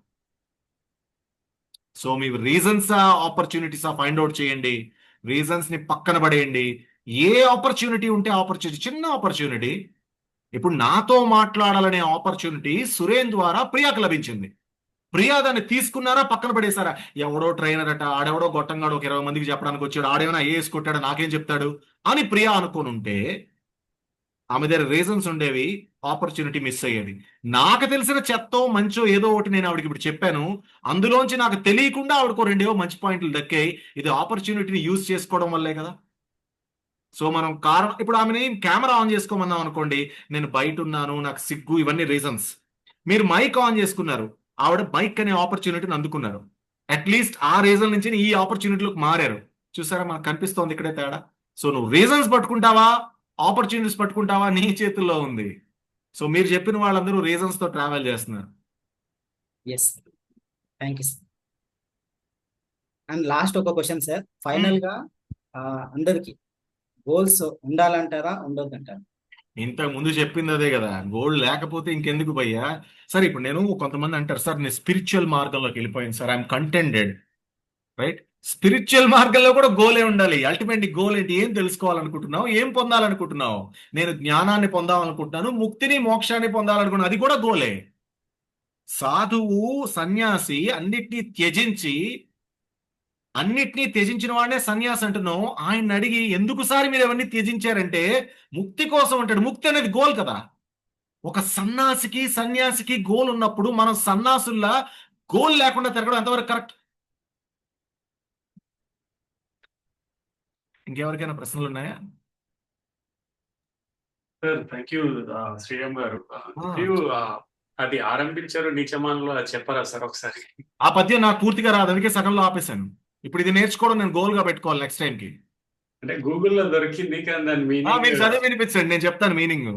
సో మీ రీజన్స్ ఆపర్చునిటీస్ ఫైండ్ అవుట్ చేయండి, రీజన్స్ ని పక్కన పడేయండి. ఏ ఆపర్చునిటీ ఉంటే ఆపర్చునిటీ, చిన్న ఆపర్చునిటీ. ఇప్పుడు నాతో మాట్లాడాలనే ఆపర్చునిటీ సురేన్ ద్వారా ప్రియాకు లభించింది. ప్రియా దాన్ని తీసుకున్నారా, పక్కన పడేశారా? ఎవడో ట్రైనర్ అట, ఆడెవడో గొట్టంగాడు ఒక 20 మందికి చెప్పడానికి వచ్చాడు, ఆడేమైనా ఐఏఎస్ కొట్టాడు నాకేం చెప్తాడు అని ప్రియా అనుకోని ఉంటే ఆమె దగ్గర రీజన్స్ ఉండేవి, ఆపర్చునిటీ మిస్ అయ్యేది. నాకు తెలిసిన చెత్తో మంచో ఏదో ఒకటి నేను ఆవిడకి ఇప్పుడు చెప్పాను, అందులోంచి నాకు తెలియకుండా ఆవిడకు 2 మంచి పాయింట్లు దక్కాయి. ఇది ఆపర్చునిటీని యూజ్ చేసుకోవడం వల్లే కదా. సో మనం కారణం, ఇప్పుడు ఆమెని కెమెరా ఆన్ చేసుకోమన్నాం అనుకోండి, నేను బయట ఉన్నాను, నాకు సిగ్గు, ఇవన్నీ రీజన్స్. మీరు మైక్ ఆన్ చేసుకున్నారు, ఆవిడ మైక్ అనే ఆపర్చునిటీని అందుకున్నారు. అట్లీస్ట్ ఆ రీజన్ నుంచి ఈ ఆపర్చునిటీలోకి మారారు. చూసారా, మనకు కనిపిస్తోంది ఇక్కడే తేడా. సో నువ్వు రీజన్స్ పట్టుకుంటావా, ఆపర్చునిటీస్ పట్టుకుంటావా, నీ చేతుల్లో ఉంది. సో మీరు చెప్పిన వాళ్ళందరూ రీజన్స్ తో ట్రావెల్ చేస్తున్నారు. Yes, thank you sir. And last ఒక క్వశ్చన్ సార్, ఫైనల్ గా అందరికి గోల్స్ ఉండాలంటారా, ఉండొద్దంటారా? ఇంతకు ముందు చెప్పింది అదే కదా, గోల్ లేకపోతే ఇంకెందుకు భయ్యా. సరే ఇప్పుడు నేను, కొంతమంది అంటారు సార్ నేను స్పిరిచువల్ మార్గంలోకి వెళ్ళిపోయింది సార్, ఐఎమ్ కంటెంటెడ్, రైట్? స్పిరిచువల్ మార్గంలో కూడా గోలే ఉండాలి. అల్టిమేట్ గోల్ ఏంటి, ఏం తెలుసుకోవాలనుకుంటున్నావు, ఏం పొందాలనుకుంటున్నావు? నేను జ్ఞానాన్ని పొందాలనుకుంటున్నాను, ముక్తిని, మోక్షాన్ని పొందాలనుకుంటున్నాను, అది కూడా గోలే. సాధువు సన్యాసి అన్నిటినీ త్యజించిన వాడే సన్యాసి అంటున్నావు. ఆయన అడిగి ఎందుకు సారి మీరు ఎవరిని త్యజించారంటే ముక్తి కోసం అంటాడు. ముక్తి అనేది గోల్ కదా. ఒక సన్యాసికి గోల్ ఉన్నప్పుడు మనం సన్యాసుల్లా గోల్ లేకుండా తిరగడం ఎంతవరకు కరెక్ట్? ఇంకెవరికైనా ప్రశ్నలు ఉన్నాయా? సార్ థ్యాంక్ యూ శ్రీరామ్ గారు. అది ఆరంభించారు నీచమానంలో అది చెప్పరా సార్ ఒకసారి? ఆ పద్యం నాకు పూర్తిగా రాదు, అందుకే సగంలో ఆపేశాను. ఇప్పుడు ఇది నేర్చుకోవడం నేను గోల్ గా పెట్టుకోవాలి నెక్స్ట్ టైం కి. అంటే గూగుల్లో దొరికింది కానీ దాని మీరు మీనింగ్ చదివి వినిపించండి, నేను చెప్తాను meaning.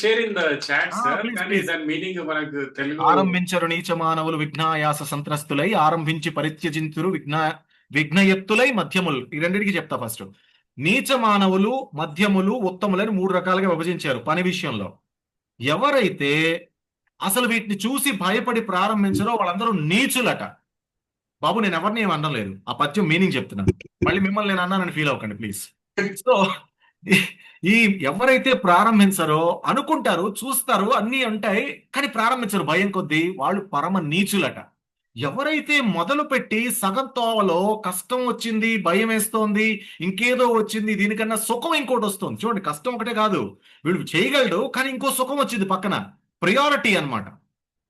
Share in the chat sir. please, కానీ please. దాని మీనింగ్ మనకు తెలుగు ఆరంభించరు నీచ మానవులు విఘ్నాయాస సంత్రస్తులై, ఆరంభించి పరిత్యజింతురు విఘ్నయత్తులై మధ్యములు. ఈ రెండింటికి చెప్తా ఫస్ట్. నీచ మానవులు, మధ్యములు, ఉత్తములని 3 రకాలుగా విభజించారు పని విషయంలో. ఎవరైతే అసలు వీటిని చూసి భయపడి ప్రారంభించారో వాళ్ళందరూ నీచులట. బాబు నేను ఎవరిని ఏం అనడం లేదు, ఆ పద్యం మీనింగ్ చెప్తున్నాను. మళ్ళీ మిమ్మల్ని నేను అన్నానని ఫీల్ అవ్వకండి ప్లీజ్. సో ఈ ఎవరైతే ప్రారంభించారో అనుకుంటారు, చూస్తారు, అన్నీ ఉంటాయి, కానీ ప్రారంభించరు భయం కొద్దీ, వాళ్ళు పరమ నీచులట. ఎవరైతే మొదలు పెట్టి సగం తోవలో కష్టం వచ్చింది, భయం వేస్తోంది, ఇంకేదో వచ్చింది, దీనికన్నా సుఖం ఇంకోటి వస్తుంది. చూడండి, కష్టం ఒకటే కాదు, వీడు చేయగలడు, కానీ ఇంకో సుఖం వచ్చింది పక్కన, ప్రియారిటీ అన్నమాట.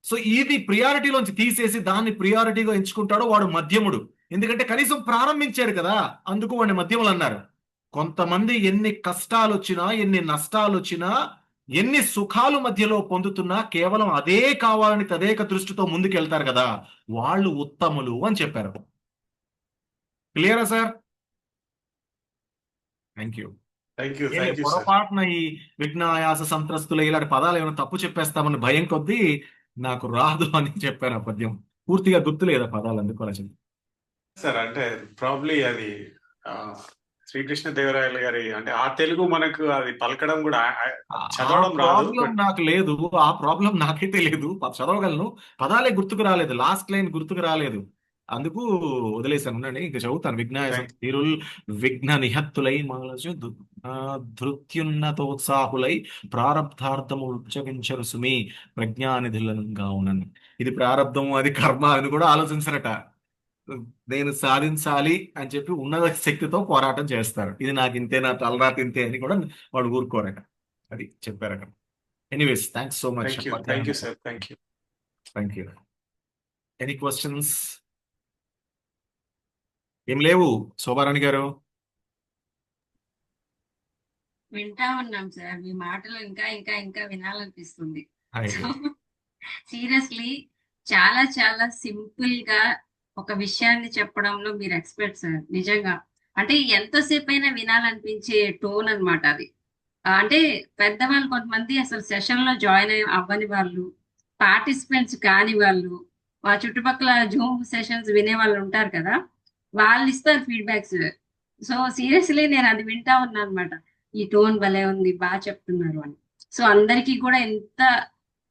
సో ఇది ప్రియారిటీలోంచి తీసేసి దాన్ని ప్రియారిటీగా ఎంచుకుంటాడో వాడు మధ్యముడు. ఎందుకంటే కనీసం ప్రారంభించాడు కదా, అందుకు వాడిని మధ్యములు అన్నారు. కొంతమంది ఎన్ని కష్టాలు వచ్చినా, ఎన్ని నష్టాలు వచ్చినా, ఎన్ని సుఖాలు మధ్యలో పొందుతున్నా కేవలం అదే కావాలని తదేక దృష్టితో ముందుకెళ్తారు కదా, వాళ్ళు ఉత్తములు అని చెప్పారు. క్లియరా sir? Thank you. Thank you sir. పొరపాటున ఈ విఘ్నాయాస సంత్రస్తులు ఇలాంటి పదాలు ఏమైనా తప్పు చెప్పేస్తామని భయం కొద్దీ నాకు రాదు అని చెప్పాను. ఆ పద్యం పూర్తిగా గుర్తులేదు ఆ పదాలు, అందుకు అలా చెప్పాను. సార్ అంటే ప్రాబ్లీ అది శ్రీకృష్ణ దేవరాయలు గారి అంటే ఆ తెలుగు మనకు అది పలకడం కూడా చదవడం రాదు. ప్రాబ్లం నాకు లేదు, ఆ ప్రాబ్లం నాకైతే లేదు. చదవగలను, పదాలే గుర్తుకు రాలేదు, లాస్ట్ లైన్ గుర్తుకు రాలేదు, అందుకు వదిలేశాను. ఉండండి, ఇంకా చదువుతాను. విఘ్నాయాసం తీరుల్ విఘ్న నిహత్తులై ధృత్యున్నతోత్సాహులై ప్రారబ్ధార్థము ఉచ్చగించరు సుమి ప్రజ్ఞానిధులంగా ఉన్నను. ఇది ప్రారబ్ధము, అది కర్మ అని కూడా ఆలోచించరట. నేను సాధించాలి అని చెప్పి ఉన్నత శక్తితో పోరాటం చేస్తారు. ఇది నాకు ఇంతే, నా తలరాత ఇంతే అని కూడా వాడు ఊరుకోరట. అది చెప్పారట. Anyways, thanks so much. Thank you sir. Thank you. Any questions? ఏం లేవు శోభారాణి గారు? వింటా ఉన్నాం సార్, మీ మాటలు ఇంకా ఇంకా ఇంకా వినాలనిపిస్తుంది. సీరియస్లీ చాలా చాలా సింపుల్ గా ఒక విషయాన్ని చెప్పడంలో మీరు ఎక్స్పర్ట్ సార్, నిజంగా. అంటే ఎంతసేపు అయినా వినాలనిపించే టోన్ అన్నమాట అది. అంటే పెద్దవాళ్ళు కొంతమంది అసలు సెషన్ లో జాయిన్ అవ్వని వాళ్ళు, పార్టిసిపెంట్స్ కాని వాళ్ళు, మా చుట్టుపక్కల జూమ్ సెషన్స్ వినే వాళ్ళు ఉంటారు కదా, వాళ్ళు ఇస్తారు ఫీడ్బ్యాక్స్. సో సీరియస్లీ నేను అది వింటా ఉన్నా అనమాట, ఈ టోన్ భలే ఉంది, బాగా చెప్తున్నారు అని. సో అందరికీ కూడా ఎంత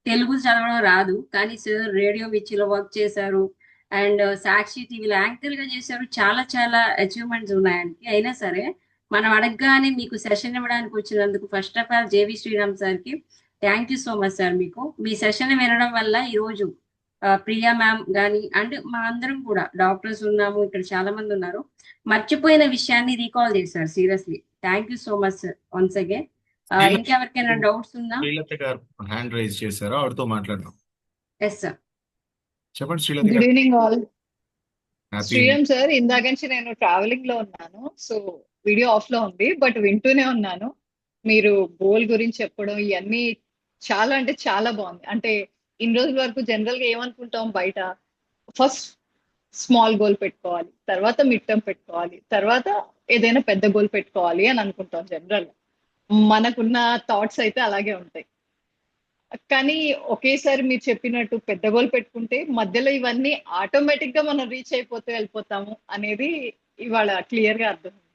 తెలుగు చదవడం రాదు, కానీ సార్ రేడియో మిర్చిలో వర్క్ చేశారు అండ్ సాక్షి టీవీలో యాంకర్ గా చేశారు, చాలా చాలా అచీవ్మెంట్స్ ఉన్నాయనికి. అయినా సరే మనం అడగగానే మీకు సెషన్ ఇవ్వడానికి వచ్చినందుకు first of all JV Sriram sir కి thank you so much sir. మీకు మీ సెషన్ వినడం వల్ల ఈరోజు ప్రియా మ్యామ్ కానీ అండ్ మా అందరం కూడా డాక్టర్స్ ఉన్నాము, ఇక్కడ చాలా మంది ఉన్నారు, మర్చిపోయిన విషయాన్ని రీకాల్ చేశారు. Seriously thank you so much sir once again. ఇంకెవరికైనా డౌట్స్ ఉందా? శ్రీలత గారు హ్యాండ్ రైజ్ చేశారు, ఆవిడతో మాట్లాడదాం. ఎస్ సార్, చెప్పండి శ్రీలత గుడ్ గారు. Evening all. Happy Sriram sir, ఇందాక నుంచి నేను ట్రావెలింగ్ లో ఉన్నాను, సో వీడియో ఆఫ్ లో ఉంది, బట్ వింటూనే ఉన్నాను. మీరు గోల్ గురించి చెప్పడం ఇవన్నీ చాలా అంటే చాలా బాగుంది. అంటే ఇన్ని రోజుల వరకు జనరల్ గా ఏమనుకుంటాం, బయట ఫస్ట్ స్మాల్ గోల్ పెట్టుకోవాలి, తర్వాత మిడ్ టర్మ్ పెట్టుకోవాలి, తర్వాత ఏదైనా పెద్ద గోల్ పెట్టుకోవాలి అని అనుకుంటాం జనరల్. మనకున్న థాట్స్ అయితే అలాగే ఉంటాయి. కానీ ఒకేసారి మీరు చెప్పినట్టు పెద్ద గోల్ పెట్టుకుంటే మధ్యలో ఇవన్నీ ఆటోమేటిక్ గా మనం రీచ్ అయిపోతూ వెళ్ళిపోతాము అనేది ఇవాళ క్లియర్ గా అర్థమైంది.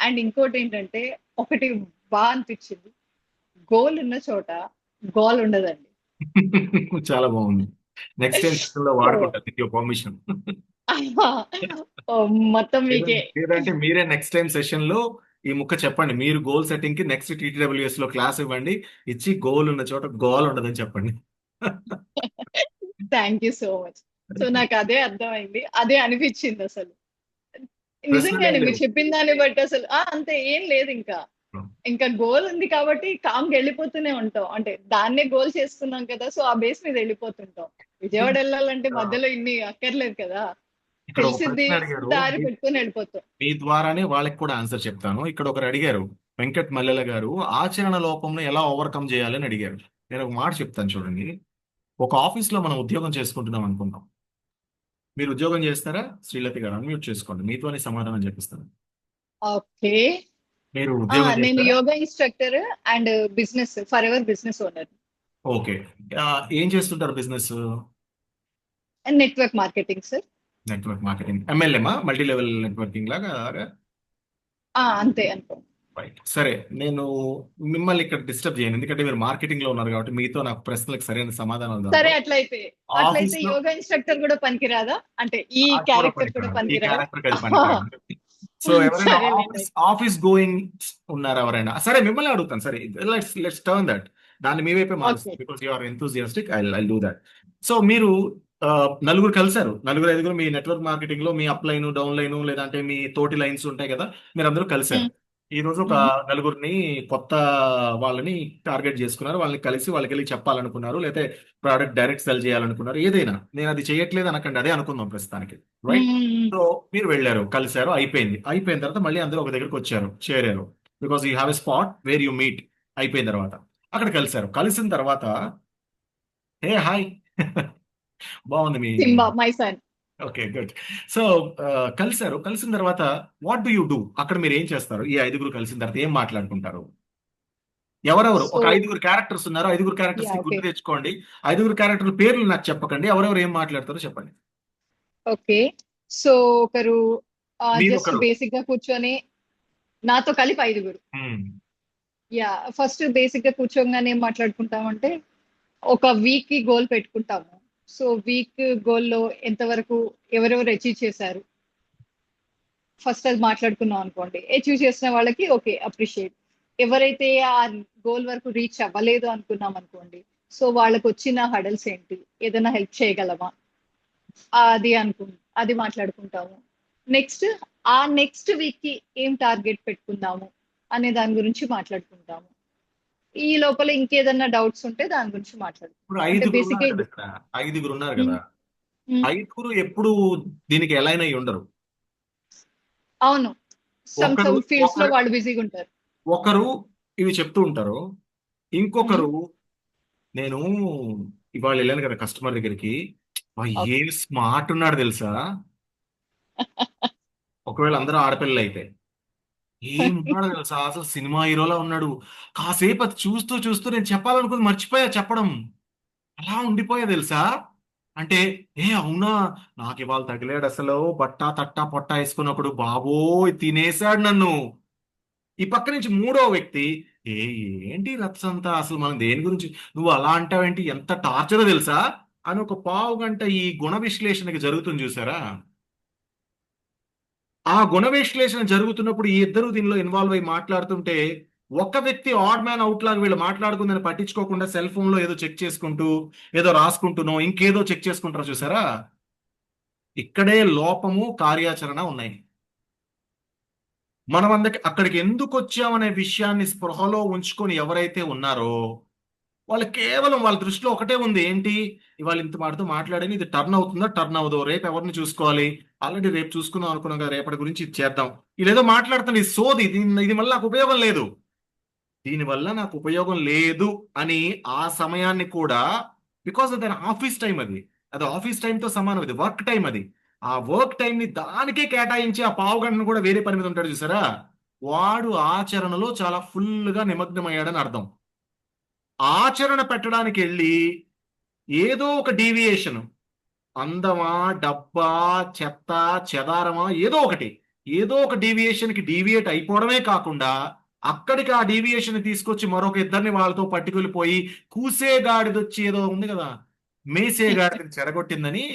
అండ్ ఇంకోటి ఏంటంటే, ఒకటి బాగా అనిపించింది, గోల్ ఉన్న చోట గోల్ ఉండదండి. చాలా బాగుంది. నెక్స్ట్ టైం లో వాడుకుంటాను పర్మిషన్. మొత్తం మీకే. లేదంటే మీరే నెక్స్ట్ టైం సెషన్ లో ఈ ముక్క చెప్పండి, మీరు గోల్ సెట్టింగ్ కి నెక్స్ట్ TTWS లో క్లాస్ ఇవ్వండి, ఇచ్చి గోల్ ఉన్న చోట గోల్ ఉండదని చెప్పండి. Thank you so much. So నాకు అదే అర్థమైంది, అదే అనిపించింది అసలు. ప్రశ్నలు ఏం నిజంగానే మీరు లేవు. చెప్పిన దాన్ని బట్టి అసలు అంతే ఏం లేదు ఇంకా. ఇంకా గోల్ ఉంది కాబట్టి కామ్గా వెళ్ళిపోతూనే ఉంటాం. అంటే దాన్నే గోల్ చేసుకున్నాం కదా, సో ఆ బేస్ మీద వెళ్ళిపోతుంటాం. విజయవాడ వెళ్ళాలంటే మధ్యలో ఇన్ని అక్కర్లేదు కదా, ఇక్కడ ఒక తెలిసింది ప్రశ్న అడిగారు, దారి పెట్టుకుని వెళ్ళిపోతాం. మీ ద్వారానే వాళ్ళకి కూడా ఆన్సర్ చెప్తాను. ఇక్కడ ఒకరు అడిగారు, వెంకట్ మల్లెల గారు, ఆచరణ లోపంను ఎలా ఓవర్కమ్ చేయాలి అని అడిగారు. నేను ఒక మాట చెప్తాను చూడండి. ఒక ఆఫీస్ లో మనం ఉద్యోగం చేసుకుంటున్నాం అనుకుందాం. మీరు ఉద్యోగం చేస్తారా? శ్రీలత గారు అన్మ్యూట్ చేసుకోండి, మీతోనే సమాధానం చెప్పిస్తాను. ఓకే. మీరు ఉద్యోగం నేను చేస్తారా? Yoga instructor and business forever business owner okay. ఏం చేస్తుంటారు business? And network marketing sir. Network marketing, ఎంఎల్ఎమా, మల్టీ లెవెల్ నెట్వర్కింగ్ లాగా? అంతే అనుకో. రైట్. సరే, నేను మిమ్మల్ని ఇక్కడ డిస్టర్బ్ చేయను, ఎందుకంటే మీరు మార్కెటింగ్ లో ఉన్నారు కాబట్టి మీతో నాకు ప్రశ్నలకు సరైన సమాధానాలు సరే దొరకవు. అట్లయితే ఆఫీస్ లో యోగా ఇన్స్ట్రక్టర్ కూడా పనికిరాదా? అంటే ఈ అది కూడా క్యారెక్టర్ కూడా పనికిరాదు, ఈ పనికిరాదా? క్యారెక్టర్ అది పనికిరాదు. సో ఎవరైనా సరేలేండి. ఆఫీస్ గోయింగ్ ఉన్నారా ఎవరైనా? సరే, మిమ్మల్ని అడుగుతాను. సరే, లెట్స్ టర్న్ దట్, దాన్ని మీ వైపే మారుస్తాను, okay. Because you are enthusiastic. I do that. So మీరు నలుగురు కలిసారు, నలుగురు ఐదుగురు మీ నెట్వర్క్ మార్కెటింగ్ లో, మీ అప్ లైన్, డౌన్ లైన్, లేదంటే మీ తోటి లైన్స్ ఉంటాయి కదా, మీరు అందరూ కలిసారు. ఈ రోజు ఒక నలుగురిని కొత్త వాళ్ళని టార్గెట్ చేసుకున్నారు, వాళ్ళని కలిసి వాళ్ళకి వెళ్ళి చెప్పాలనుకున్నారు, లేకపోతే ప్రోడక్ట్ డైరెక్ట్ సెల్ చేయాలనుకున్నారు. ఏదైనా, నేను అది చేయట్లేదు అనకండి, అదే అనుకుందాం ప్రస్తుతానికి. రైట్. సో మీరు వెళ్ళారు, కలిసారు, అయిపోయిన తర్వాత మళ్ళీ అందరూ ఒక దగ్గరికి వచ్చారు, చేరారు. Because you have a spot where you meet. అయిపోయిన తర్వాత అక్కడ కలిసారు. కలిసిన తర్వాత హే హాయ్ బాగుంది మీ Simba my son. Okay, good. So కలిసారు. కలిసిన తర్వాత వాట్ డూ యూ డూ? అక్కడ మీరు ఏం చేస్తారు? ఈ ఐదుగురు కలిసిన తర్వాత ఏం మాట్లాడుకుంటారు? ఎవరెవరు? సో ఒక ఐదుగురు క్యారెక్టర్స్ ఉన్నారు, ఐదుగురు క్యారెక్టర్స్ ని ఓకే. గుర్తు తెచ్చుకోండి. ఐదుగురు క్యారెక్టర్ల పేర్లు నాకు చెప్పకండి, ఎవరెవరు ఏం మాట్లాడతారో చెప్పండి. ఓకే. సో ఒకరు మీరు జస్ట్ ఒకరు. బేసిక్ గా కూర్చొని నాతో కలిపి 5గురు. ఫస్ట్ బేసిక్ గా కూర్చోగానే ఏం మాట్లాడుకుంటామంటే ఒక వీక్ కి గోల్ పెట్టుకుంటాము. సో వీక్ గోల్ లో ఎంతవరకు ఎవరెవరు అచీవ్ చేశారు ఫస్ట్ అది మాట్లాడుకున్నాం అనుకోండి. అచీవ్ చేసిన వాళ్ళకి ఓకే అప్రిషియేట్. ఎవరైతే ఆ గోల్ వరకు రీచ్ అవ్వలేదు అనుకున్నాం అనుకోండి, సో వాళ్ళకి వచ్చిన హడల్స్ ఏంటి, ఏదైనా హెల్ప్ చేయగలమా, అది మాట్లాడుకుంటాము. నెక్స్ట్ వీక్ కి ఏం టార్గెట్ పెట్టుకుందాము అనే దాని గురించి మాట్లాడుకుంటాము. ఈ లోపల ఇంకేదన్నా డౌట్స్ ఉంటే దాని గురించి ఇప్పుడు మాట్లాడుకుంటాం. అంటే ఐదుగురు బేసిక్ ఉన్నారు కదా, ఇక్కడ ఐదుగురు ఉన్నారు కదా, ఐదుగురు ఎప్పుడు దీనికి అలైన్ అయి ఉండరు. అవును, సమ్ ఒకరు ఫీల్డ్స్ లో ఒకరు వాళ్ళు బిజీగా ఉంటారు. ఒకరు ఇవి చెప్తూ ఉంటారు, ఇంకొకరు నేను ఇవాళ వెళ్ళాను కదా కస్టమర్ దగ్గరికి, ఏం స్మార్ట్ ఉన్నాడు తెలుసా. ఒకవేళ అందరూ ఆడపిల్లలు అయితే ఏమున్నాడు తెలుసా, అసలు సినిమా హీరోలా ఉన్నాడు. కాసేపు అది చూస్తూ చూస్తూ నేను చెప్పాలనుకుంది మర్చిపోయా చెప్పడం, అలా ఉండిపోయా తెలుసా. అంటే అవునా, నాకు ఇవాళ తగిలాడు అసలు, బట్టా తట్టా పొట్టా వేసుకున్నప్పుడు బాబోయ్ తినేశాడు నన్ను. ఈ పక్క నుంచి మూడో వ్యక్తి, ఏ ఏంటి రచ్చంతా, అసలు మనం దేని గురించి నువ్వు అలా అంటావేంటి, ఎంత టార్చరో తెలుసా అని ఒక పావు గంట ఈ గుణ విశ్లేషణకి జరుగుతుంది చూసారా. ఆ గుణ విశ్లేషణ జరుగుతున్నప్పుడు ఈ ఇద్దరు దీనిలో ఇన్వాల్వ్ అయ్యి మాట్లాడుతుంటే, ఒక వ్యక్తి ఆడ్ మ్యాన్ అవుట్ లాగా వీళ్ళు మాట్లాడుకుందని పట్టించుకోకుండా సెల్ ఫోన్ లో ఏదో చెక్ చేసుకుంటూ, ఏదో రాసుకుంటూనో ఇంకేదో చెక్ చేసుకుంటారో చూసారా. ఇక్కడే లోపము కార్యాచరణ ఉన్నాయి. మనం అక్కడికి ఎందుకు వచ్చామనే విషయాన్ని స్పృహలో ఉంచుకొని ఎవరైతే ఉన్నారో వాళ్ళు కేవలం వాళ్ళ దృష్టిలో ఒకటే ఉంది, ఏంటి, ఇవాళ ఇంత మాటతో మాట్లాడని, ఇది టర్న్ అవుతుందా టర్న్ అవ్వదో, రేపు ఎవరిని చూసుకోవాలి, ఆల్రెడీ రేపు చూసుకుందాం అనుకున్నాం కదా, రేపటి గురించి ఇది చేద్దాం, ఇదేదో మాట్లాడుతాను, ఇది సోది, ఇది వల్ల నాకు ఉపయోగం లేదు, దీనివల్ల నాకు ఉపయోగం లేదు అని ఆ సమయాన్ని కూడా, బికాస్ దాని ఆఫీస్ టైం, అది ఆఫీస్ టైంతో సమానం, అది వర్క్ టైం, ఆ వర్క్ టైం ని దానికే కేటాయించి ఆ పావు గంటను కూడా వేరే పని మీద ఉంటాడు చూసారా, వాడు ఆచరణలో చాలా ఫుల్ గా నిమగ్నమయ్యాడని అర్థం. ఆచరణ పెట్టడానికి వెళ్ళి ఏదో ఒక డీవియేషన్, అందమా డబ్బా చెత్త చెదారమా ఏదో ఒక డీవియేషన్ కి డీవియేట్ అయిపోవడమే కాకుండా, అక్కడికి ఆ డీవియేషన్ తీసుకొచ్చి మరొక ఇద్దరిని వాళ్ళతో పట్టుకెళ్ళిపోయి కూసేగాడిదొచ్చి ఏదో ఉంది కదా, మేసేగాడిని చెడగొట్టిందని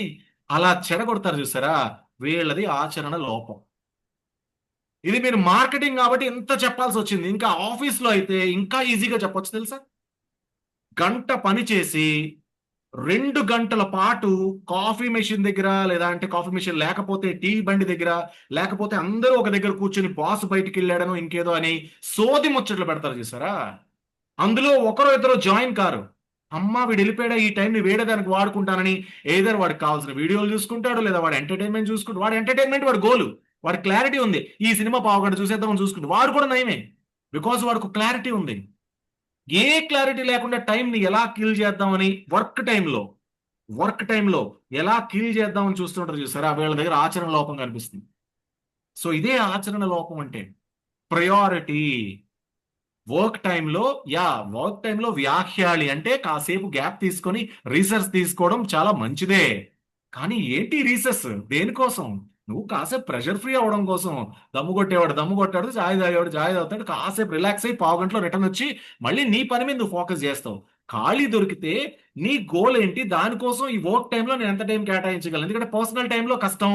అలా చెడగొడతారు చూసారా, వీళ్ళది ఆచరణ లోపం. ఇది మీరు మార్కెటింగ్ కాబట్టి ఎంత చెప్పాల్సి వచ్చింది, ఇంకా ఆఫీస్ లో అయితే ఇంకా ఈజీగా చెప్పొచ్చు తెలుసా. గంట పని చేసి 2 గంటల పాటు కాఫీ మెషిన్ దగ్గర, లేదా అంటే కాఫీ మెషిన్ లేకపోతే టీ బండి దగ్గర, లేకపోతే అందరూ ఒక దగ్గర కూర్చొని బాస్ బయటికి వెళ్ళాడనో ఇంకేదో అని సోది ముచ్చట్లు పెడతారు చూసారా. అందులో ఒకరో ఇద్దరు జాయిన్ కారు. అమ్మ వీడు వెళ్ళిపోయాడా, ఈ టైంని వేడేదానికి వాడుకుంటానని ఏదర్ వాడికి కావాల్సిన వీడియోలు చూసుకుంటాడు, లేదా వాడు ఎంటర్టైన్మెంట్ చూసుకుంటాడు. వాడి ఎంటర్టైన్మెంట్ వాడి గోలు, వాడి క్లారిటీ ఉంది. ఈ సినిమా పావుగంట చూసేద్దామని చూసుకుంటాడు. వాడు కూడా నయమే, బికాస్ వాడికి క్లారిటీ ఉంది. ఏ క్లారిటీ లేకుండా టైంని ఎలా కిల్ చేద్దామని వర్క్ టైంలో ఎలా కిల్ చేద్దామని చూస్తుంటారు చూసారా. వీళ్ళ దగ్గర ఆచరణ లోపం కనిపిస్తుంది. సో ఇదే ఆచరణ లోపం అంటే. ప్రయారిటీ వర్క్ టైంలో వ్యాఖ్యాలి అంటే కాసేపు గ్యాప్ తీసుకొని రీసెర్చ్ తీసుకోవడం చాలా మంచిదే. కానీ ఏంటి రీసెర్చ్ దేనికోసం? నువ్వు కాసేపు ప్రెషర్ ఫ్రీ అవడం కోసం. దమ్ము కొట్టాడు, చాయ్ తాగుతాడు, కాసేపు రిలాక్స్ అయ్యి పావు గంటలో రిటర్న్ వచ్చి మళ్ళీ నీ పని మీద నువ్వు ఫోకస్ చేస్తావు. ఖాళీ దొరికితే నీ గోల్ ఏంటి, దానికోసం ఈ వర్క్ టైంలో నేను ఎంత టైం కేటాయించగలను. ఎందుకంటే పర్సనల్ టైంలో కష్టం,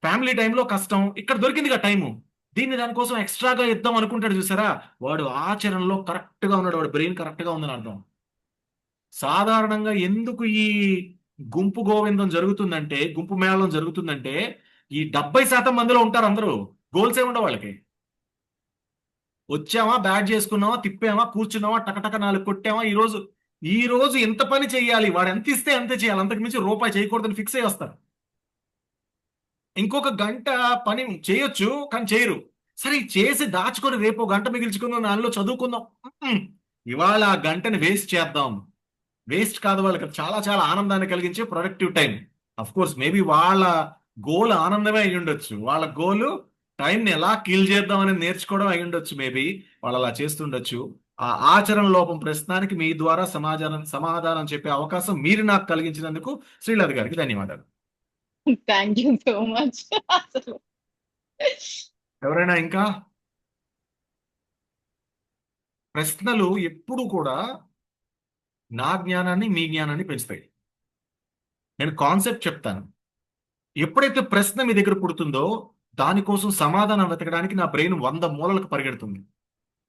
ఫ్యామిలీ టైంలో కష్టం, ఇక్కడ దొరికిందిగా టైము. దీన్ని దానికోసం ఎక్స్ట్రాగా ఇద్దాం అనుకుంటాడు చూసారా, వాడు ఆచరణలో కరెక్ట్ గా ఉన్నాడు, వాడు బ్రెయిన్ కరెక్ట్ గా ఉందని అర్థం. సాధారణంగా ఎందుకు ఈ గుంపు గోవిందం జరుగుతుందంటే, గుంపు మేళం జరుగుతుందంటే, ఈ 70% మందిలో ఉంటారు అందరూ. గోల్స్ ఏముండవు వాళ్ళకి. వచ్చామా, బ్యాట్ చేసుకున్నామా, తిప్పామా, కూర్చున్నామా, టకటక 4 కొట్టామా, ఈ రోజు ఎంత పని చేయాలి, వాడు ఎంత ఇస్తే అంతే చేయాలి, అంతకు మించి రూపాయి చేయకూడదని ఫిక్స్ అయ్యి వస్తారు. ఇంకొక గంట పని చేయొచ్చు కానీ చేయరు. సరే చేసి దాచుకొని రేపు గంట మిగిల్చుకుందాం, దానిలో చదువుకుందాం. ఇవాళ ఆ గంటని వేస్ట్ చేద్దాం. వేస్ట్ కాదు, వాళ్ళకి చాలా చాలా ఆనందాన్ని కలిగించే productive time. Of course maybe వాళ్ళ గోల్ ఆనందమే అయి ఉండొచ్చు, వాళ్ళ గోలు టైంని ఎలా కిల్ చేద్దాం అనేది నేర్చుకోవడం అయి ఉండొచ్చు. మేబీ వాళ్ళు అలా చేస్తుండొచ్చు. ఆ ఆచరణ లోపం ప్రశ్నానికి మీ ద్వారా సమాధానం చెప్పే అవకాశం మీరు నాకు కలిగించినందుకు శ్రీలత గారికి ధన్యవాదాలు. Thank you so much. అసలు ఎవరైనా ఇంకా ప్రశ్నలు ఎప్పుడు కూడా నా జ్ఞానాన్ని మీ జ్ఞానాన్ని పెంచుతాయి. నేను కాన్సెప్ట్ చెప్తాను, ఎప్పుడైతే ప్రశ్న మీ దగ్గర పుడుతుందో దానికోసం సమాధానం వెతకడానికి నా బ్రెయిన్ 100 మూలలకు పరిగెడుతుంది.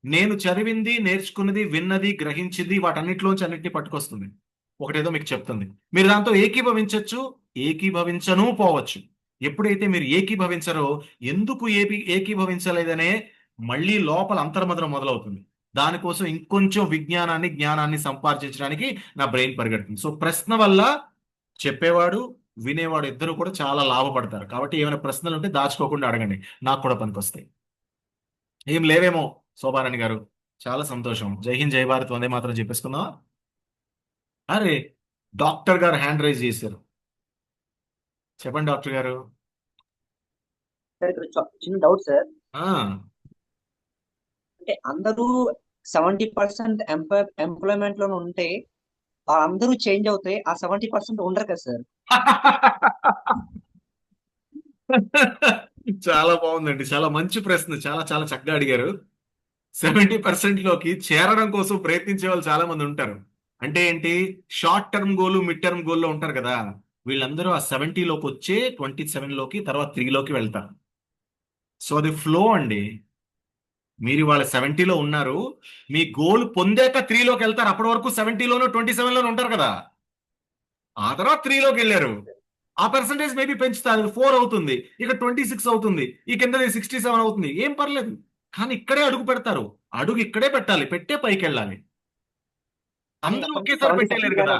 నేను చదివింది, నేర్చుకున్నది, విన్నది, గ్రహించింది, వాటన్నిటిలోంచి అన్నిటిని పట్టుకొస్తుంది. ఒకటేదో మీకు చెప్తుంది, మీరు దాంతో ఏకీభవించవచ్చు, ఏకీభవించను పోవచ్చు. ఎప్పుడైతే మీరు ఏకీభవించరో, ఎందుకు ఏకీభవించలేదనే మళ్ళీ లోపల అంతర్మదనం మొదలవుతుంది. దానికోసం ఇంకొంచెం జ్ఞానాన్ని సంపాదించడానికి నా బ్రెయిన్ పరిగెడుతుంది. సో ప్రశ్న వల్ల చెప్పేవాడు, వినేవాడు ఇద్దరు కూడా చాలా లాభపడతారు. కాబట్టి ఏమైనా ప్రశ్నలు ఉంటే దాచుకోకుండా అడగండి, నాకు కూడా పనికొస్తాయి. ఏం లేవేమో శోభారాణి గారు, చాలా సంతోషం. జై హింద్, జై భారత్, వందే మాత్రం చెప్పేసుకుందాం. అరే డాక్టర్ గారు హ్యాండ్ రైజ్ చేశారు, చెప్పండి డాక్టర్ గారు. సార్ ఇక్కడ చిన్న డౌట్ సార్. అంటే అందరూ 70% ఎంప్లాయ్మెంట్ లో ఉంటే అందరూ చేంజ్ అవుతే ఆ 70% ఉండరు కదా సార్. చాలా బాగుందండి, చాలా మంచి ప్రశ్న, చాలా చాలా చక్కగా అడిగారు. 70% లోకి చేరడం కోసం ప్రయత్నించే వాళ్ళు చాలా మంది ఉంటారు. అంటే ఏంటి, short term goal, mid term గోల్లో ఉంటారు కదా, వీళ్ళందరూ ఆ 70 లోకి వచ్చే 27 లోకి, తర్వాత 3 లోకి వెళ్తారు. సో అది ఫ్లో అండి. మీరు ఇవాళ 70లో ఉన్నారు, మీ గోల్ పొందాక 3 లోకి వెళ్తారు. అప్పటి వరకు 70లోనూ 27లోనూ ఉంటారు కదా. ఆ తర్వాత 3 లోకి వెళ్ళారు, ఆ పర్సంటేజ్ మేబీ పెంచుతారు, 4 అవుతుంది, ఇక 26 అవుతుంది, ఈ కింద 67 అవుతుంది, ఏం పర్లేదు. కానీ ఇక్కడే అడుగు పెడతారు, అడుగు ఇక్కడే పెట్టాలి, పెట్టే పైకి వెళ్ళాలి. అందరూ ఒకేసారి పెట్టలేరు కదా.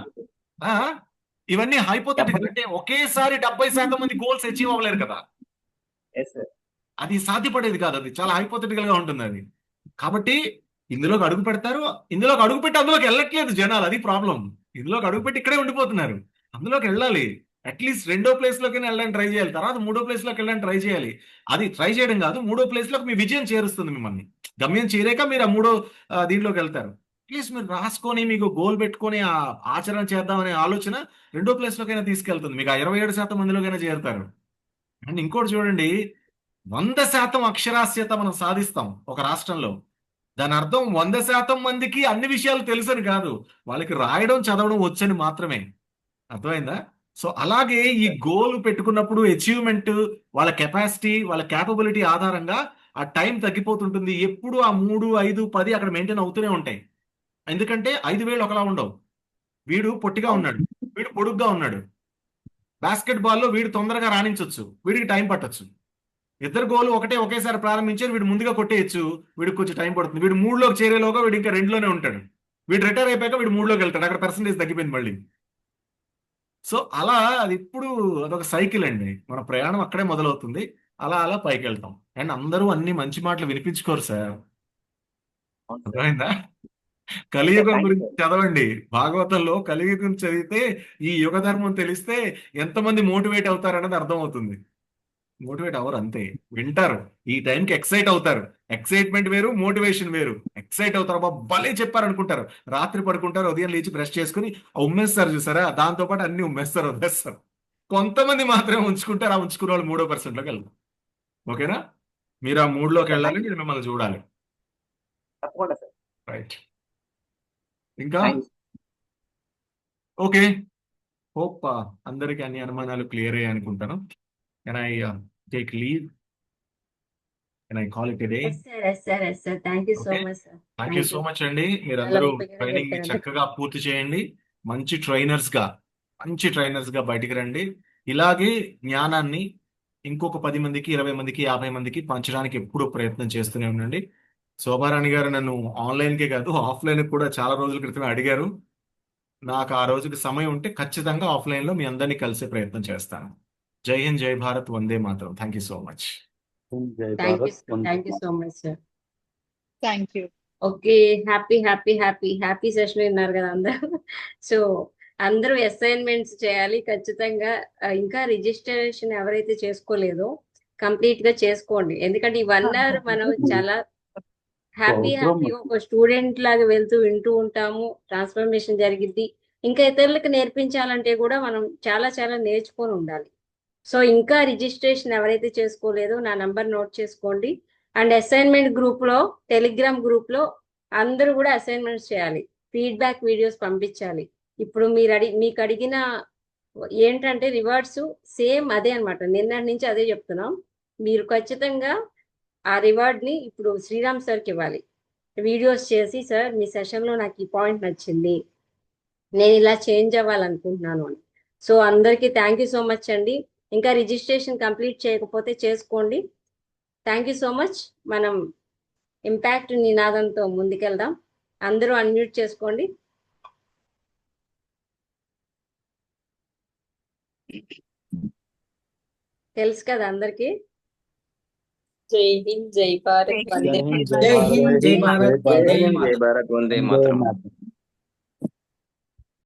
ఇవన్నీ హైపోథెటికల్, అంటే ఒకేసారి 70% మంది గోల్స్ అచీవ్ అవ్వలేరు కదా, అది సాధ్యపడేది కాదు, అది చాలా హైపోథెటికల్ గా ఉంటుంది అది. కాబట్టి ఇందులోకి అడుగు పెడతారు, ఇందులోకి అడుగు పెట్టి అందులోకి వెళ్ళట్లేదు జనాలు, అది ప్రాబ్లం. ఇందులోకి అడుగు పెట్టి ఇక్కడే ఉండిపోతున్నారు. అందులోకి వెళ్ళాలి, అట్లీస్ట్ 2వ ప్లేస్ లోకి వెళ్ళడానికి ట్రై చేయాలి, తర్వాత 3వ ప్లేస్ లోకి వెళ్ళడానికి ట్రై చేయాలి. అది ట్రై చేయడం కాదు, 3వ ప్లేస్ లోకి మీ విజయం చేరుస్తుంది మిమ్మల్ని. గమ్యం చేరాక మీరు ఆ 3వ దీంట్లోకి వెళ్తారు. అట్లీస్ట్ మీరు రాసుకొని మీకు గోల్ పెట్టుకొని ఆ ఆచరణ చేద్దామనే ఆలోచన 2వ ప్లేస్ లోకైనా తీసుకెళ్తుంది, మీకు ఆ 27% మందిలోకైనా చేరుతారు. అండ్ ఇంకోటి చూడండి, 100% అక్షరాస్యత మనం సాధిస్తాం ఒక రాష్ట్రంలో. దాని అర్థం 100% మందికి అన్ని విషయాలు తెలుసని కాదు, వాళ్ళకి రాయడం చదవడం వచ్చని మాత్రమే. అర్థమైందా? సో అలాగే ఈ గోల్ పెట్టుకున్నప్పుడు అచీవ్మెంట్, వాళ్ళ కెపాసిటీ, వాళ్ళ క్యాపబిలిటీ ఆధారంగా ఆ టైం తగ్గిపోతుంటుంది. ఎప్పుడు ఆ 3, 5, 10 అక్కడ మెయింటైన్ అవుతూనే ఉంటాయి. ఎందుకంటే 5 వేలు ఒకలా ఉండవు. వీడు పొట్టిగా ఉన్నాడు, వీడు పొడుగ్గా ఉన్నాడు. బాస్కెట్ బాల్లో వీడు తొందరగా రాణించవచ్చు, వీడికి టైం పట్టొచ్చు. ఇద్దరు గోలు ఒకేసారి ప్రారంభించారు, వీడు ముందుగా కొట్టేయచ్చు, వీడికి కొంచెం టైం పడుతుంది. వీడు 3లోకి చేరేలోగా వీడు ఇంకా 2లోనే ఉంటాడు. వీడు రిటైర్ అయిపోయాక వీడు 3లోకి వెళ్తాడు, అక్కడ పర్సంటేజ్ తగ్గిపోయింది మళ్ళీ. సో అలా అది ఇప్పుడు అదొక సైకిల్ అండి, మన ప్రయాణం అక్కడే మొదలవుతుంది. అలా అలా పైకి వెళ్తాం. అండ్ అందరూ అన్ని మంచి మాటలు వినిపించుకోరు సార్, అర్థమైందా? కలియుగం గురించి చదవండి, భాగవతంలో కలియుగం చదివితే ఈ యుగ ధర్మం తెలిస్తే ఎంతమంది మోటివేట్ అవుతారన్నది అర్థమవుతుంది. మోటివేట్ అవ్వరు, అంతే వింటారు, ఈ టైంకి ఎక్సైట్ అవుతారు. ఎక్సైట్మెంట్ వేరు, మోటివేషన్ వేరు. ఎక్సైట్ అవుతారు, అబ్బా భలే చెప్పారు అనుకుంటారు, రాత్రి పడుకుంటారు, ఉదయం లేచి బ్రష్ చేసుకుని ఉమ్మేస్తారు, చూసారా? దాంతో పాటు అన్ని ఉమ్మేస్తారు, వదిలేస్తారు. కొంతమంది మాత్రమే ఉంచుకుంటారు, ఆ ఉంచుకున్న వాళ్ళు 3% వెళ్తారు. ఓకేనా? మీరు ఆ 3లోకి వెళ్ళాలి, మీరు మిమ్మల్ని చూడాలి. తప్పకుండా సార్. రైట్, ఇంకా థ్యాంక్ యూ. ఓకే. హోప్ అందరికి అన్ని అనుమానాలు క్లియర్ అయ్యాయి అనుకుంటాను. Can I take leave? Can I call it a day? Yes sir thank you so okay, much sir. Thank you thank so you, much అండి. చాలా మీరందరూ ఓపికగా ట్రైనింగ్ ని చెప్పారు. చక్కగా పూర్తి చేయండి. మంచి ట్రైనర్స్ గా బయటికి రండి. ఇలాగే జ్ఞానాన్ని ఇంకొక 10 మందికి, 20 మందికి, 50 మందికి పంచడానికి ఎప్పుడూ ప్రయత్నం చేస్తూనే ఉండండి. శోభారాణి గారు నన్ను ఆన్లైన్కే కాదు ఆఫ్లైన్ కూడా చాలా రోజుల క్రితమే అడిగారు. నాకు ఆ రోజుకి సమయం ఉంటే ఖచ్చితంగా ఆఫ్లైన్లో మీ అందరినీ కలిసే ప్రయత్నం చేస్తాను. Jai Hind, Jai Bharat, Vande Mataram. Thank you so much. Jai thank you Bharat. Thank you so much sir. Thank you. Okay, happy session విన్నారు కదా అందరూ. సో అందరూ అసైన్మెంట్స్ చేయాలి ఖచ్చితంగా. ఇంకా రిజిస్ట్రేషన్ ఎవరైతే చేసుకోలేదో కంప్లీట్ గా చేసుకోండి. ఎందుకంటే ఈ 1 అవర్ మనం చాలా హ్యాపీగా ఒక స్టూడెంట్ లాగా వెళ్తూ వింటూ ఉంటాము, ట్రాన్స్ఫర్మేషన్ జరిగిద్ది. ఇంకా ఇతరులకు నేర్పించాలంటే కూడా మనం చాలా చాలా నేర్చుకొని ఉండాలి. సో ఇంకా రిజిస్ట్రేషన్ ఎవరైతే చేసుకోలేదో నా నంబర్ నోట్ చేసుకోండి. అండ్ అసైన్మెంట్ గ్రూప్ లో, టెలిగ్రామ్ గ్రూప్ లో అందరూ కూడా అసైన్మెంట్స్ చేయాలి, ఫీడ్బ్యాక్ వీడియోస్ పంపించాలి. ఇప్పుడు మీకు అడిగిన ఏంటంటే రివార్డ్స్ సేమ్ అదే అన్నమాట, నిన్నటి నుంచి అదే చెప్తున్నాం. మీరు ఖచ్చితంగా ఆ రివార్డ్ ని ఇప్పుడు శ్రీరామ్ సార్కి ఇవ్వాలి. వీడియోస్ చేసి, సార్ మీ సెషన్లో నాకు ఈ పాయింట్ నచ్చింది, నేను ఇలా చేంజ్ అవ్వాలనుకుంటున్నాను అని. సో అందరికీ థ్యాంక్ యూ సో మచ్ అండి. ఇంకా రిజిస్ట్రేషన్ కంప్లీట్ చేయకపోతే చేసుకోండి. Thank you so much. మనం ఇంపాక్ట్ నినాదంతో ముందుకెళ్దాం. అందరూ అన్మ్యూట్ చేసుకోండి. తెలుసు కదా అందరికీ. జై హింద్, జై భారత్, వందే జై హింద్, జై భారత్, వందే జై మాతరం. భారత్, వందే మాతరం.